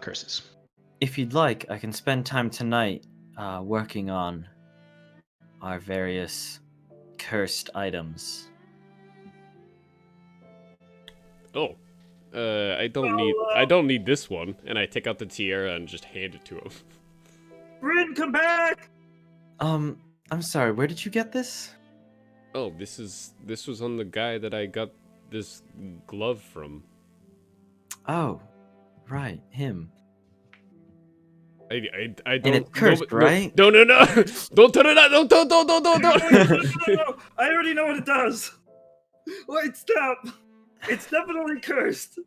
curses. If you'd like, I can spend time tonight working on our various cursed items. Oh, I don't need this one, and I take out the tiara and just hand it to him. Bryn, come back! I'm sorry, where did you get this? Oh, this was on the guy that I got this glove from. Oh, right, him. I don't. And it's cursed, right? No, don't turn it on! Don't! No, I already know what it does. Wait, stop. It's definitely cursed.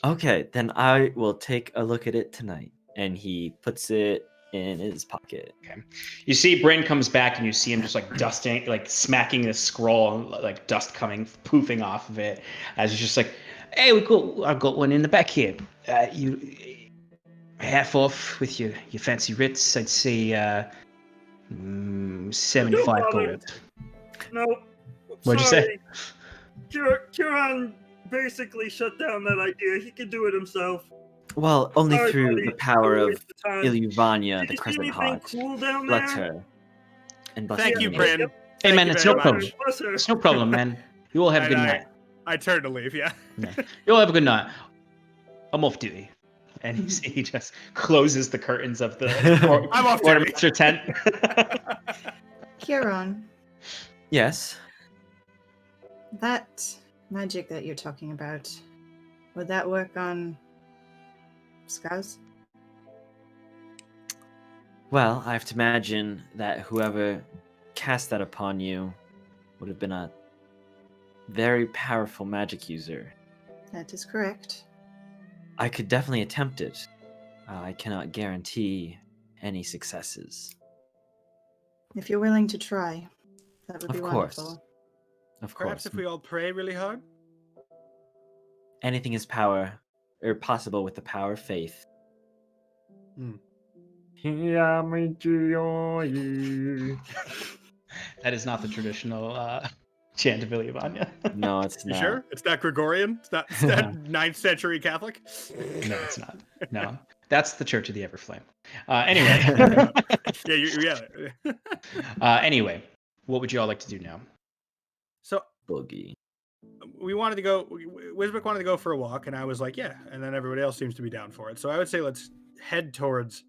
Okay, then I will take a look at it tonight. And he puts it in his pocket. Okay. You see Bryn comes back and you see him just like dusting, like smacking the scroll, like dust poofing off of it, as he's just like, "Hey, I've got one in the back here. You half off with your fancy writs. I'd say 75 gold." No. What'd you say? Huron basically shut down that idea. He can do it himself. Well, only Sorry, through buddy. the power Don't of waste the time. Iluvania, Did the you see Crescent anything Heart. cool down Bless there? her. And bless Thank her you, name. Bryn. Hey Thank man, you it's very no much. problem. Bless her. It's no problem, man. You all have a good And night. I turn to leave. Yeah. Yeah. You all have a good night. I'm off duty. And he just closes the curtains of the I'm off duty. quartermaster tent. Huron, Yes. that magic that you're talking about, would that work on Skaz? Well, I have to imagine that whoever cast that upon you would have been a very powerful magic user. That is correct. I could definitely attempt it. I cannot guarantee any successes. If you're willing to try, that would be Of course. wonderful. Of Perhaps course. if we all pray really hard. Anything is possible with the power of faith. That is not the traditional chant of Iluvania. No, it's You not. sure? It's not Gregorian? It's not 9th century Catholic? No, it's not. No, that's the Church of the Everflame. Anyway. Yeah. Anyway, what would you all like to do now? So Boogie. we wanted to go. Wisbick wanted to go for a walk, and I was like, yeah. And then everybody else seems to be down for it. So I would say let's head towards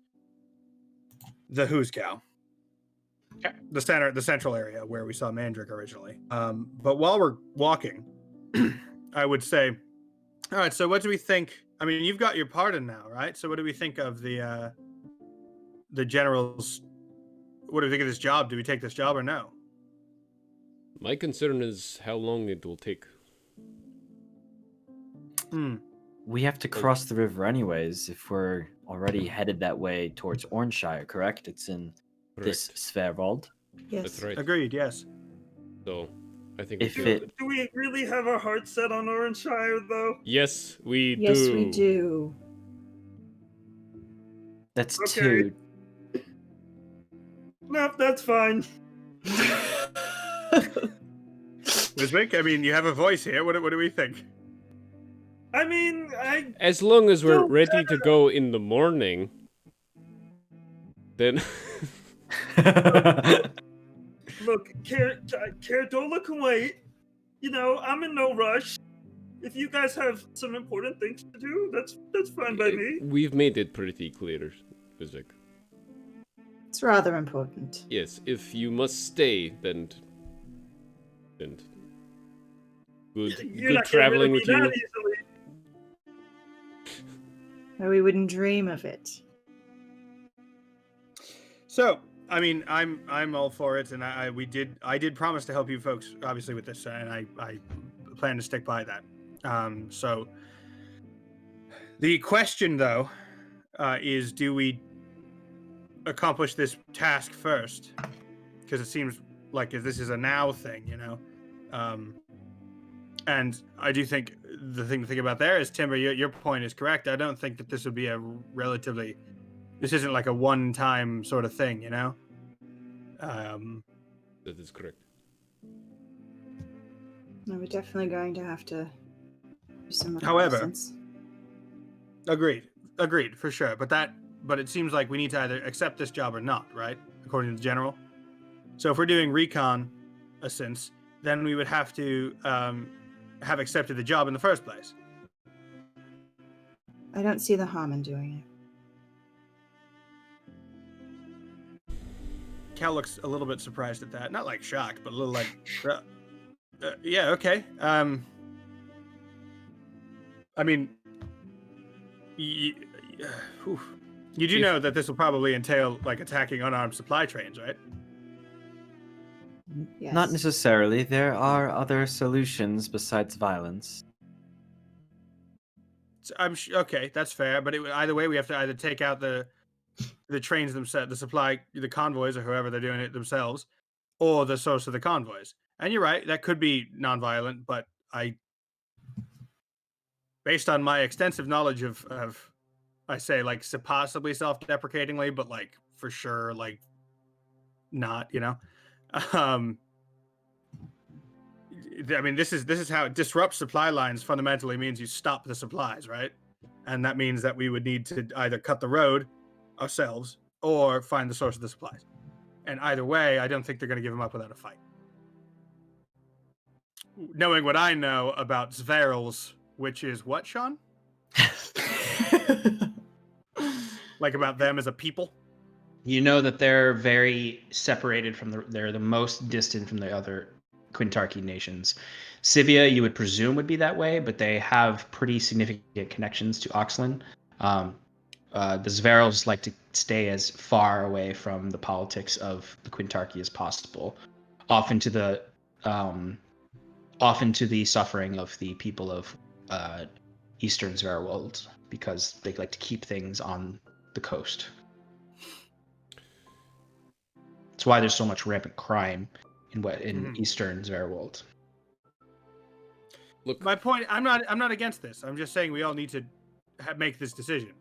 the Who's Cow. Okay. The central area where we saw Mandrick originally. But while we're walking, I would say, all right, so what do we think? I mean, you've got your pardon now, right? So what do we think of the general's? What do we think of this job? Do we take this job or no? My concern is how long it will take. We have to cross the river anyways if we're already headed that way towards Ornshire, correct? It's in this Svervold. Yes. That's right. Agreed. Yes. So, I think If we it- should... Do we really have our hearts set on Oranshire, though? Yes, we do. Yes, we do. That's Okay. 2. Nope, that's fine. Wiswick, I mean, you have a voice here. What do we think? I mean, As long as we're No, ready to go in the morning, then... look, Cardola can wait. You know, I'm in no rush. If you guys have some important things to do, that's fine by me. We've made it pretty clear, Vizek. It's rather important. Yes, if you must stay, then good You're not traveling getting with rid of you. me that easily. No, we wouldn't dream of it. So, I mean, I'm all for it, and I did promise to help you folks, obviously, with this, and I plan to stick by that. So the question, though, is, do we accomplish this task first? Because it seems like this is a now thing, you know. And I do think the thing to think about there is, Timber, your point is correct. I don't think that this would be this isn't like a one-time sort of thing, you know? That is correct. No, we're definitely going to have to do some However- reconnaissance. Agreed, for sure. But it seems like we need to either accept this job or not, right? According to the general. So if we're doing reconnaissance, then we would have to have accepted the job in the first place. I don't see the harm in doing it. Cal looks a little bit surprised at that. Not like shocked, but a little like, yeah, okay. I mean, you do know that this will probably entail like attacking unarmed supply trains, right? Yes. Not necessarily. There are other solutions besides violence. So okay, that's fair. But either way, we have to either take out the trains themselves, the convoys, or whoever they're doing it themselves, or the source of the convoys. And you're right, that could be nonviolent, but based on my extensive knowledge of I say like possibly self-deprecatingly, but like for sure, like not, you know. I mean, this is how it disrupts supply lines. Fundamentally means you stop the supplies, right? And that means that we would need to either cut the road ourselves or find the source of the supplies. And either way, I don't think they're going to give them up without a fight. Knowing what I know about Zverils, which is what, Sean? Like about them as a people? You know that they're very separated they're the most distant from the other Quintarchy nations. Sivia, you would presume, would be that way, but they have pretty significant connections to Oxlin. The Zverils like to stay as far away from the politics of the Quintarchy as possible, often to the suffering of the people of Eastern Zverwold, because they like to keep things on the coast. That's why there's so much rampant crime in Eastern Zverwold. Look, My point, I'm not against this. I'm just saying we all need to make this decision.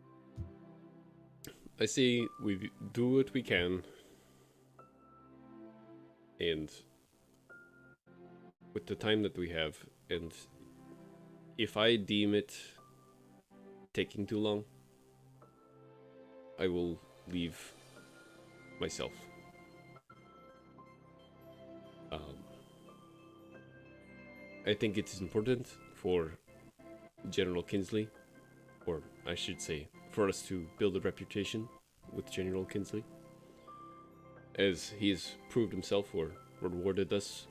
I see we do what we can, and with the time that we have, and if I deem it taking too long, I will leave myself. I think it is important for General Kinsley, or I should say for us to build a reputation with General Kinsley, as he has proved himself or rewarded us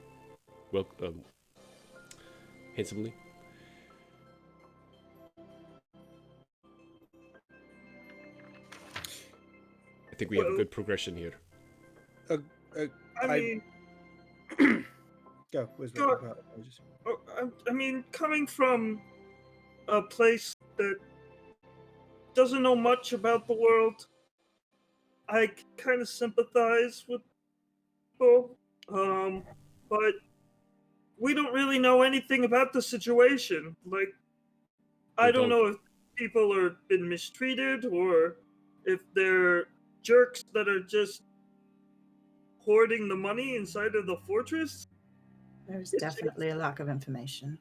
handsomely. I think we have a good progression here. I mean, Go. I mean, coming from a place that doesn't know much about the world, I kind of sympathize with people, but we don't really know anything about the situation. Like, I don't know if people are been mistreated or if they're jerks that are just hoarding the money inside of the fortress. There's definitely a lack of information.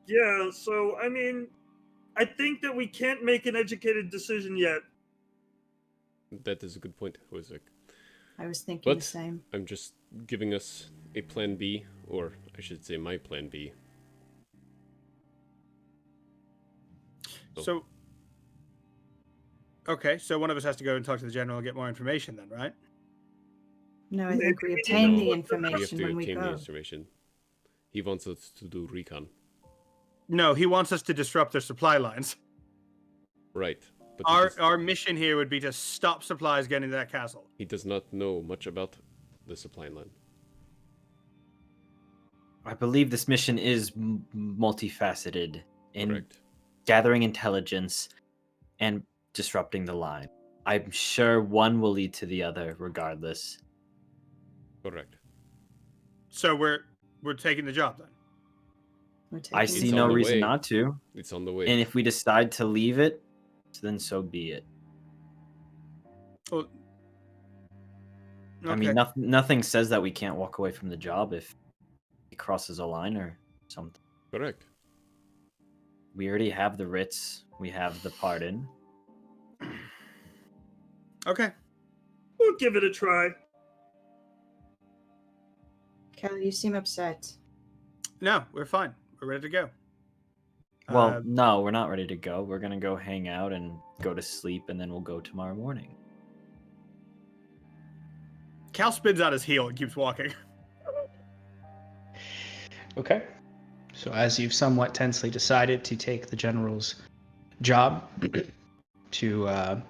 Yeah, so I mean, I think that we can't make an educated decision yet. That is a good point, Wozak. I was thinking the same. I'm just giving us a plan B, or I should say my plan B. So, okay, so one of us has to go and talk to the general and get more information then, right? No, I think we obtain the we have information to when we obtain the go. information. He wants us to do recon. No, he wants us to disrupt their supply lines. Right. But Our mission here would be to stop supplies getting to that castle. he does not know much about the supply line. I believe this mission is multifaceted in Correct. gathering intelligence and disrupting the line. I'm sure one will lead to the other regardless. Correct. So we're taking the job then. I It's see on no the reason way. not to. It's on the way. And if we decide to leave it, then so be it. Well, I mean, nothing says that we can't walk away from the job if it crosses a line or something. Correct. We already have the writs. We have the pardon. Okay. We'll give it a try. Kelly, you seem upset. No, we're fine. We're ready to go. Well, no, we're not ready to go. We're going to go hang out and go to sleep, and then we'll go tomorrow morning. Cal spins out his heel and keeps walking. Okay. So as you've somewhat tensely decided to take the general's job to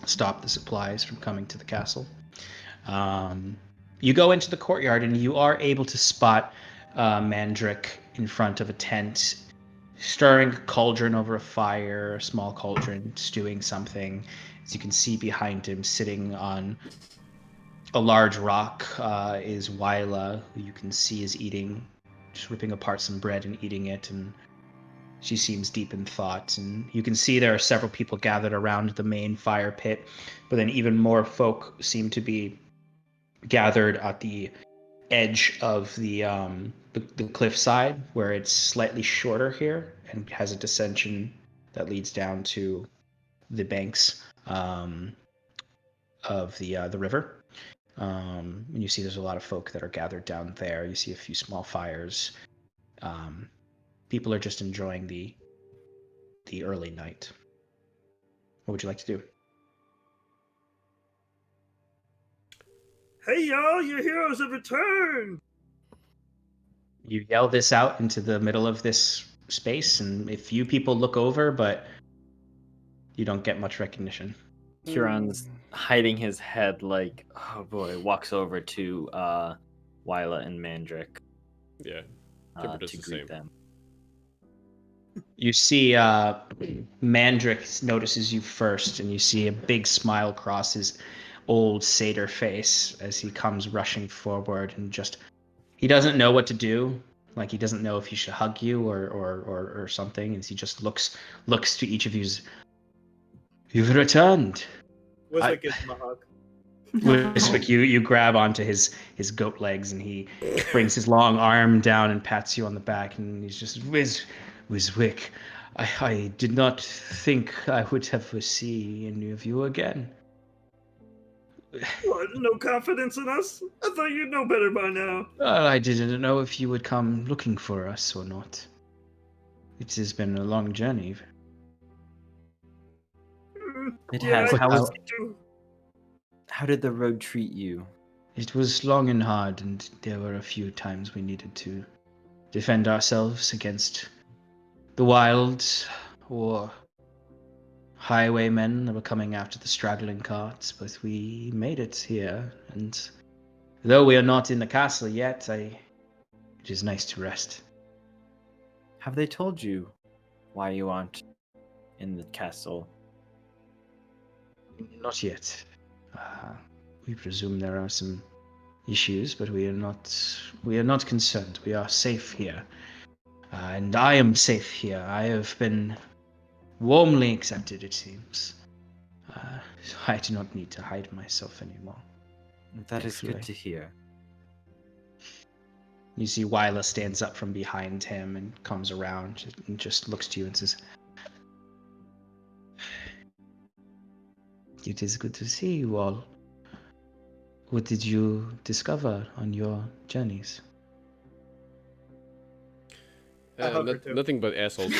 stop the supplies from coming to the castle, you go into the courtyard and you are able to spot Mandrick in front of a tent, stirring a cauldron over a fire, a small cauldron, stewing something. As you can see behind him, sitting on a large rock, is Wyla, who you can see is eating, just ripping apart some bread and eating it, and she seems deep in thought. And you can see there are several people gathered around the main fire pit, but then even more folk seem to be gathered at the edge of the cliffside, where it's slightly shorter here and has a descension that leads down to the banks of the river. And you see there's a lot of folk that are gathered down there. You see a few small fires. People are just enjoying the early night. What would you like to do? Hey y'all, your heroes have returned! You yell this out into the middle of this space, and a few people look over, but you don't get much recognition. Huron's hiding his head like, oh boy, walks over to Wyla and Mandrick Yeah. Timber does to the greet same. them. You see Mandrick notices you first, and you see a big smile cross his old satyr face as he comes rushing forward, and just he doesn't know what to do. Like, he doesn't know if he should hug you or something, as he just looks to each of you. You've returned. Wiswick gives him a hug. Wiswick, you grab onto his goat legs, and he brings his long arm down and pats you on the back, and he's just, Wiswick, I did not think I would ever see any of you again. What, no confidence in us? I thought you'd know better by now. I didn't know if you would come looking for us or not. It has been a long journey. It Yeah, has. I How just do. How did the road treat you? It was long and hard, and there were a few times we needed to defend ourselves against the wilds or highwaymen that were coming after the straggling carts, but we made it here, and though we are not in the castle yet, it is nice to rest. Have they told you why you aren't in the castle? Not yet. We presume there are some issues, but we are not concerned. We are safe here. And I am safe here. I have been warmly accepted, it seems. I do not need to hide myself anymore. That is good Thankfully. to hear. You see Wyla stands up from behind him and comes around and just looks to you and says, "It is good to see you all. What did you discover on your journeys?" Nothing but assholes.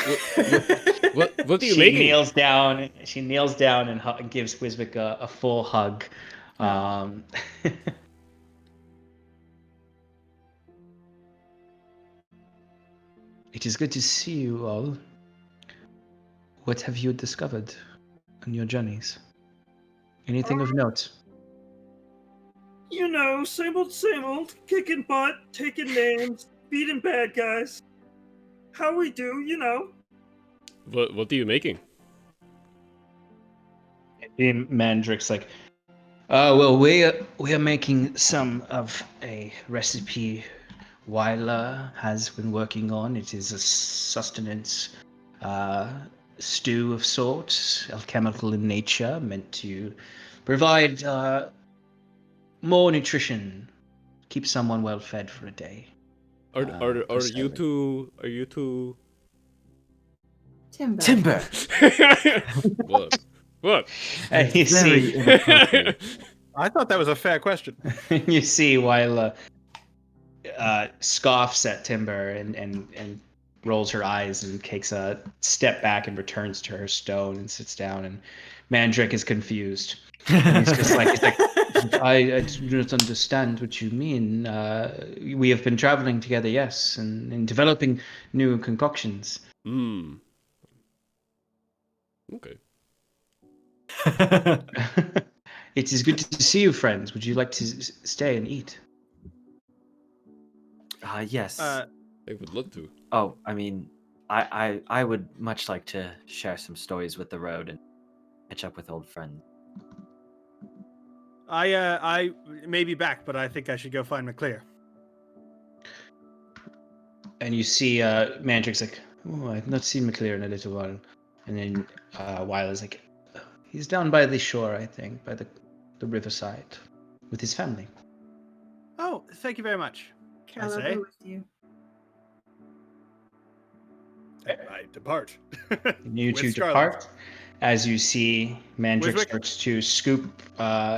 What are you She making? kneels down. She kneels down and gives Wiswick a full hug. It is good to see you all. What have you discovered on your journeys? Anything of note? You know, same old, kicking butt, taking names, beating bad guys. How we do, you know. What are you making? Mandrick's like, well, we are making some of a recipe Wyla has been working on. It is a sustenance stew of sorts, alchemical in nature, meant to provide more nutrition, keep someone well fed for a day. Are you two? Timber. What? And you Very see, inappropriate. I thought that was a fair question. you see Wyla scoffs at Timber and rolls her eyes and takes a step back and returns to her stone and sits down. And Mandrick is confused. And he's just like, I do not understand what you mean. We have been traveling together, yes, and developing new concoctions. Okay. It is good to see you, friends. Would you like to stay and eat? Yes. I would love to. Oh, I mean, I would much like to share some stories with the road and catch up with old friends. I may be back, but I think I should go find McClear. And you see Mandrick's like, oh, I've not seen McClear in a little while. And then Wyla's like, he's down by the shore, I think, by the riverside, with his family. Oh, thank you very much. Cal, I'll go with you. I depart. You two With Scarlet. depart. As you see, Mandrick Wiswick? starts to scoop.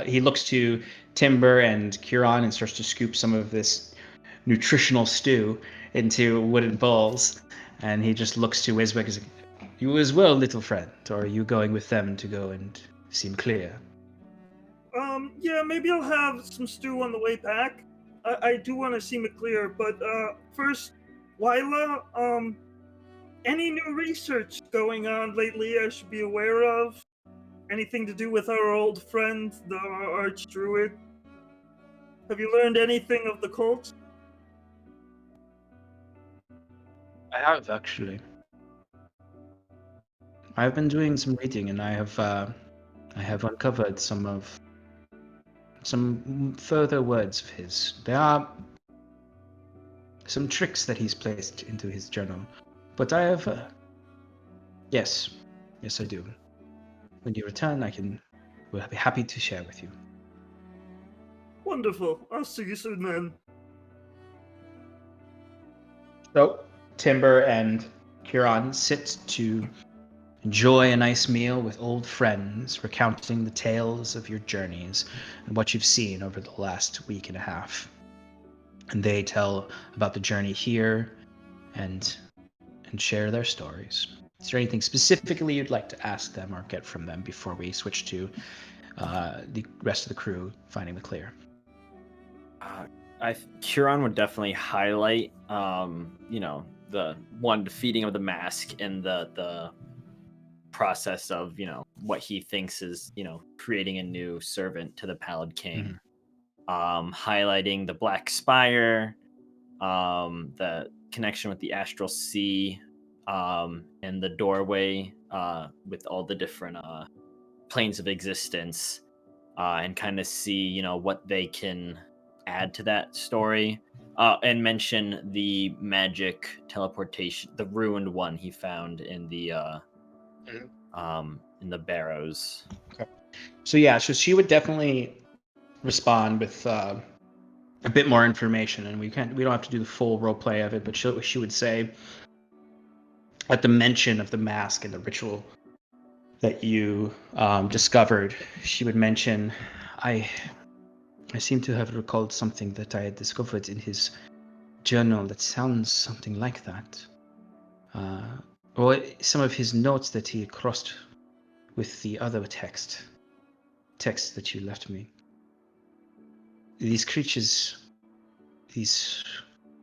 He looks to Timber and Kieran and starts to scoop some of this nutritional stew into wooden bowls. And he just looks to Wiswick as, you as well, little friend, or are you going with them to go and seem clear? Yeah, maybe I'll have some stew on the way back. I do want to see McClear, but first, Wyla, any new research going on lately I should be aware of? Anything to do with our old friend, the Archdruid? Have you learned anything of the cult? I have, actually. I've been doing some reading, and I have uncovered some further words of his. There are some tricks that he's placed into his journal, but I have. Yes, I do. When you return, we'll be happy to share with you. Wonderful. I'll see you soon, then. So, Timber and Kieran sit to enjoy a nice meal with old friends, recounting the tales of your journeys and what you've seen over the last week and a half. And they tell about the journey here and share their stories. Is there anything specifically you'd like to ask them or get from them before we switch to the rest of the crew finding the clear? Huron would definitely highlight, the one defeating of the mask and the process of, what he thinks is, creating a new servant to the Pallid King. Highlighting the Black Spire, the connection with the Astral Sea, and the doorway with all the different planes of existence, and kind of see, what they can add to that story. And mention the magic teleportation, the ruined one he found in the barrows. Okay. So she would definitely respond with a bit more information, and we don't have to do the full role play of it, but she would say, at the mention of the mask and the ritual that you discovered, she would mention, I seem to have recalled something that I had discovered in his journal that sounds something like that. Or some of his notes that he crossed with the other text that you left me. These creatures, these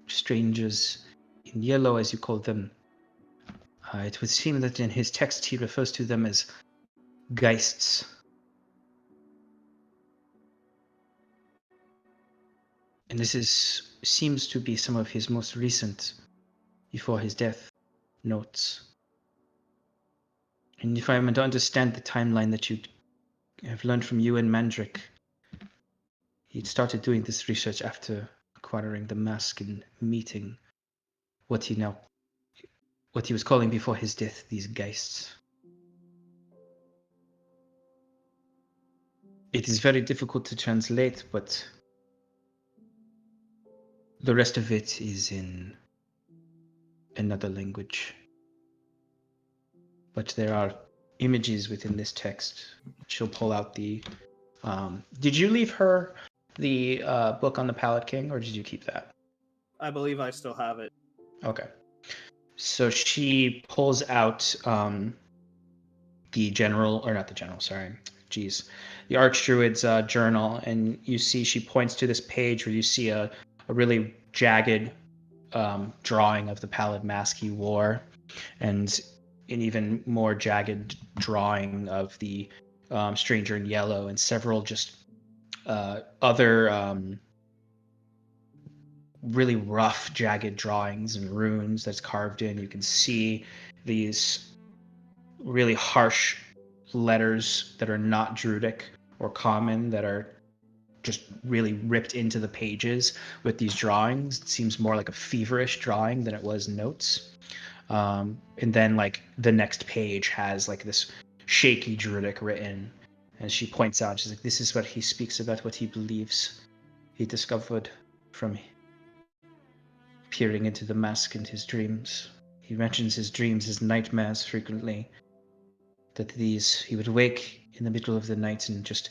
strangers in yellow, as you called them, it would seem that in his text he refers to them as geists. And this seems to be some of his most recent, before his death, notes. And if I am to understand the timeline that you have learned from you and Mandrick, he'd started doing this research after acquiring the mask and meeting what he was calling before his death, these geists. It is very difficult to translate, but the rest of it is in another language. But there are images within this text. She'll pull out the... did you leave her the book on the Pallid King, or did you keep that? I believe I still have it. Okay. So she pulls out the Archdruid's journal, and you see she points to this page where you see a really jagged drawing of the pallid mask he wore, and an even more jagged drawing of the stranger in yellow, and several just other really rough, jagged drawings and runes that's carved in. You can see these really harsh letters that are not Druidic or common, that are just really ripped into the pages with these drawings. It seems more like a feverish drawing than it was notes. And then like the next page has like this shaky Druidic written, and she points out, she's like, this is what he speaks about, what he believes he discovered from peering into the mask and his dreams. He mentions his dreams, his nightmares frequently, that he would wake in the middle of the night and just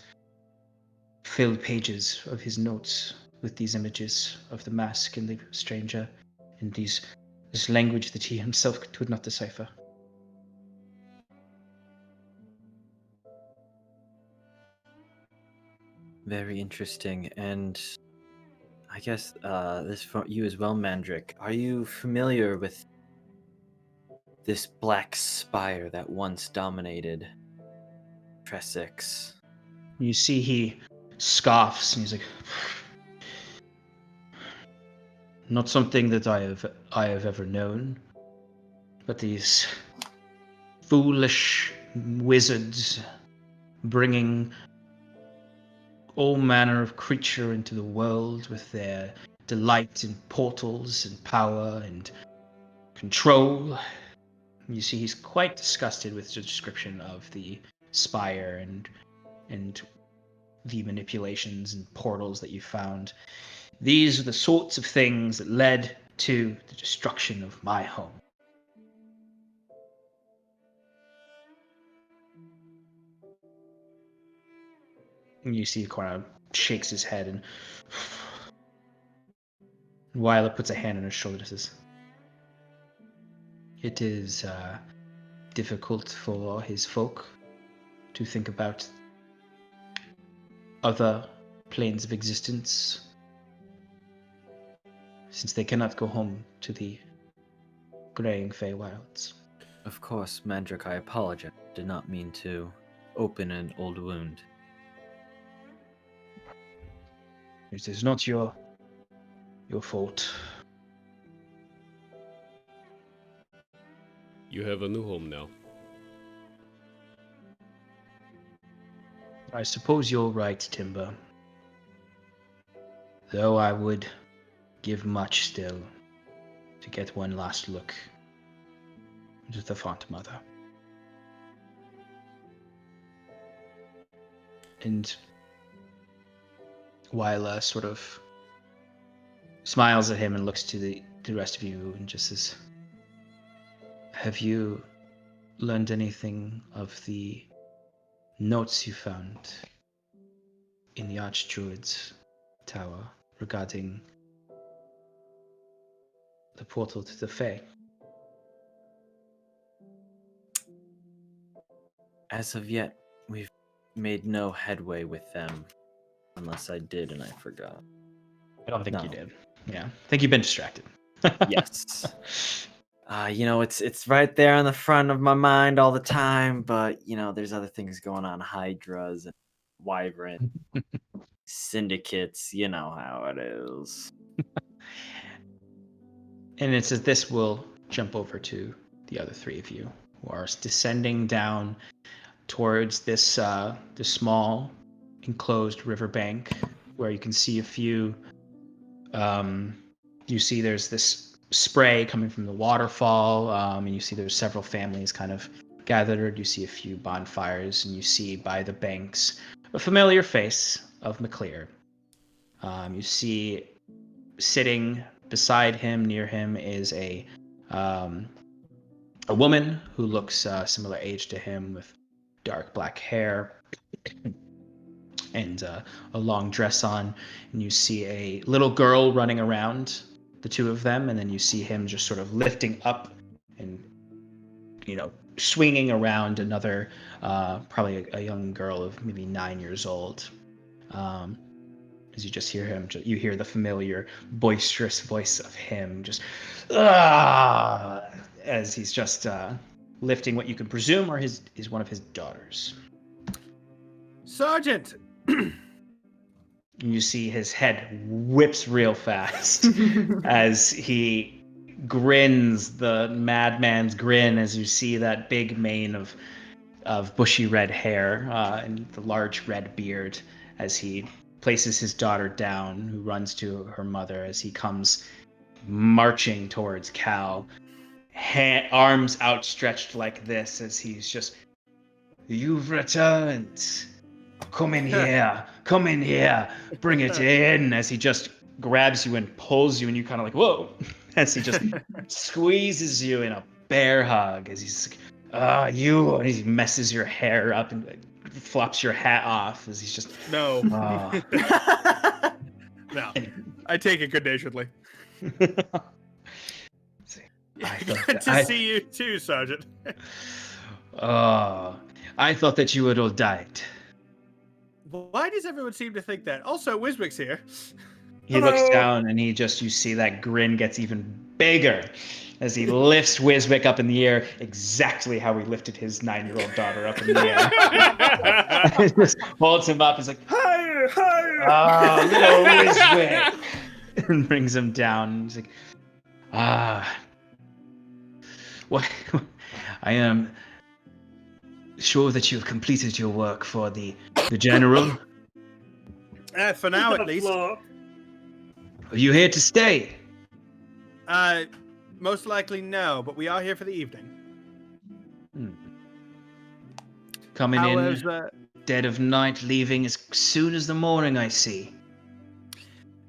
fill pages of his notes with these images of the mask and the stranger and this language that he himself could not decipher. Very interesting. And I guess this for you as well, Mandrick. Are you familiar with this black spire that once dominated Tresix? You see he scoffs and he's like, not something that I have ever known, but these foolish wizards bringing all manner of creature into the world with their delight in portals and power and control. You see he's quite disgusted with the description of the spire and the manipulations and portals that you found. These are the sorts of things that led to the destruction of my home. And you see he kind of shakes his head, and Wyla puts a hand on his shoulder and says, it is difficult for his folk to think about other planes of existence, since they cannot go home to the graying Feywilds. Of course, Mandrick, I apologize. Did not mean to open an old wound. It is not your fault. You have a new home now. I suppose you're right, Timber. Though I would give much still to get one last look into the font mother. And Wyla sort of smiles at him and looks to the rest of you and just says, have you learned anything of the notes you found in the Archdruid's tower regarding the portal to the Fae? As of yet, we've made no headway with them. Unless I did and I forgot. I don't think No. you did. Yeah. I think you've been distracted. Yes. It's right there on the front of my mind all the time, but there's other things going on, hydras and wyvern syndicates, you know how it is. And it says this will jump over to the other three of you who are descending down towards this small enclosed riverbank where you can see a few. You see there's this spray coming from the waterfall, and you see there's several families kind of gathered. You see a few bonfires, and you see by the banks a familiar face of McClear. You see sitting beside him, near him, is a woman who looks similar age to him, with dark black hair and a long dress on. And you see a little girl running around the two of them, and then you see him just sort of lifting up and swinging around another probably a young girl of maybe 9 years old. As you just hear him, you hear the familiar boisterous voice of him just as he's just lifting what you can presume are is one of his daughters. Sergeant! You see his head whips real fast as he grins, the madman's grin, as you see that big mane of bushy red hair and the large red beard, as he places his daughter down, who runs to her mother as he comes marching towards Cal, arms outstretched like this, as he's just, "You've returned. Come in here. Come in here. Bring it in," as he just grabs you and pulls you, and you kind of like, whoa, as he just squeezes you in a bear hug, as he's like, you, and he messes your hair up and flops your hat off, as he's just, no. No. I take it good naturedly. Good to see you too, Sergeant. I thought that you had all died. Why does everyone seem to think that? Also, Wiswick's here. He looks down and you see that grin gets even bigger as he lifts Wiswick up in the air, exactly how he lifted his 9-year-old daughter up in the air. He just holds him up. He's like, higher, higher. "Oh, little Wiswick," and brings him down. He's like, what? I am sure that you have completed your work for the general. For now, at least. Are you here to stay? Most likely no, but we are here for the evening. Coming in dead of night, leaving as soon as the morning, I see.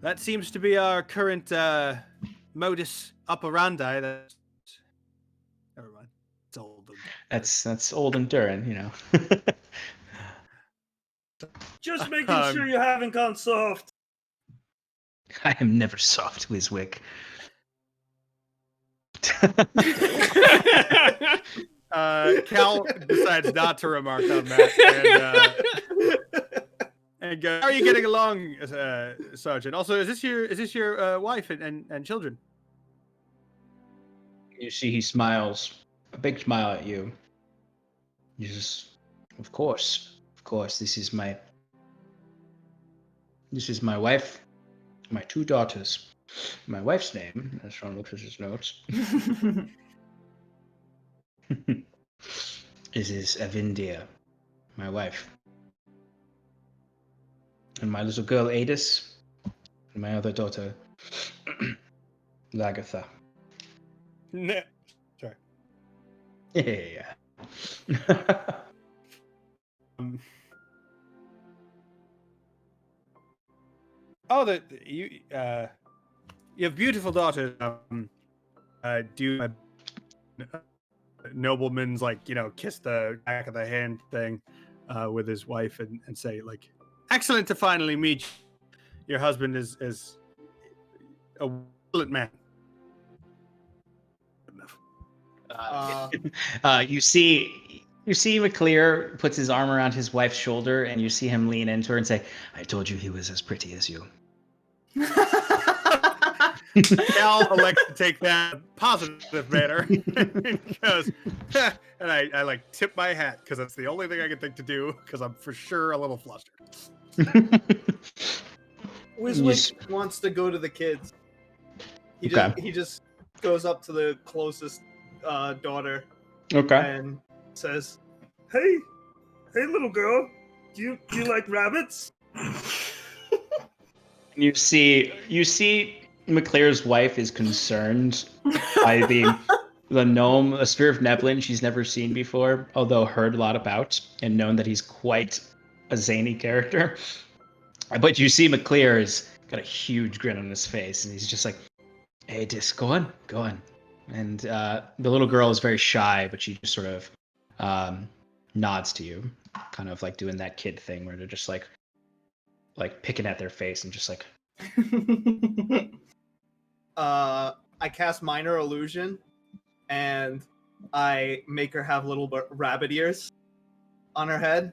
That seems to be our current modus operandi. Never mind. It's old. That's old and Durin, Just making sure you haven't gone soft. I am never soft, Wiswick. Cal decides not to remark on that, and goes, "How are you getting along, Sergeant? Also, is this your wife and children?" You see, he smiles, a big smile at you. He says, of course, this is my wife, my 2 daughters. My wife's name, as Sean looks at his notes, is Avindia, my wife. And my little girl, Adis, and my other daughter, Lagatha. No. Sorry. Yeah. You have beautiful daughters. Do nobleman's kiss the back of the hand thing with his wife and say like, "Excellent to finally meet you. Your husband is a brilliant man." You see McClear puts his arm around his wife's shoulder, and you see him lean into her and say, "I told you he was as pretty as you." Cal elects to take that positive manner because, and I like tip my hat because that's the only thing I can think to do because I'm for sure a little flustered. Wiswick wants to go to the kids. He just goes up to the closest daughter. Okay. And says, Hey, little girl, do you like rabbits? You see McClear's wife is concerned by the gnome, a spirit of Neblin she's never seen before, although heard a lot about and known that he's quite a zany character. But you see McClear has got a huge grin on his face, and he's just like, "Hey, Dis, go on." And the little girl is very shy, but she just sort of nods to you, kind of like doing that kid thing where they're just like picking at their face and just like. I cast Minor Illusion, and I make her have little rabbit ears on her head,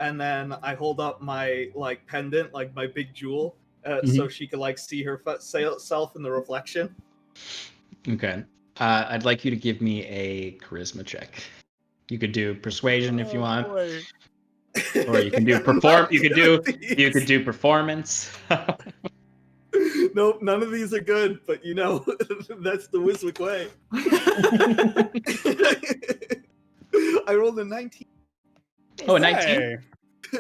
and then I hold up my pendant, like my big jewel, so she could see herself in the reflection. Okay. I'd like you to give me a charisma check. You could do persuasion if you want, Boy. or you can do you could do performance. Nope, none of these are good, but that's the Wiswick way. I rolled a 19. Oh, a 19?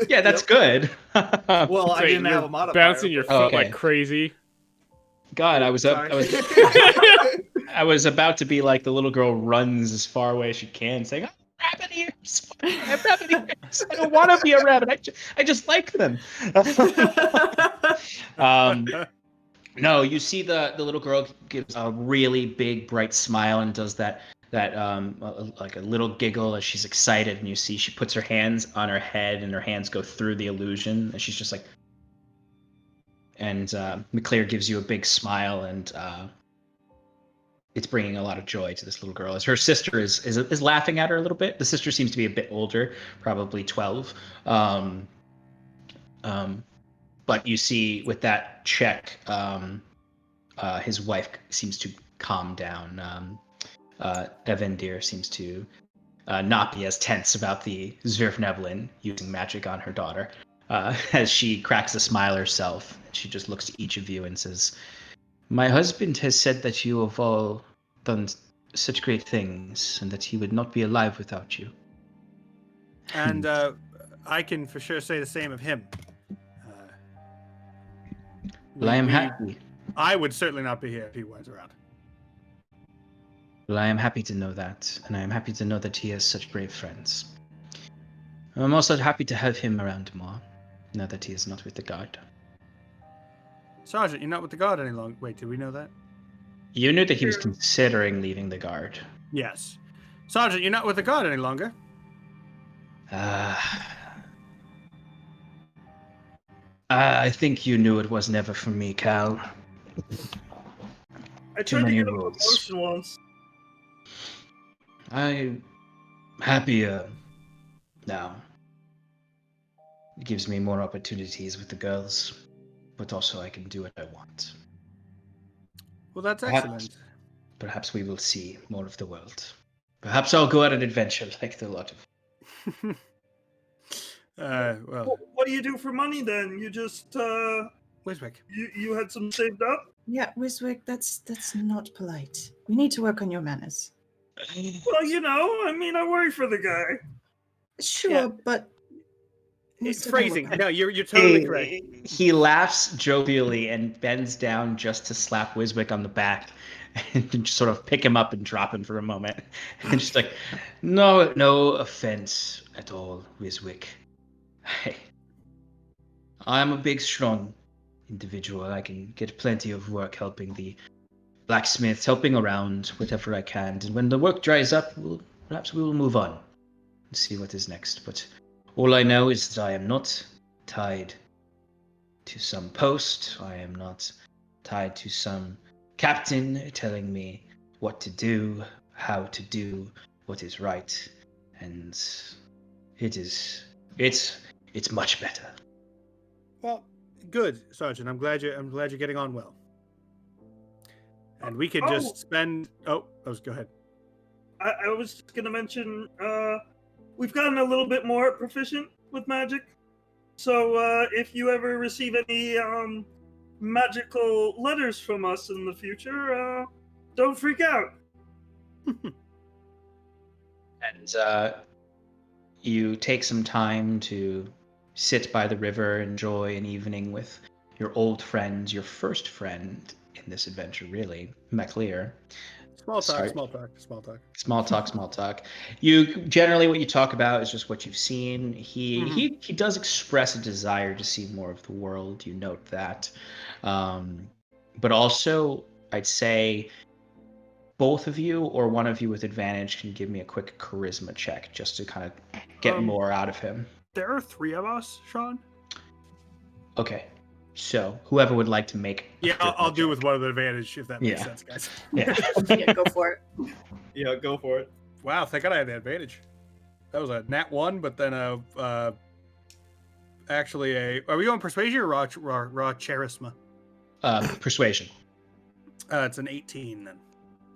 Yeah, that's good. Well, I didn't have a modifier. Bouncing your foot like crazy. God, I was about to be like the little girl runs as far away as she can, saying, "Rabbit ears! I have rabbit ears! I don't want to be a rabbit. I just like them." No, you see the little girl gives a really big, bright smile and does that like a little giggle as she's excited, and you see she puts her hands on her head and her hands go through the illusion, and she's just like. And McClear gives you a big smile, and it's bringing a lot of joy to this little girl. As her sister is laughing at her a little bit. The sister seems to be a bit older, probably 12. But you see with that check, his wife seems to calm down. Evendir seems to not be as tense about the Zvirfneblin using magic on her daughter. As she cracks a smile herself, she just looks at each of you and says, "My husband has said that you have all done such great things, and that he would not be alive without you." And I can for sure say the same of him. Well, I am happy. I would certainly not be here if he weren't around. Well, I am happy to know that, and I am happy to know that he has such brave friends. I'm also happy to have him around more, now that he is not with the guard. Sergeant, you're not with the guard any longer. Wait, did we know that? You knew that he was considering leaving the guard. Yes. Sergeant, you're not with the guard any longer. I think you knew it was never for me, Cal. I tried to get a promotion once. happier now. It gives me more opportunities with the girls, but also I can do what I want. Well, that's Perhaps- excellent. Perhaps we will see more of the world. Perhaps I'll go on an adventure like the lot of. Well, What do you do for money then? You just Wiswick. you had some saved up? Yeah, Wiswick, that's not polite. We need to work on your manners. Well, I mean, I worry for the guy. Sure, Yeah. but It's phrasing. No, you're totally correct. He laughs jovially and bends down just to slap Wiswick on the back and just sort of pick him up and drop him for a moment. And just like, no offense at all, Wiswick. I'm a big, strong individual. I can get plenty of work helping the blacksmiths, helping around whatever I can. And when the work dries up, perhaps we will move on and see what is next. But all I know is that I am not tied to some post. I am not tied to some captain telling me what to do, how to do what is right. And it's much better. Well, good, Sergeant. I'm glad you're getting on well. And we could just spend. Go ahead. I was just gonna mention we've gotten a little bit more proficient with magic. So if you ever receive any magical letters from us in the future, don't freak out. And you take some time to sit by the river, enjoy an evening with your old friends, your first friend in this adventure, really, MacLear. Small talk. You generally, what you talk about is just what you've seen. He does express a desire to see more of the world. You note that, but also I'd say both of you or one of you with advantage can give me a quick charisma check just to kind of get more out of him. There are 3 of us, Sean. Okay, so whoever would like to make. Yeah, I'll do with one of the advantage if that makes sense, guys. Yeah. Yeah, go for it. Yeah, go for it. Wow, thank God I had the advantage. That was a nat 1, but then actually are we going persuasion or raw charisma? Persuasion. It's an 18 then.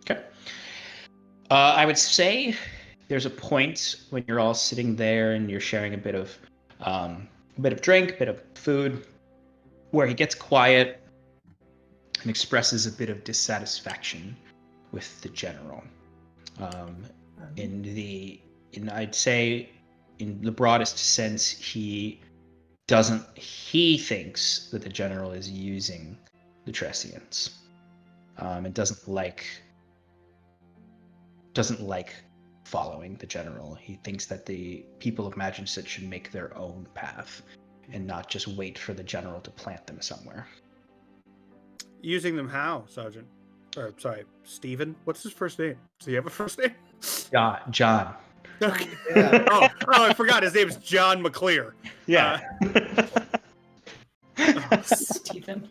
Okay. I would say there's a point when you're all sitting there and you're sharing a bit of drink, a bit of food, where he gets quiet and expresses a bit of dissatisfaction with the general. I'd say in the broadest sense, he thinks that the general is using the Tressians. And doesn't like following the general. He thinks that the people of Maginset should make their own path and not just wait for the general to plant them somewhere. Using them how, Sergeant? Or, sorry, Stephen? What's his first name? Does he have a first name? John. Okay. Yeah. I forgot. His name's John MacLear. Yeah. Stephen.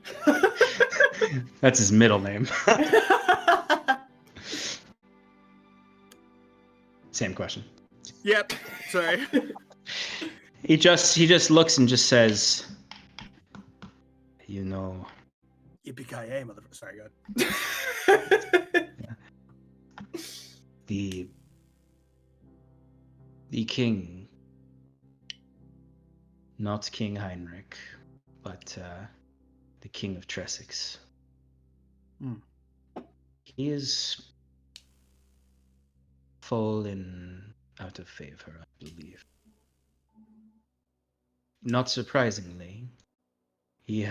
That's his middle name. Same question. Yep. Sorry. He just looks and just says, Yippee-ki-yay, motherfucker. Sorry, go ahead. The king, not King Heinrich, but the king of Tressex. He is fallen out of favor, I believe. Not surprisingly, he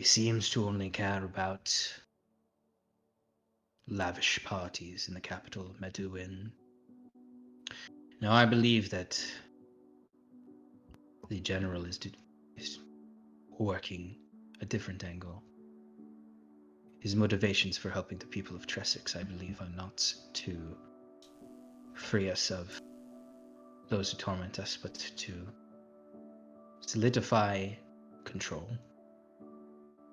seems to only care about lavish parties in the capital, Meduin. Now, I believe that the general is working a different angle. His motivations for helping the people of Tressex, I believe, are not to free us of those who torment us, but to solidify control.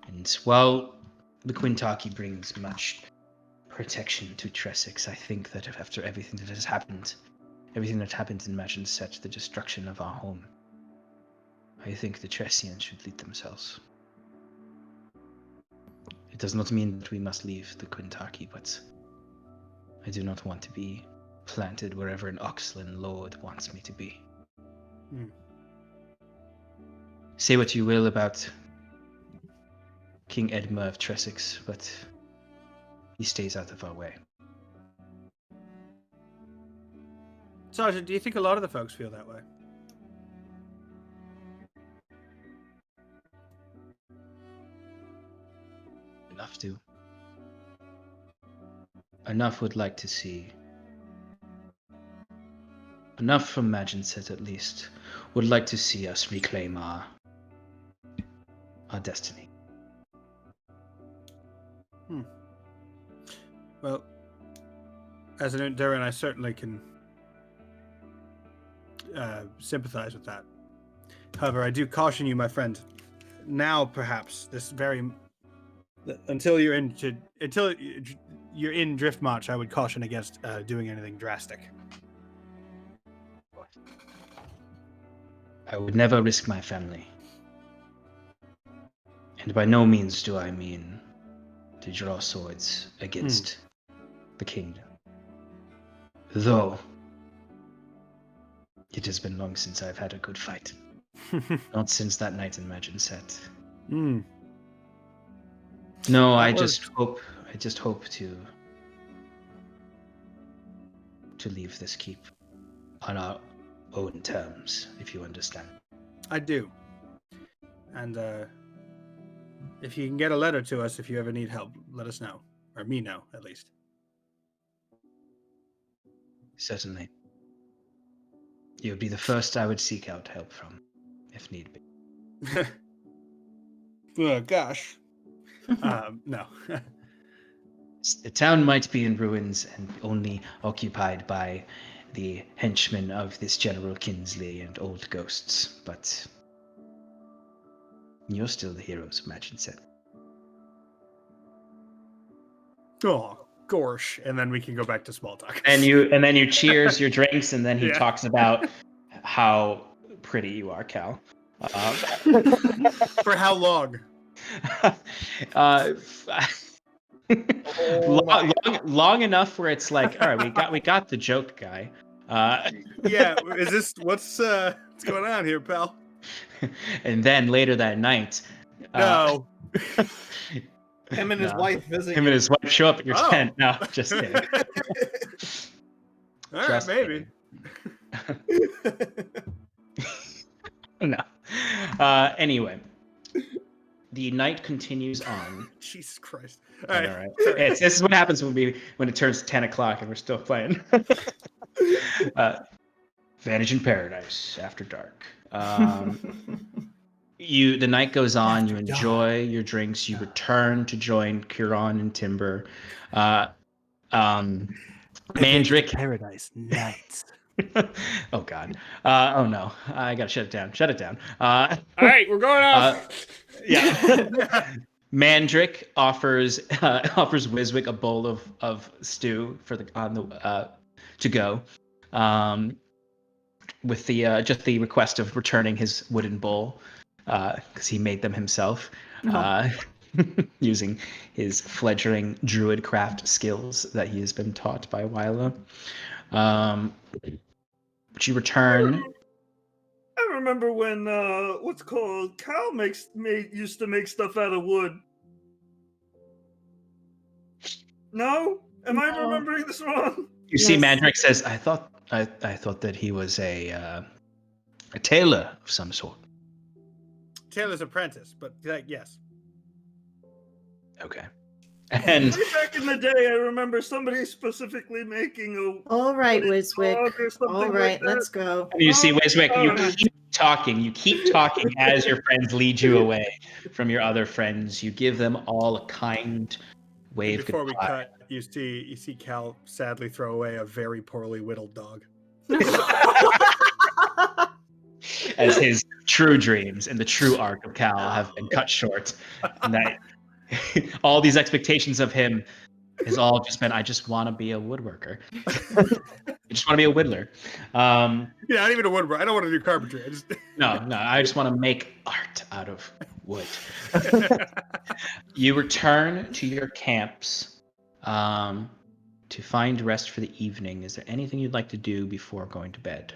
And while the Quintaki brings much protection to Tresix. I think that after everything that has happened, everything that happened in Imagine Set, the destruction of our home, I think the Tresians should lead themselves. It does not mean that we must leave the Quintaki, but I do not want to be planted wherever an Oxlan lord wants me to be. Say what you will about King Edma of Tresix, but he stays out of our way. Sergeant, do you think a lot of the folks feel that way? Enough to. Enough would like to see. Enough from Imagine Set, at least, would like to see us reclaim our destiny. Well, as an Enduran, I certainly can sympathize with that. However, I do caution you, my friend. Now, perhaps until you're in Driftmarch, I would caution against doing anything drastic. I would never risk my family. And by no means do I mean to draw swords against the kingdom. Though, it has been long since I've had a good fight. Not since that night in Imagine Set. No, I just hope to leave this keep on our own terms, if you understand. I do. And if you can get a letter to us, if you ever need help, let us know. Or me know, at least. Certainly. You would be the first I would seek out help from, if need be. Oh, gosh. No. The town might be in ruins and only occupied by the henchmen of this General Kinsley and old ghosts, but you're still the heroes of Imagine Set. Oh, gorsh. And then we can go back to small talk. And then you cheers your drinks, and then he talks about how pretty you are, Cal. For how long? Long enough where it's like, all right, we got the joke, guy. Yeah, is this what's going on here, pal? And then later that night, no. Him and his wife visiting. Him and his wife show up at your tent. No, just kidding. All right, maybe. No. Anyway, the night continues on. Jesus Christ! All right. This is what happens when it turns 10 o'clock and we're still playing. Vantage in Paradise after dark. The night goes on. You enjoy your drinks. You return to join Kiran and Timber. Mandrick. Paradise nights. Oh God. Oh no. I gotta shut it down. All right, we're going off. Yeah. Mandrick offers Wiswick a bowl of stew for to go, with the just the request of returning his wooden bowl, because he made them himself, using his fledgling druid craft skills that he has been taught by Wyla. But you return. I remember when Cal used to make stuff out of wood. No? Am I remembering this wrong? You see, Mandrick says, "I thought that he was a tailor of some sort." Tailor's apprentice, but yes. Okay. And way back in the day, I remember somebody specifically making a. All right, Wiswick. All right, let's go. you see, Wiswick, you keep talking as your friends lead you away from your other friends. You give them all a kind wave Before goodbye. we cut, you see Cal sadly throw away a very poorly whittled dog. As his true dreams and the true arc of Cal have been cut short, and that all these expectations of him has all just been, I just want to be a woodworker. I just want to be a whittler. Yeah, not even a woodworker. I don't want to do carpentry. I just No, I just want to make art out of wood. You return to your camps to find rest for the evening. Is there anything you'd like to do before going to bed?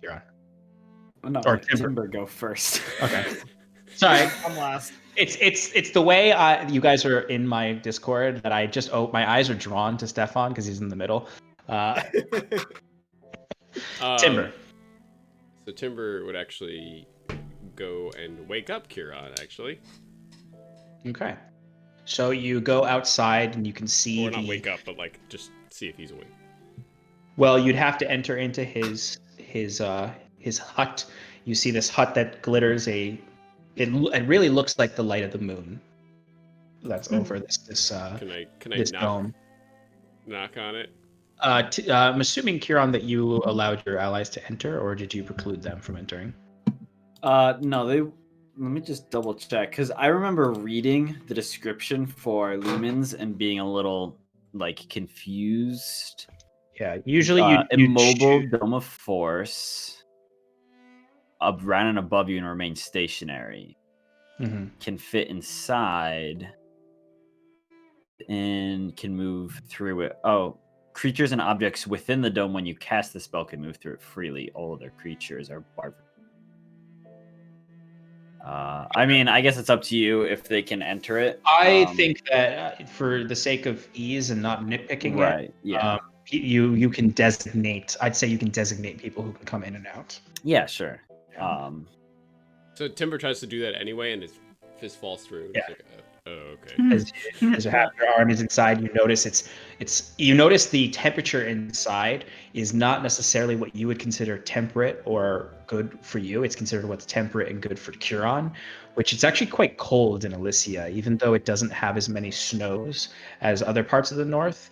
You're on. No, Or Timber go first. Okay. Sorry. I'm last. It's the way you guys are in my Discord that I just my eyes are drawn to Stefan because he's in the middle. Timber. So Timber would actually go and wake up Kieran, actually. Okay. So you go outside and you can see Or not wake up, but like just see if he's awake. Well, you'd have to enter into his hut. You see this hut that glitters it really looks like the light of the moon. That's over this Can I this knock, dome. knock on it? I'm assuming, Kieran, that you allowed your allies to enter, or did you preclude them from entering? No, they. Let me just double check because I remember reading the description for lumens and being a little like confused. Yeah, usually you immobile dome of force, around and above you and remain stationary. Mm-hmm. Can fit inside and can move through it. Oh, creatures and objects within the dome when you cast the spell can move through it freely. All other creatures are barred. I mean, I guess it's up to you if they can enter it. I think that for the sake of ease and not nitpicking right, yeah. You can designate. I'd say you can designate people who can come in and out. Yeah, sure. So Timber tries to do that anyway, and his fist falls through. Yeah. It's like, oh, okay. As you have your arm is inside, you notice you notice the temperature inside is not necessarily what you would consider temperate or good for you. It's considered what's temperate and good for Curon, which it's actually quite cold in Elysia, even though it doesn't have as many snows as other parts of the north.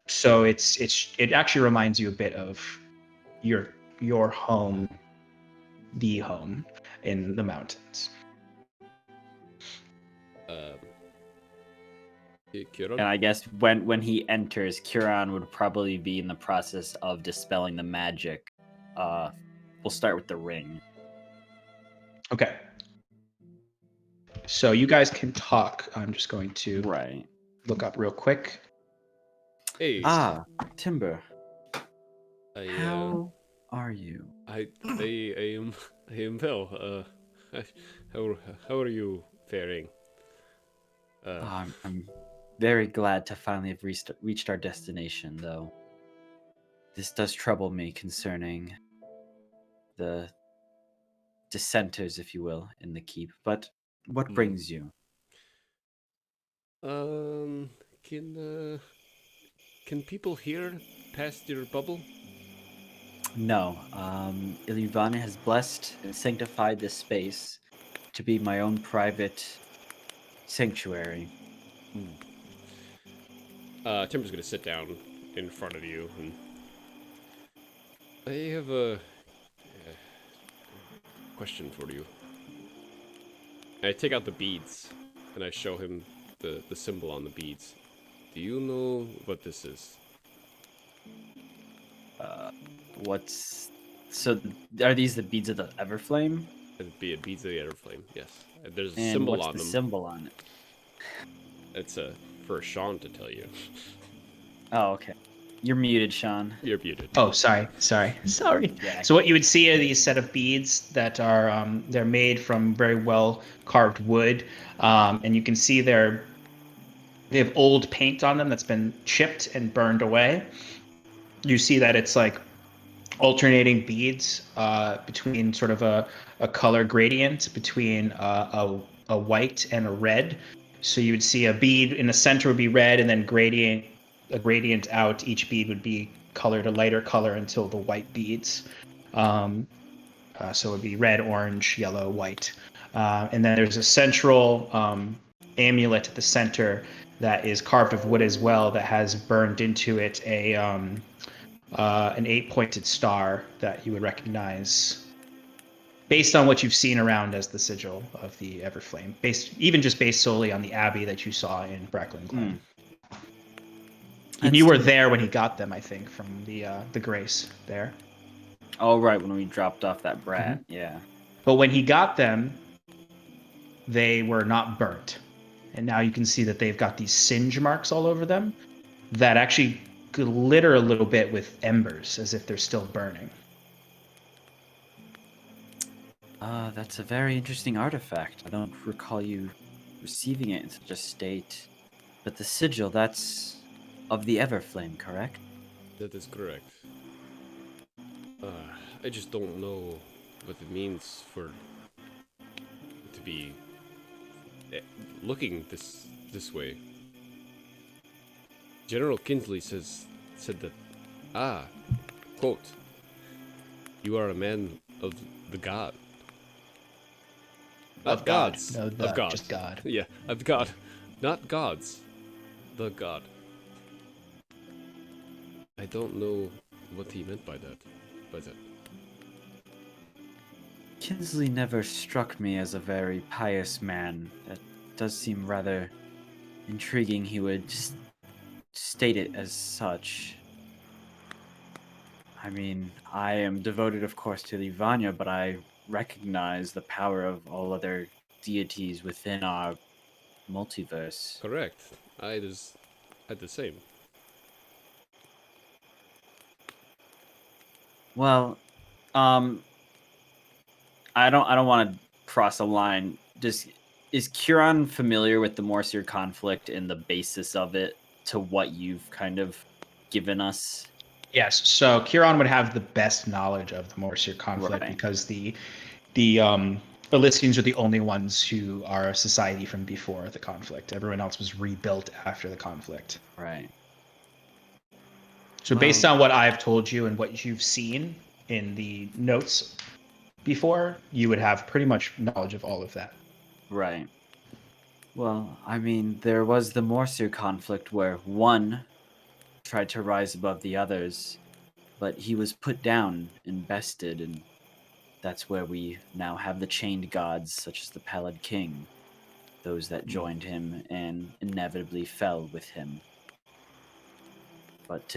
So it actually reminds you a bit of your home, the home in the mountains. Kieran? And I guess when he enters, Curon would probably be in the process of dispelling the magic. We'll start with the ring. Okay. So you guys can talk. I'm just going to look up real quick. Hey. Timber. How are you? I am well. How are you faring? I'm very glad to finally have reached our destination, though. This does trouble me concerning the dissenters, if you will, in the keep. But what brings you? Can people hear past your bubble? No. Iluvane has blessed and sanctified this space to be my own private sanctuary. Timber's gonna sit down in front of you, and I have a question for you. I take out the beads, and I show him the symbol on the beads. Do you know what this is? So are these the beads of the Everflame? It'd be a beads of the Everflame, yes. There's a And symbol what's on the them. symbol on it? It's for Sean to tell you. Oh, okay. You're muted, Sean. You're muted. Oh, sorry. Yeah. So what you would see are these set of beads that are they're made from very well carved wood, and you can see they have old paint on them that's been chipped and burned away. You see that it's like alternating beads between sort of a color gradient between a white and a red. So you would see a bead in the center would be red, and then a gradient out. Each bead would be colored a lighter color until the white beads. So it would be red, orange, yellow, white. And then there's a central amulet at the center that is carved of wood as well, that has burned into it an 8-pointed star that you would recognize based on what you've seen around as the sigil of the Everflame, based solely on the abbey that you saw in Bracklin Glen. And you were there when he got them, I think, from the Grace there. Oh, right, when we dropped off that brat, yeah. But when he got them, they were not burnt. And now you can see that they've got these singe marks all over them that actually glitter a little bit with embers, as if they're still burning. That's a very interesting artifact. I don't recall you receiving it in such a state. But the sigil, that's of the Everflame, correct? That is correct. I just don't know what it means for it to be looking this way. General Kinsley said that, quote, "You are a man of the god." Not Of God. gods. No, of God. just God. Yeah, of God. Not gods. The god. I don't know what he meant by that. Kinsley never struck me as a very pious man. That does seem rather intriguing. He would state it as such. I mean, I am devoted, of course, to the Vanya, but I recognize the power of all other deities within our multiverse. Correct. I just had the same. Well, I don't want to cross a line. Is Curon familiar with the Morseer conflict and the basis of it to what you've kind of given us? Yes, so Kiron would have the best knowledge of the Morseer conflict because the Elysians are the only ones who are a society from before the conflict. Everyone else was rebuilt after the conflict. Right. So based on what I've told you and what you've seen in the notes before, you would have pretty much knowledge of all of that. Right. Well, I mean, there was the Morseer conflict where one tried to rise above the others, but he was put down and bested, and that's where we now have the chained gods, such as the Pallid King, those that joined him and inevitably fell with him. But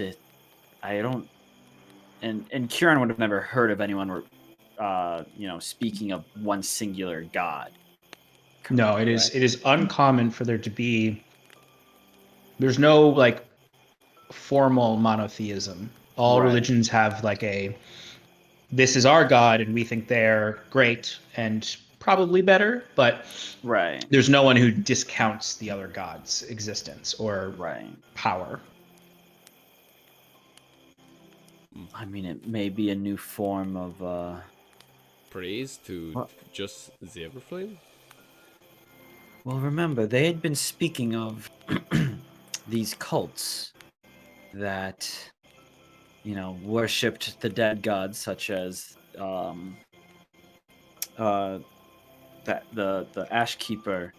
and Kieran would have never heard of anyone, speaking of one singular god. No, it is uncommon for there to be. There's no like formal monotheism. All religions have like this is our god and we think they're great and probably better, but there's no one who discounts the other god's existence or power. I mean, it may be a new form of praise to just the Everflame? Well, remember, they had been speaking of these cults that, worshipped the dead gods, such as that the Ash Keeper,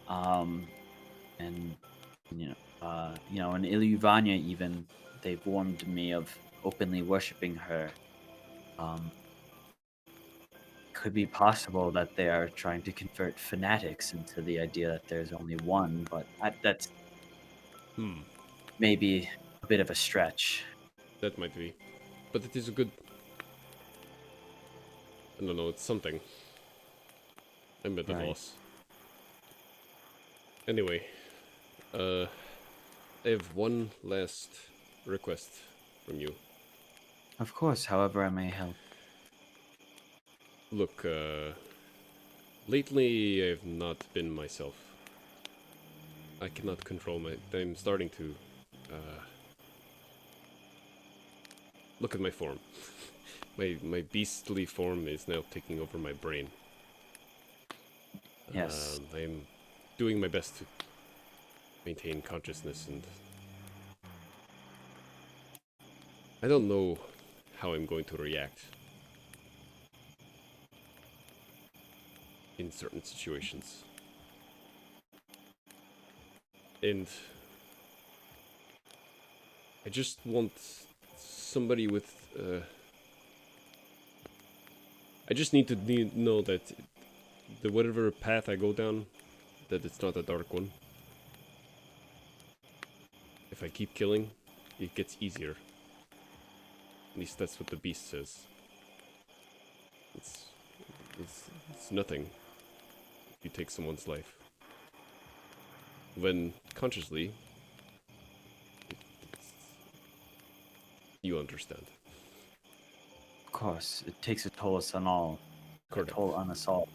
and and Iluvanya even. They've warned me of openly worshipping her. Could be possible that they are trying to convert fanatics into the idea that there's only one, but that's maybe a bit of a stretch. That might be. But it is a good... I don't know, it's something. I'm at a loss. Anyway, I have one last request from you. Of course, however I may help. Look, lately I've not been myself. I cannot control I'm starting to, look at my form. my beastly form is now taking over my brain. Yes. I'm doing my best to maintain consciousness, and I don't know how I'm going to react in certain situations. And I just want somebody with I just need to know that the whatever path I go down, that it's not a dark one. If I keep killing, it gets easier. At least that's what the beast says. It's nothing if you take someone's life. When consciously, you understand. Of course, it takes a toll on all. Correct. A toll on us all.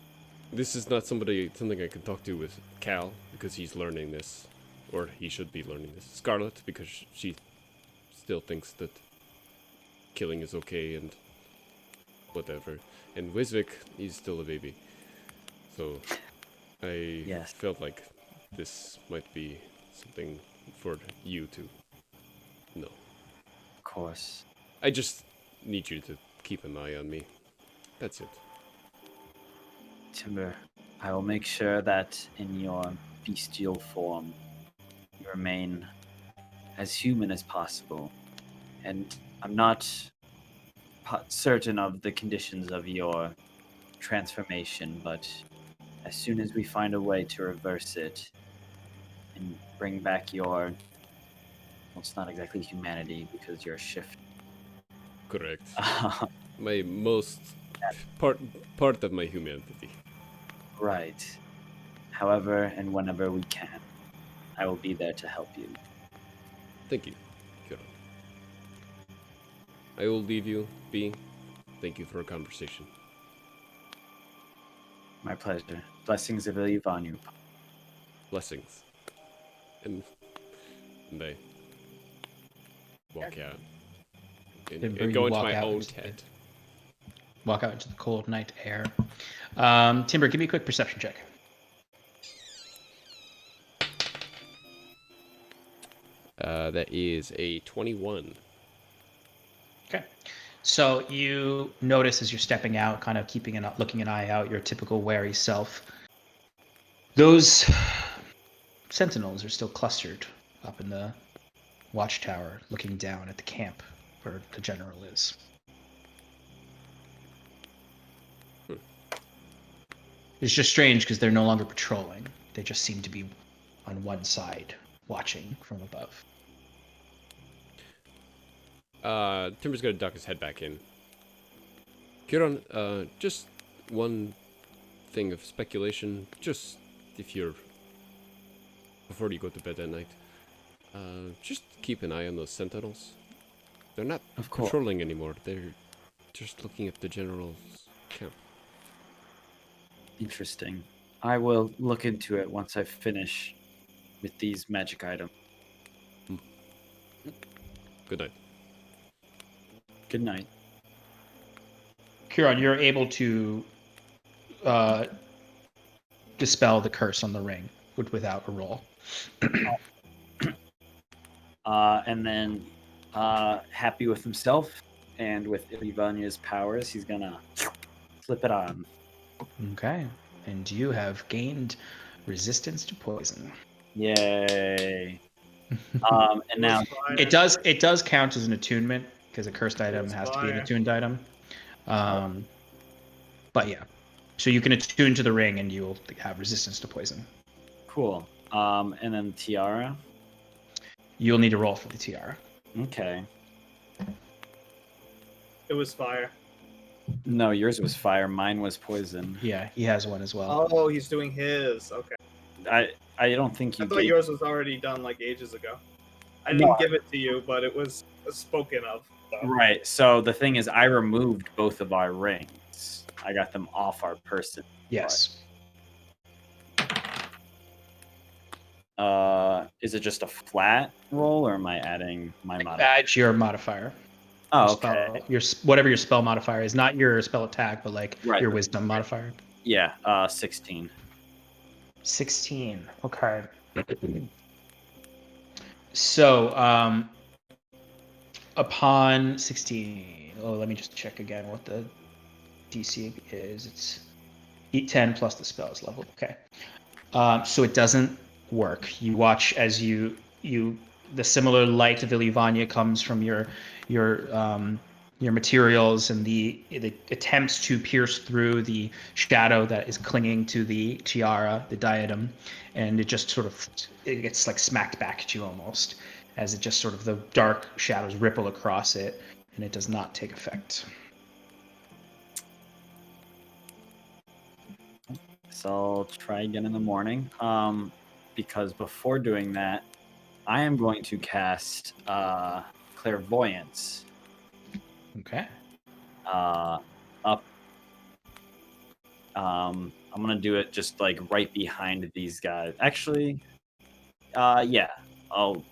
This is not something I can talk to with Cal, because he's learning this. Or he should be learning this. Scarlet, because she still thinks that killing is okay and whatever. And Wisvik, he's still a baby. So I felt like this might be something for you to know. Of course. I just need you to keep an eye on me. That's it. Timber, I will make sure that in your bestial form, you remain as human as possible. And I'm not certain of the conditions of your transformation, but as soon as we find a way to reverse it and bring back your, well, it's not exactly humanity because you're a shift. Correct. My most part of my humanity. Right. However and whenever we can, I will be there to help you. Thank you, Kieran. I will leave you be. Thank you for a conversation. My pleasure. Blessings of Ilivanu. Blessings. And I walk out. And You go into walk my out own into tent. Walk out into the cold night air. Timber, give me a quick perception check. That is a 21. Okay. So you notice as you're stepping out, kind of looking an eye out, your typical wary self. Those sentinels are still clustered up in the watchtower, looking down at the camp where the general is. It's just strange because they're no longer patrolling. They just seem to be on one side, watching from above. Timber's gonna duck his head back in. Kieran, just one thing of speculation. Just before you go to bed at night, just keep an eye on those sentinels. They're not patrolling anymore. They're just looking at the general's camp. Interesting. I will look into it once I finish with these magic items. Good night. Good night. Kieran, you're able to dispel the curse on the ring without a roll. And then, happy with himself and with Ivanya's powers, he's gonna flip it on. Okay. And you have gained resistance to poison. Yay. And now it does count as an attunement because a cursed item has to be an attuned item. But yeah. So you can attune to the ring and you'll have resistance to poison. Cool. And then tiara. You'll need to roll for the tiara. Okay. It was fire. No, yours was fire. Mine was poison. Yeah, he has one as well. Oh, he's doing his. Okay. I don't think you. I thought yours was already done like ages ago. I didn't give it to you, but it was spoken of. So. Right. So the thing is, I removed both of our rings. I got them off our person. Yes. Is it just a flat roll, or am I adding my modifier? Add your modifier. Oh, okay. Whatever your spell modifier is, not your spell attack, but like your wisdom modifier. Yeah, 16. 16. Okay. So, upon 16, let me just check again what the DC is. It's 10 plus the spell's level. Okay. So it doesn't work. You watch as the similar light of Ilivanya comes from your your materials and the attempts to pierce through the shadow that is clinging to the tiara, the diadem, and it just sort of it gets like smacked back at you almost, as it just sort of the dark shadows ripple across it, and it does not take effect. So I'll try again in the morning. Because before doing that, I am going to cast Clairvoyance. Okay. Up. I'm gonna do it just like right behind these guys. Actually, yeah, I'll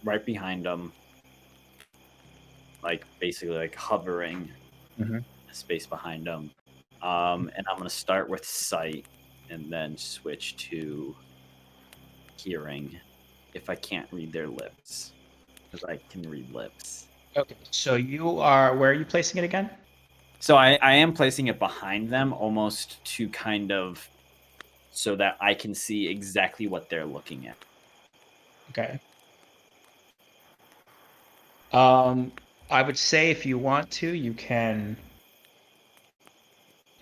right behind them, like basically like hovering Mhm. the space behind them. And I'm gonna start with sight and then switch to hearing if I can't read their lips, because I can read lips. Okay. So where are you placing it again? So I am placing it behind them almost to kind of so that I can see exactly what they're looking at. Okay. I would say if you want to, you can.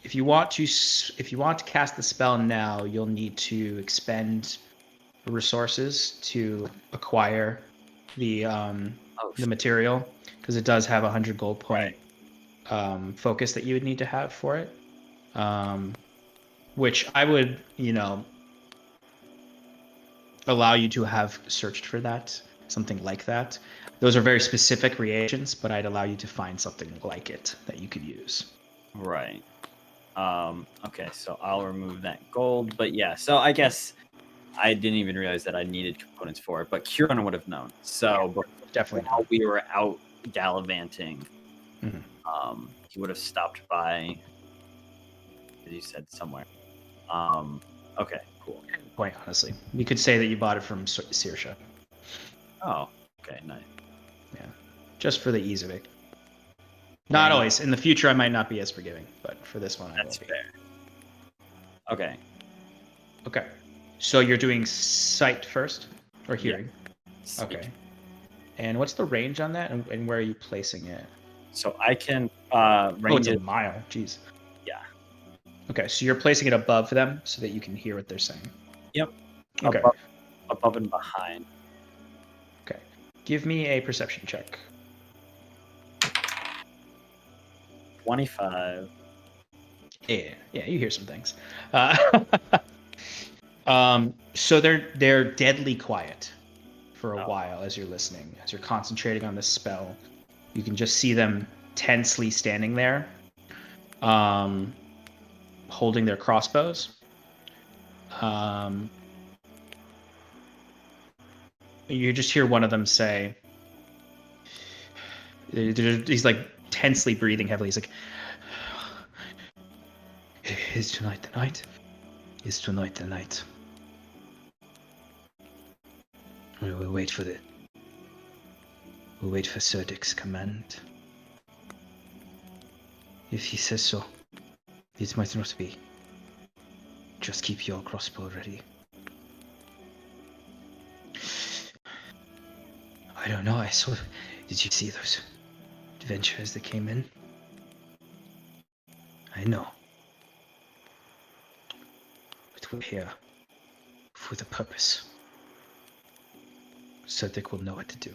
If you want to cast the spell now, you'll need to expend resources to acquire the material, because it does have 100 gold point focus that you would need to have for it. Which I would, allow you to have searched for that, something like that. Those are very specific reagents, but I'd allow you to find something like it that you could use. Right. Okay, so I'll remove that gold. But yeah, so I guess I didn't even realize that I needed components for it, but Kieran would have known. So definitely while we were out gallivanting, Mhm. He would have stopped by, as you said, somewhere. Okay, cool. Quite honestly, you could say that you bought it from Saoirse. Oh, okay, nice. Yeah, just for the ease of it. Not always. In the future, I might not be as forgiving, but for this one, I will be. Fair. Okay. Okay. So you're doing sight first, or hearing? Sight. Okay. And what's the range on that, and where are you placing it? So I can it's range a it. mile. Jeez. Yeah. Okay, so you're placing it above them so that you can hear what they're saying. Yep. Okay. Above and behind. Okay. Give me a perception check. 25. Yeah, you hear some things. So they're deadly quiet for a while as you're listening, as you're concentrating on this spell. You can just see them tensely standing there, holding their crossbows. You just hear one of them say, he's like tensely breathing heavily. He's like, "Is tonight the night? Is tonight the night? We'll wait for Serdic's command. If he says so, it might not be. Just keep your crossbow ready." I don't know, did you see those adventurers that came in? I know. But we're here for the purpose. Cerdic will know what to do.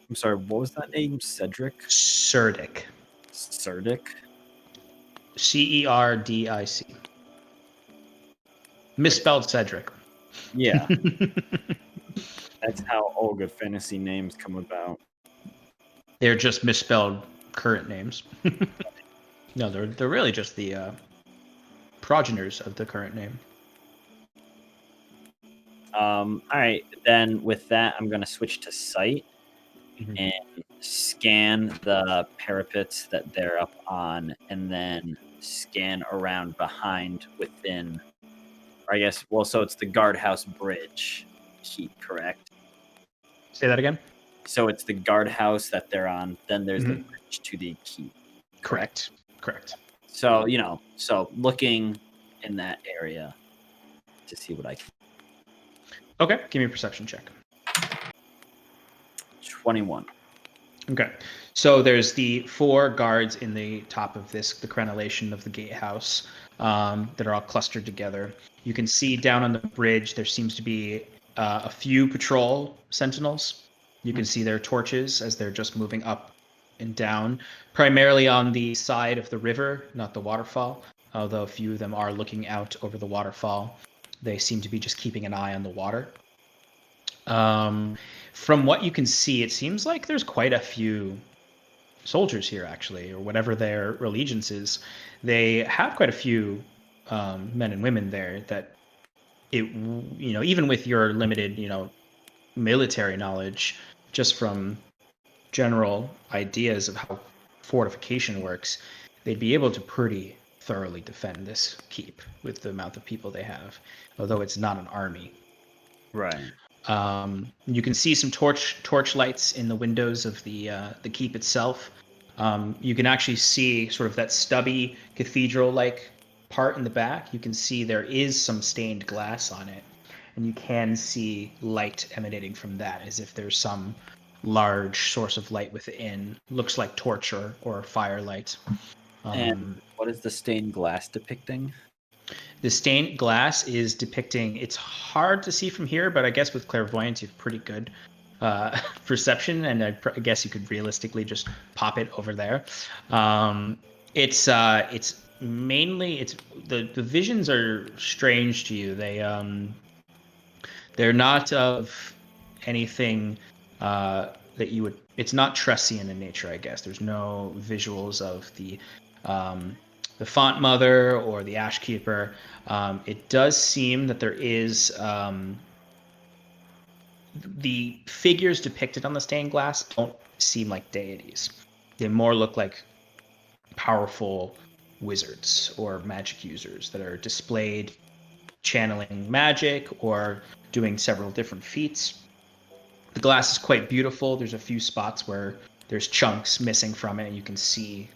I'm sorry, what was that name? Cedric? Cerdic. Cerdic? Cerdic. Misspelled Cedric. Yeah. That's how all good fantasy names come about. They're just misspelled current names. No, they're really just the progenitors of the current name. All right, then with that, I'm going to switch to sight and scan the parapets that they're up on, and then scan around behind within, or I guess, well, so it's the guardhouse bridge keep, correct? Say that again? So it's the guardhouse that they're on, then there's the bridge to the keep. Correct. So, so looking in that area to see what I can. Okay, give me a perception check. 21. Okay. So there's the 4 guards in the top of the crenellation of the gatehouse that are all clustered together. You can see down on the bridge there seems to be a few patrol sentinels. You can see their torches as they're just moving up and down, primarily on the side of the river, not the waterfall, although a few of them are looking out over the waterfall. They seem to be just keeping an eye on the water. From what you can see, it seems like there's quite a few soldiers here, actually, or whatever their allegiance is. They have quite a few men and women there that even with your limited, military knowledge, just from general ideas of how fortification works, they'd be able to pretty thoroughly defend this keep with the amount of people they have, although it's not an army. Right. You can see some torch lights in the windows of the keep itself. You can actually see sort of that stubby cathedral-like part in the back. You can see there is some stained glass on it, and you can see light emanating from that, as if there's some large source of light within. Looks like torch or firelight. And what is the stained glass depicting? The stained glass is depicting, it's hard to see from here, but I guess with clairvoyance, you have pretty good perception, and I guess you could realistically just pop it over there. It's mainly, the visions are strange to you. They're not of anything that you would, it's not Tressian in nature, I guess. There's no visuals of the Font Mother or the Ash Keeper. It does seem that there is the figures depicted on the stained glass don't seem like deities. They more look like powerful wizards or magic users that are displayed channeling magic or doing several different feats. The glass is quite beautiful. There's a few spots where there's chunks missing from it, and you can see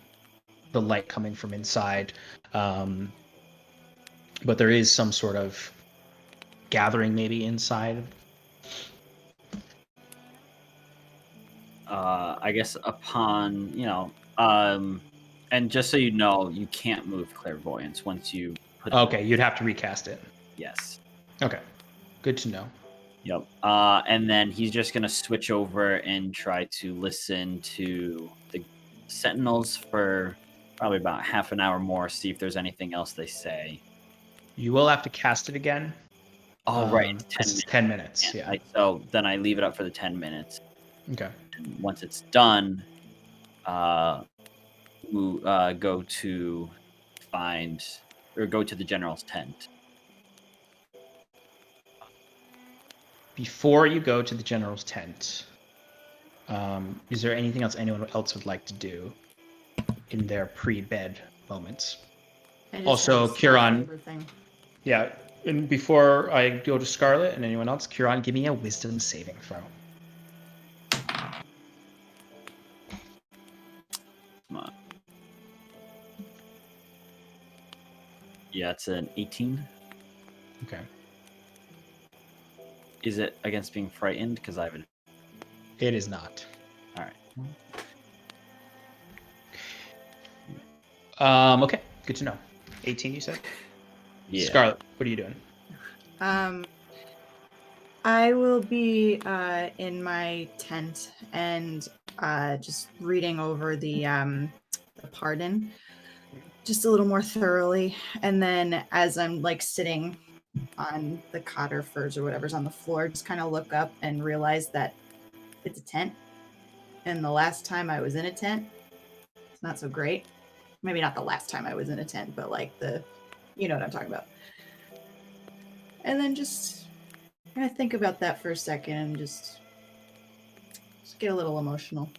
the light coming from inside. But there is some sort of gathering maybe inside. I guess upon, and just so you know, you can't move clairvoyance once you put it. Okay, you'd have to recast it. Yes. Okay, good to know. Yep. And then he's just going to switch over and try to listen to the sentinels for probably about half an hour more, see if there's anything else they say. You will have to cast it again. Oh, right. 10 minutes. Yeah. So then I leave it up for the 10 minutes. Okay. And once it's done, we'll go to the general's tent. Before you go to the general's tent, is there anything else anyone else would like to do in their pre-bed moments? Also, Kieran. Yeah, and before I go to Scarlet and anyone else, Kieran, give me a wisdom saving throw. Come on. Yeah, it's an 18. Okay. Is it against being frightened? Because I haven't. It is not. All right. Okay, good to know. 18, you said? Yeah. Scarlet, what are you doing? I will be in my tent and just reading over the pardon just a little more thoroughly. And then as I'm like sitting on the cot or furs or whatever's on the floor, just kind of look up and realize that it's a tent. And the last time I was in a tent, it's not so great. Maybe not the last time I was in a tent, but like you know what I'm talking about. And then just kind of think about that for a second and just get a little emotional.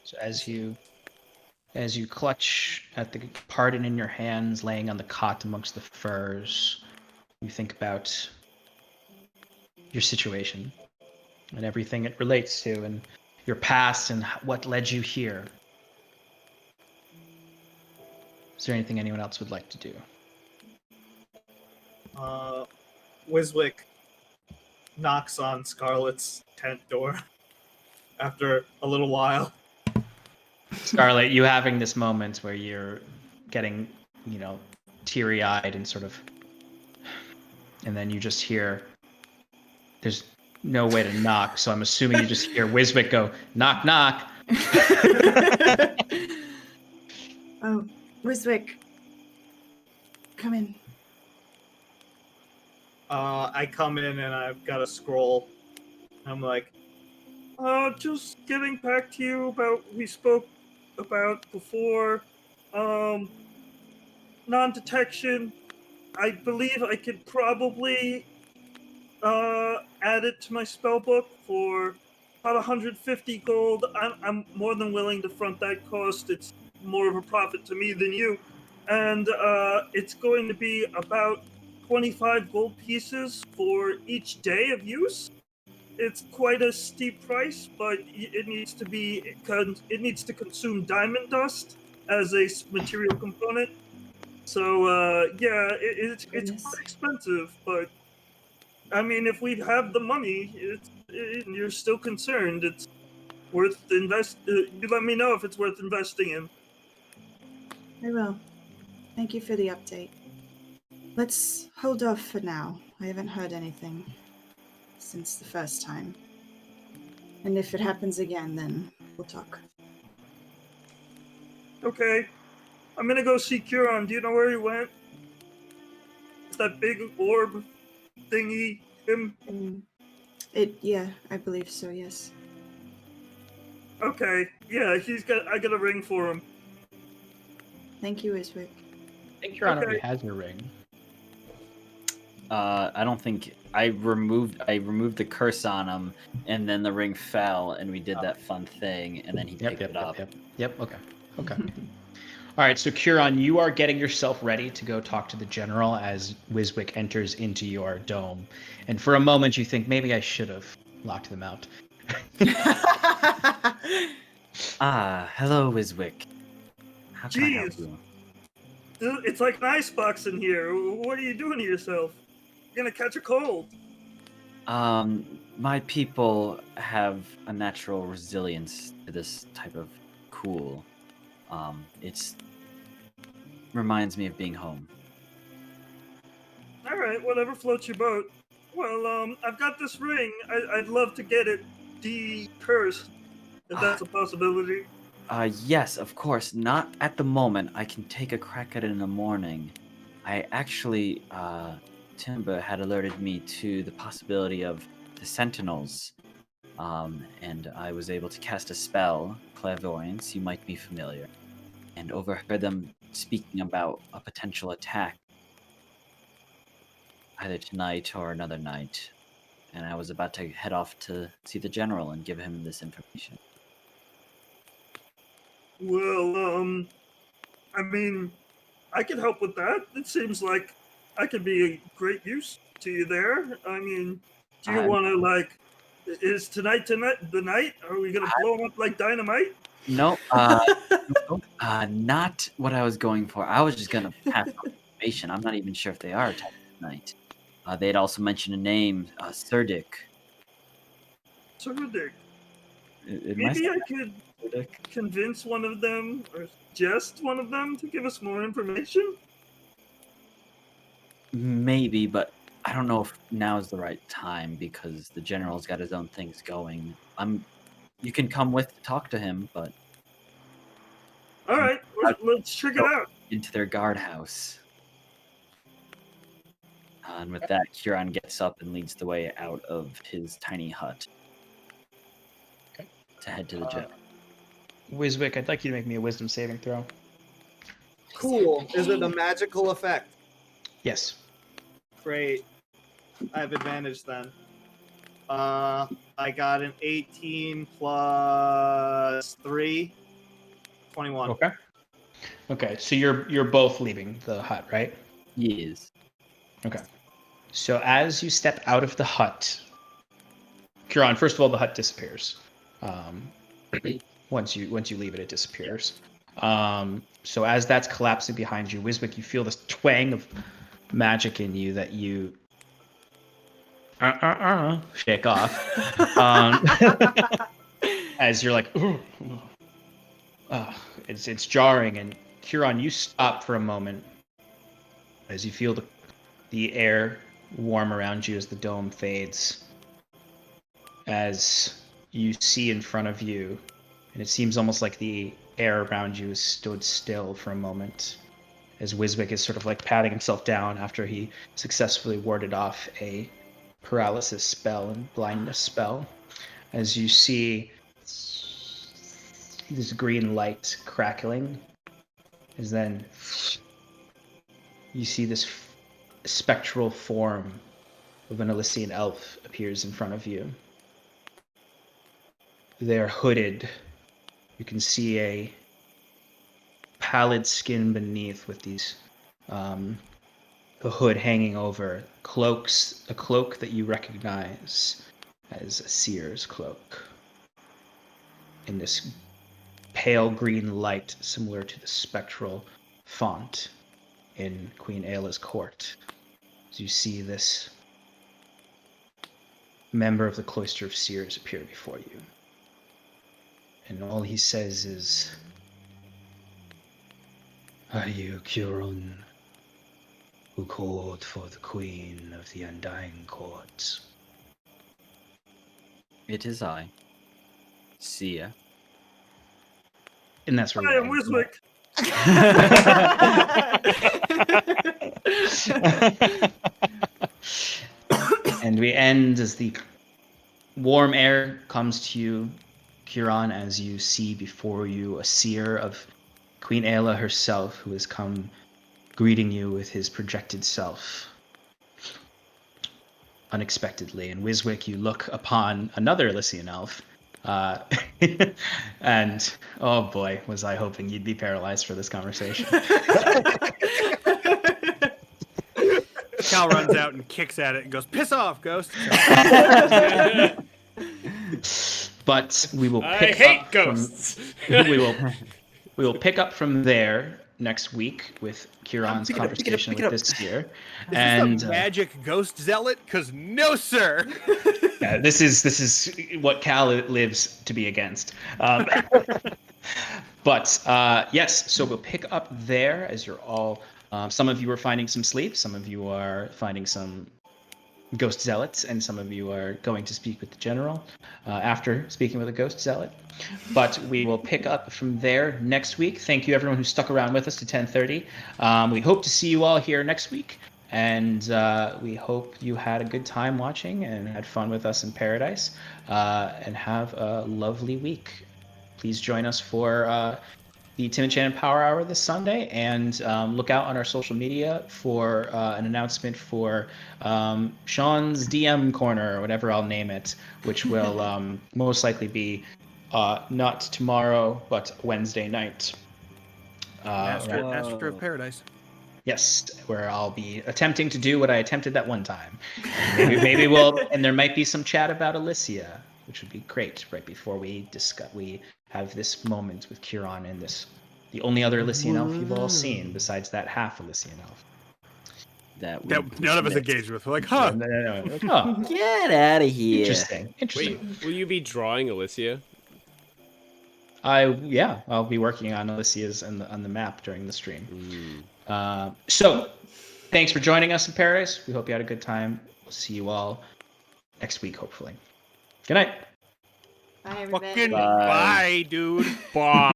So as you clutch at the pardon in your hands, laying on the cot amongst the furs, you think about your situation and everything it relates to, and your past and what led you here. Is there anything anyone else would like to do? Wiswick knocks on Scarlet's tent door after a little while. Scarlet, you having this moment where you're getting, teary-eyed and sort of, and then you just hear, there's no way to knock, so I'm assuming you just hear Wiswick go, knock, knock. Oh, Wiswick, come in. I come in and I've got a scroll. I'm like, Just getting back to you about we spoke about before. Non-detection. I believe I could probably add it to my spell book for about 150 gold. I'm more than willing to front that cost. It's more of a profit to me than you. And it's going to be about 25 gold pieces for each day of use. It's quite a steep price, but it needs to consume diamond dust as a material component. So it's quite expensive, but I mean, if we have the money, you're still concerned. It's worth you let me know if it's worth investing in. I will. Thank you for the update. Let's hold off for now. I haven't heard anything since the first time. And if it happens again, then we'll talk. Okay. I'm gonna go see Curon. Do you know where he went? It's that big orb thingy. Him? Yeah, I believe so, yes. Okay. Yeah, I got a ring for him. Thank you, Wiswick. I think Curon already has your ring. I don't think I removed the curse on him, and then the ring fell, and we did that fun thing, and then he picked it up. Yep. Okay. All right, so Curon, you are getting yourself ready to go talk to the general as Wiswick enters into your dome. And for a moment, you think, maybe I should have locked them out. Hello, Wiswick. How can I help Jeez. you? It's like an icebox in here. What are you doing to yourself? You're gonna catch a cold. My people have a natural resilience to this type of cool. It reminds me of being home. All right, whatever floats your boat. Well, I've got this ring. I'd love to get it de-cursed, if that's a possibility. Yes, of course. Not at the moment. I can take a crack at it in the morning. I actually, Timber had alerted me to the possibility of the Sentinels, and I was able to cast a spell, Clairvoyance. You might be familiar, and overheard them speaking about a potential attack either tonight or another night. And I was about to head off to see the general and give him this information. Well, I mean, I could help with that. It seems like I could be a great use to you there. I mean, do you want to, is tonight the night? Are we going to blow them up like dynamite? No, not what I was going for. I was just going to pass on information. I'm not even sure if they are attacking tonight. They'd also mentioned a name, Surdik. Surdik. Maybe I could convince one of them or suggest one of them to give us more information? Maybe, but I don't know if now is the right time because the general's got his own things going. You can come with to talk to him, but all right, let's check it out. Into their guardhouse. And with that, Huron gets up and leads the way out of his tiny hut to head to the general. Wiswick, I'd like you to make me a wisdom saving throw. Cool. Is it a magical effect? Yes. Great. I have advantage then. I got an 18 plus 3. 21. Okay, so you're both leaving the hut, right? Yes. Okay. So as you step out of the hut, Curon, first of all, the hut disappears. Once you leave it, it disappears. So as that's collapsing behind you, Wiswick, you feel this twang of magic in you that you shake off. As you're like, it's jarring, and Huron, you stop for a moment as you feel the air warm around you as the dome fades. As you see in front of you, and it seems almost like the air around you has stood still for a moment, as Wiswick is sort of like patting himself down after he successfully warded off a paralysis spell and blindness spell. As you see this green light crackling, as then you see this spectral form of an Elysian elf appears in front of you. They're hooded. You can see a pallid skin beneath with these the hood hanging over. A cloak that you recognize as a seer's cloak. In this pale green light similar to the spectral font in Queen Ayla's court. As you see this member of the Cloister of Seers appear before you. And all he says is, "Are you Huron, who called for the Queen of the Undying Courts?" It is I. Sia. And that's where I am Wiswick. And we end as the warm air comes to you, Huron, as you see before you a seer of Queen Ayla herself, who has come greeting you with his projected self unexpectedly. And Wiswick, you look upon another Elysian elf, and oh boy, was I hoping you'd be paralyzed for this conversation. Cal runs out and kicks at it and goes, "Piss off, ghost!" But we will I pick hate up ghosts. we will pick up from there next week with Huron's Pick it up, conversation pick it with up. this year. Is And this a magic ghost zealot? Because no, sir. yeah, this is what Cal lives to be against. But yes, so we'll pick up there as you're all. Some of you are finding some sleep. Some of you are finding some ghost zealots, and some of you are going to speak with the general after speaking with a ghost zealot. But we will pick up from there next week. Thank you, everyone who stuck around with us to 10:30. We hope to see you all here next week, and we hope you had a good time watching and had fun with us in Paradise, and have a lovely week. Please join us for the Tim and Shannon Power Hour this Sunday, and look out on our social media for an announcement for Sean's DM Corner, or whatever I'll name it, which will most likely be not tomorrow, but Wednesday night. Master of Paradise. Yes, where I'll be attempting to do what I attempted that one time. Maybe we'll, and there might be some chat about Alicia, which would be great right before we have this moment with Huron and the only other Elysian elf you've all seen besides that half Elysian elf. That none of us engaged with. We're like, huh? No. Oh, Get out of here. interesting. Wait, will you be drawing Alicia? I'll be working on Alicia's on the map during the stream. So, thanks for joining us in Paradise. We hope you had a good time. We'll see you all next week, hopefully. Good night. Bye, everybody. Fucking bye, dude. Bye.